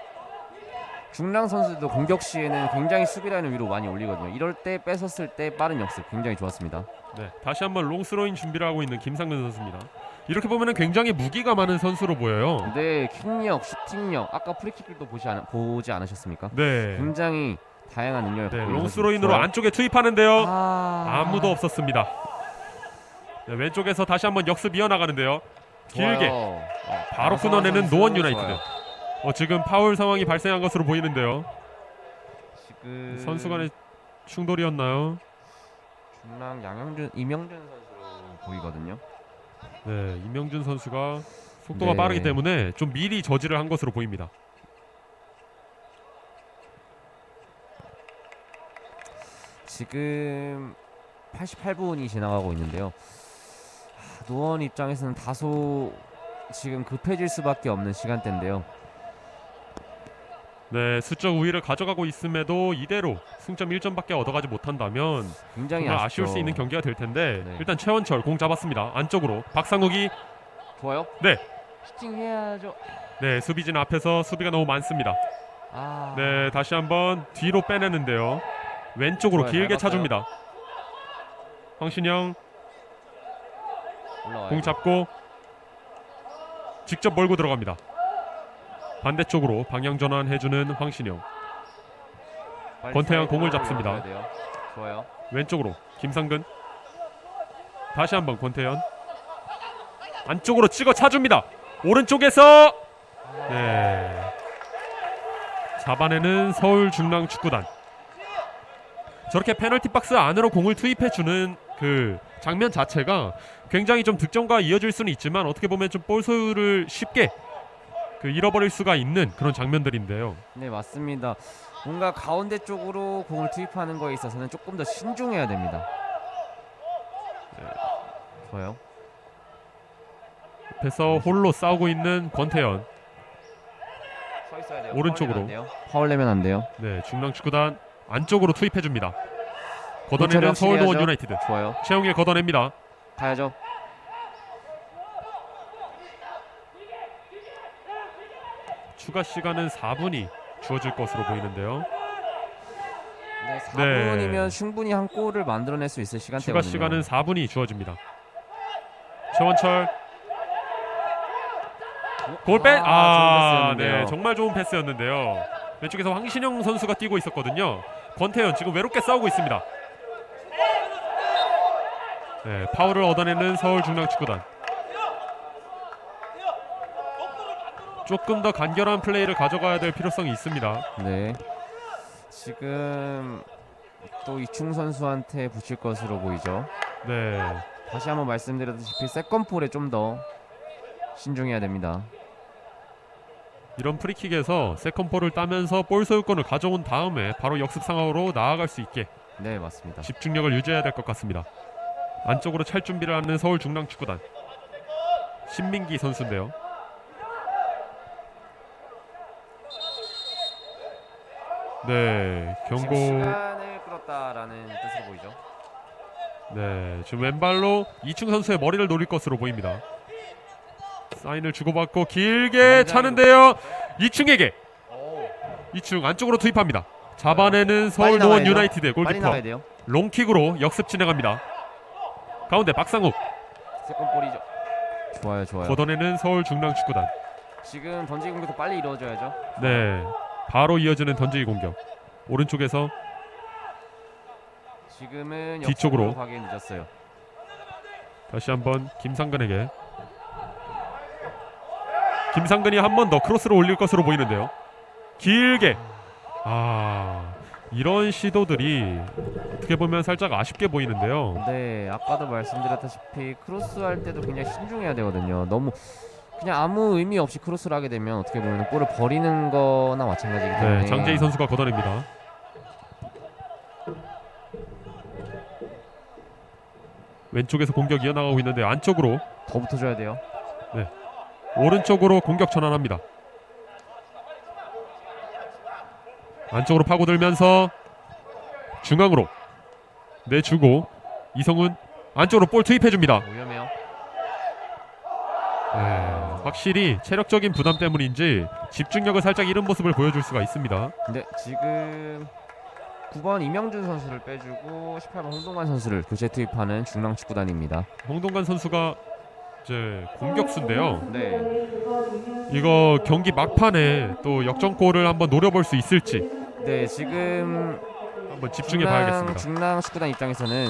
중랑 선수도 공격 시에는 굉장히 수비 라인을 위로 많이 올리거든요. 이럴 때 뺏었을 때 빠른 역습 굉장히 좋았습니다. 네, 다시 한번 롱스로인 준비를 하고 있는 김상근 선수입니다. 이렇게 보면은 굉장히 무기가 많은 선수로 보여요. 네 킥력, 슈팅력, 아까 프리킥들도 보지 않으셨습니까? 네, 굉장히 다양한 능력을 네, 갖고 있는 롱스로인으로 선수. 안쪽에 투입하는데요. 아... 아무도 없었습니다. 네, 왼쪽에서 다시 한번 역습 이어나가는데요. 길게 좋아요. 바로 강성환 끊어내는 선수 노원 유나이티드. 좋아요. 지금 파울 상황이 발생한 것으로 보이는데요. 지금 선수 간의 충돌이었나요? 중랑 이명준 선수로 보이거든요. 네, 이명준 선수가 속도가 네. 빠르기 때문에 좀 미리 저지를 한 것으로 보입니다. 지금 88분이 지나가고 있는데요. 노원 입장에서는 다소 지금 급해질 수밖에 없는 시간대인데요. 네, 수적 우위를 가져가고 있음에도 이대로 승점 1점밖에 얻어가지 못한다면 굉장히 정말 아쉽죠. 아쉬울 수 있는 경기가 될 텐데 네. 일단 최원철 공 잡았습니다. 안쪽으로 박상욱이 좋아요. 네, 슈팅 해야죠. 네 수비진 앞에서 수비가 너무 많습니다. 네, 다시 한번 뒤로 빼내는데요. 왼쪽으로 좋아요, 길게 잘 봤어요. 차줍니다. 황신영 올라와요. 공 잡고 직접 몰고 들어갑니다. 반대쪽으로 방향 전환해주는 황신영. 빨리 권태현 공을 사이드로 잡습니다. 열어줘야 돼요. 좋아요. 왼쪽으로 김상근. 다시 한번 권태현. 안쪽으로 찍어 차줍니다. 오른쪽에서 네, 잡아내는 서울 중랑축구단. 저렇게 페널티 박스 안으로 공을 투입해주는 그 장면 자체가 굉장히 좀 득점과 이어질 수는 있지만 어떻게 보면 좀 볼 소유를 쉽게 잃어버릴 수가 있는 그런 장면들인데요. 네 맞습니다. 뭔가 가운데 쪽으로 공을 투입하는 거에 있어서는 조금 더 신중해야 됩니다. 네. 좋아요. 옆에서 홀로 싸우고 있는 권태현. 서 있어야 돼요. 오른쪽으로. 파울 내면 안 돼요. 네, 중랑축구단 안쪽으로 투입해줍니다. 걷어내는 교체를 서울 노원 확실히 유나이티드. 좋아요. 최용일 걷어냅니다. 가야죠. 추가 시간은 4분이 주어질 것으로 보이는데요. 네, 4분이면 충분히 한 골을 만들어낼 수 있을 추가 시간대거든요. 시간은 4분이 주어집니다. 최원철 골 뺀. 좋은 패스였는데요. 네, 정말 좋은 패스였는데요. 왼쪽에서 황신영 선수가 뛰고 있었거든요. 권태현 지금 외롭게 싸우고 있습니다. 네, 파울을 얻어내는 서울 중랑축구단. 조금 더 간결한 플레이를 가져가야 될 필요성이 있습니다. 네. 지금 또 이충 선수한테 붙일 것으로 보이죠. 네, 다시 한번 말씀드렸다시피 세컨볼에 좀 더 신중해야 됩니다. 이런 프리킥에서 세컨볼을 따면서 볼 소유권을 가져온 다음에 바로 역습 상황으로 나아갈 수 있게 네, 맞습니다. 집중력을 유지해야 될 것 같습니다. 안쪽으로 찰 준비를 하는 서울 중랑축구단. 신민기 선수인데요. 네, 지금 경고. 시간을 끌었다라는 뜻으로 보이죠. 네, 지금 왼발로 이충 선수의 머리를 노릴 것으로 보입니다. 사인을 주고받고 길게 차는데요. 이충에게 이충 안쪽으로 투입합니다. 잡아내는 서울 노원 나가야죠. 유나이티드의 빨리 골키퍼. 나가야 돼요. 롱킥으로 역습 진행합니다. 가운데 박상욱 세컨볼이죠. 좋아요, 좋아요. 걷어내는 서울 중랑축구단. 지금 던지기 공격도 빨리 이루어져야죠. 네, 바로 이어지는 던지기 공격. 오른쪽에서 지금은 뒤쪽으로. 역습으로 가기 늦었어요. 다시 한번 김상근에게. 김상근이 한 번 더 크로스를 올릴 것으로 보이는데요. 길게. 이런 시도들이 어떻게 보면 살짝 아쉽게 보이는데요. 네, 아까도 말씀드렸다시피 크로스 할 때도 굉장히 신중해야 되거든요. 너무 그냥 아무 의미 없이 크로스를 하게 되면 어떻게 보면 볼을 버리는 거나 마찬가지이기 때문에. 네, 장재희 선수가 걷어냅니다. 왼쪽에서 공격 이어나가고 있는데 안쪽으로 더 붙어줘야 돼요. 오른쪽으로 공격 전환합니다. 안쪽으로 파고들면서 중앙으로 내주고 이성훈 안쪽으로 볼 투입해줍니다. 위험해요. 네, 확실히 체력적인 부담 때문인지 집중력을 살짝 잃은 모습을 보여줄 수가 있습니다. 근데 지금 9번 이명준 선수를 빼주고 18번 홍동관 선수를 교체 투입하는 중랑축구단입니다. 홍동관 선수가 이제 공격수인데요. 네. 이거 경기 막판에 또 역전골을 한번 노려볼 수 있을지 네, 지금 한번 집중해 봐야겠습니다. 중랑축구단 입장에서는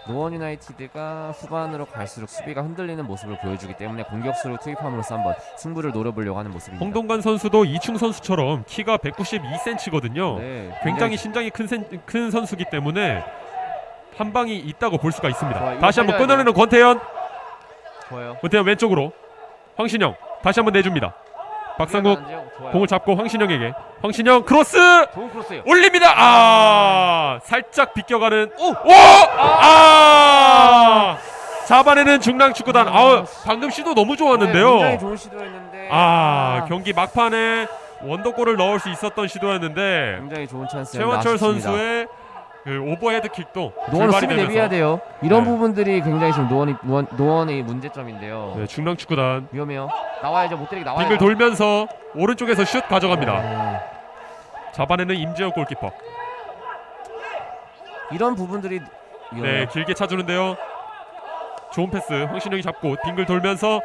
노원 유나이티드가 후반으로 갈수록 수비가 흔들리는 모습을 보여주기 때문에 공격수를 투입함으로써 한번 승부를 노려보려고 하는 모습입니다. 홍동관 선수도 이충 선수처럼 키가 192cm거든요. 네, 굉장히 신장이 큰 선수기 때문에 한 방이 있다고 볼 수가 있습니다. 좋아, 이거 다시 한번 살려야 끊어내는 권태현. 좋아요. 권태현 왼쪽으로 황신영 다시 한번 내줍니다. 박상국 공을 잡고 황신영에게. 황신영 크로스 좋은 크로스예요. 올립니다. 살짝 비껴가는. 잡아내는 중랑축구단. 방금 시도 너무 좋았는데요. 굉장히 좋은 시도였는데 경기 막판에 원더골을 넣을 수 있었던 시도였는데 굉장히 좋은 찬스였는데 최원철 아쉽습니다. 선수의 그 오버헤드 킥도 노원 불발이 수비 되면서 대비해야 돼요. 이런 네. 부분들이 굉장히 지금 노원의 문제점인데요. 네, 중랑축구단 위험해요. 나와야죠. 못 때리게 나와야죠. 빙글 돌면서 오른쪽에서 슛 가져갑니다. 네. 잡아내는 임재혁 골키퍼. 이런 부분들이 위험해요. 네, 길게 차주는데요. 좋은 패스. 황신영이 잡고 빙글 돌면서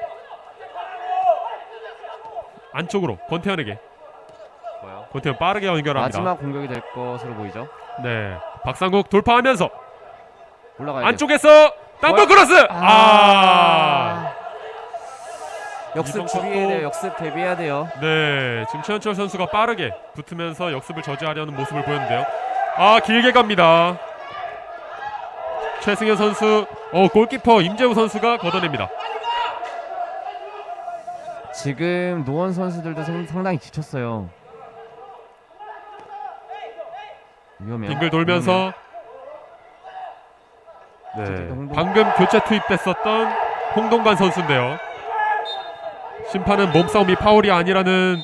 안쪽으로 권태현에게. 좋아요. 권태현 빠르게 연결합니다. 마지막 공격이 될 것으로 보이죠. 네, 박상국 돌파하면서 올라가야 안쪽에서 땅볼 크로스. 역습 이번 준비해야 것도- 돼요. 역습 대비해야 돼요. 네, 지금 최현철 선수가 빠르게 붙으면서 역습을 저지하려는 모습을 보였는데요. 길게 갑니다. 최승현 선수, 골키퍼 임재우 선수가 걷어냅니다. 지금 노원 선수들도 상당히 지쳤어요. 위험해요. 빙글 돌면서 네, 방금 교체 투입됐었던 홍동관 선수인데요. 심판은 몸싸움이 파울이 아니라는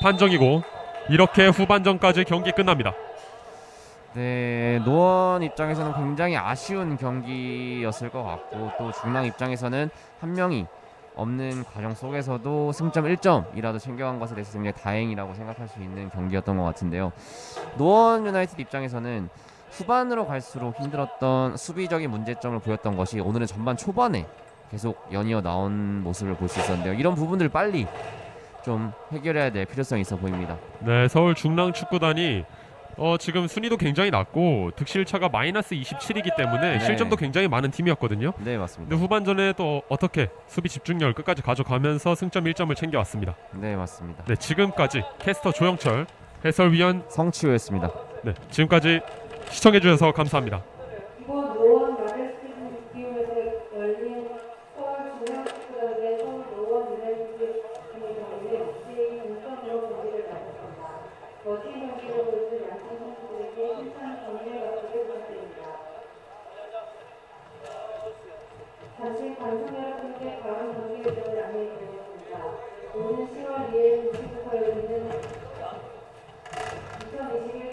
판정이고 이렇게 후반전까지 경기 끝납니다. 네, 노원 입장에서는 굉장히 아쉬운 경기였을 것 같고 또 중랑 입장에서는 한 명이 없는 과정 속에서도 승점 1점이라도 챙겨간 것에 대해서 굉장히 다행이라고 생각할 수 있는 경기였던 것 같은데요. 노원 유나이티드 입장에서는 후반으로 갈수록 힘들었던 수비적인 문제점을 보였던 것이 오늘은 전반 초반에 계속 연이어 나온 모습을 볼 수 있었는데요. 이런 부분들을 빨리 좀 해결해야 될 필요성이 있어 보입니다. 네, 서울 중랑축구단이 지금 순위도 굉장히 낮고 득실차가 마이너스 27이기 때문에 네. 실점도 굉장히 많은 팀이었거든요. 네, 맞습니다. 근데 후반전에 또 어떻게 수비 집중력을 끝까지 가져가면서 승점 1점을 챙겨왔습니다. 네, 맞습니다. 네, 지금까지 캐스터 조영철, 해설위원 성치호였습니다. 네, 지금까지 시청해주셔서 감사합니다. 이번 노원 마들스타디움에서 열린 서울 중앙축구단 대 서울 노원 유나이티드 경기는 2대2 동점으로 경기를 마쳤습니다. 멋진 경기를 보여준 양팀 선수들에게 힘찬 격려의 박수를 부탁드립니다. 잠시 관중 여러분께 다음 경기 일정을 안내해드리겠습니다. 오는 10월 2일 2시부터 열리는 2021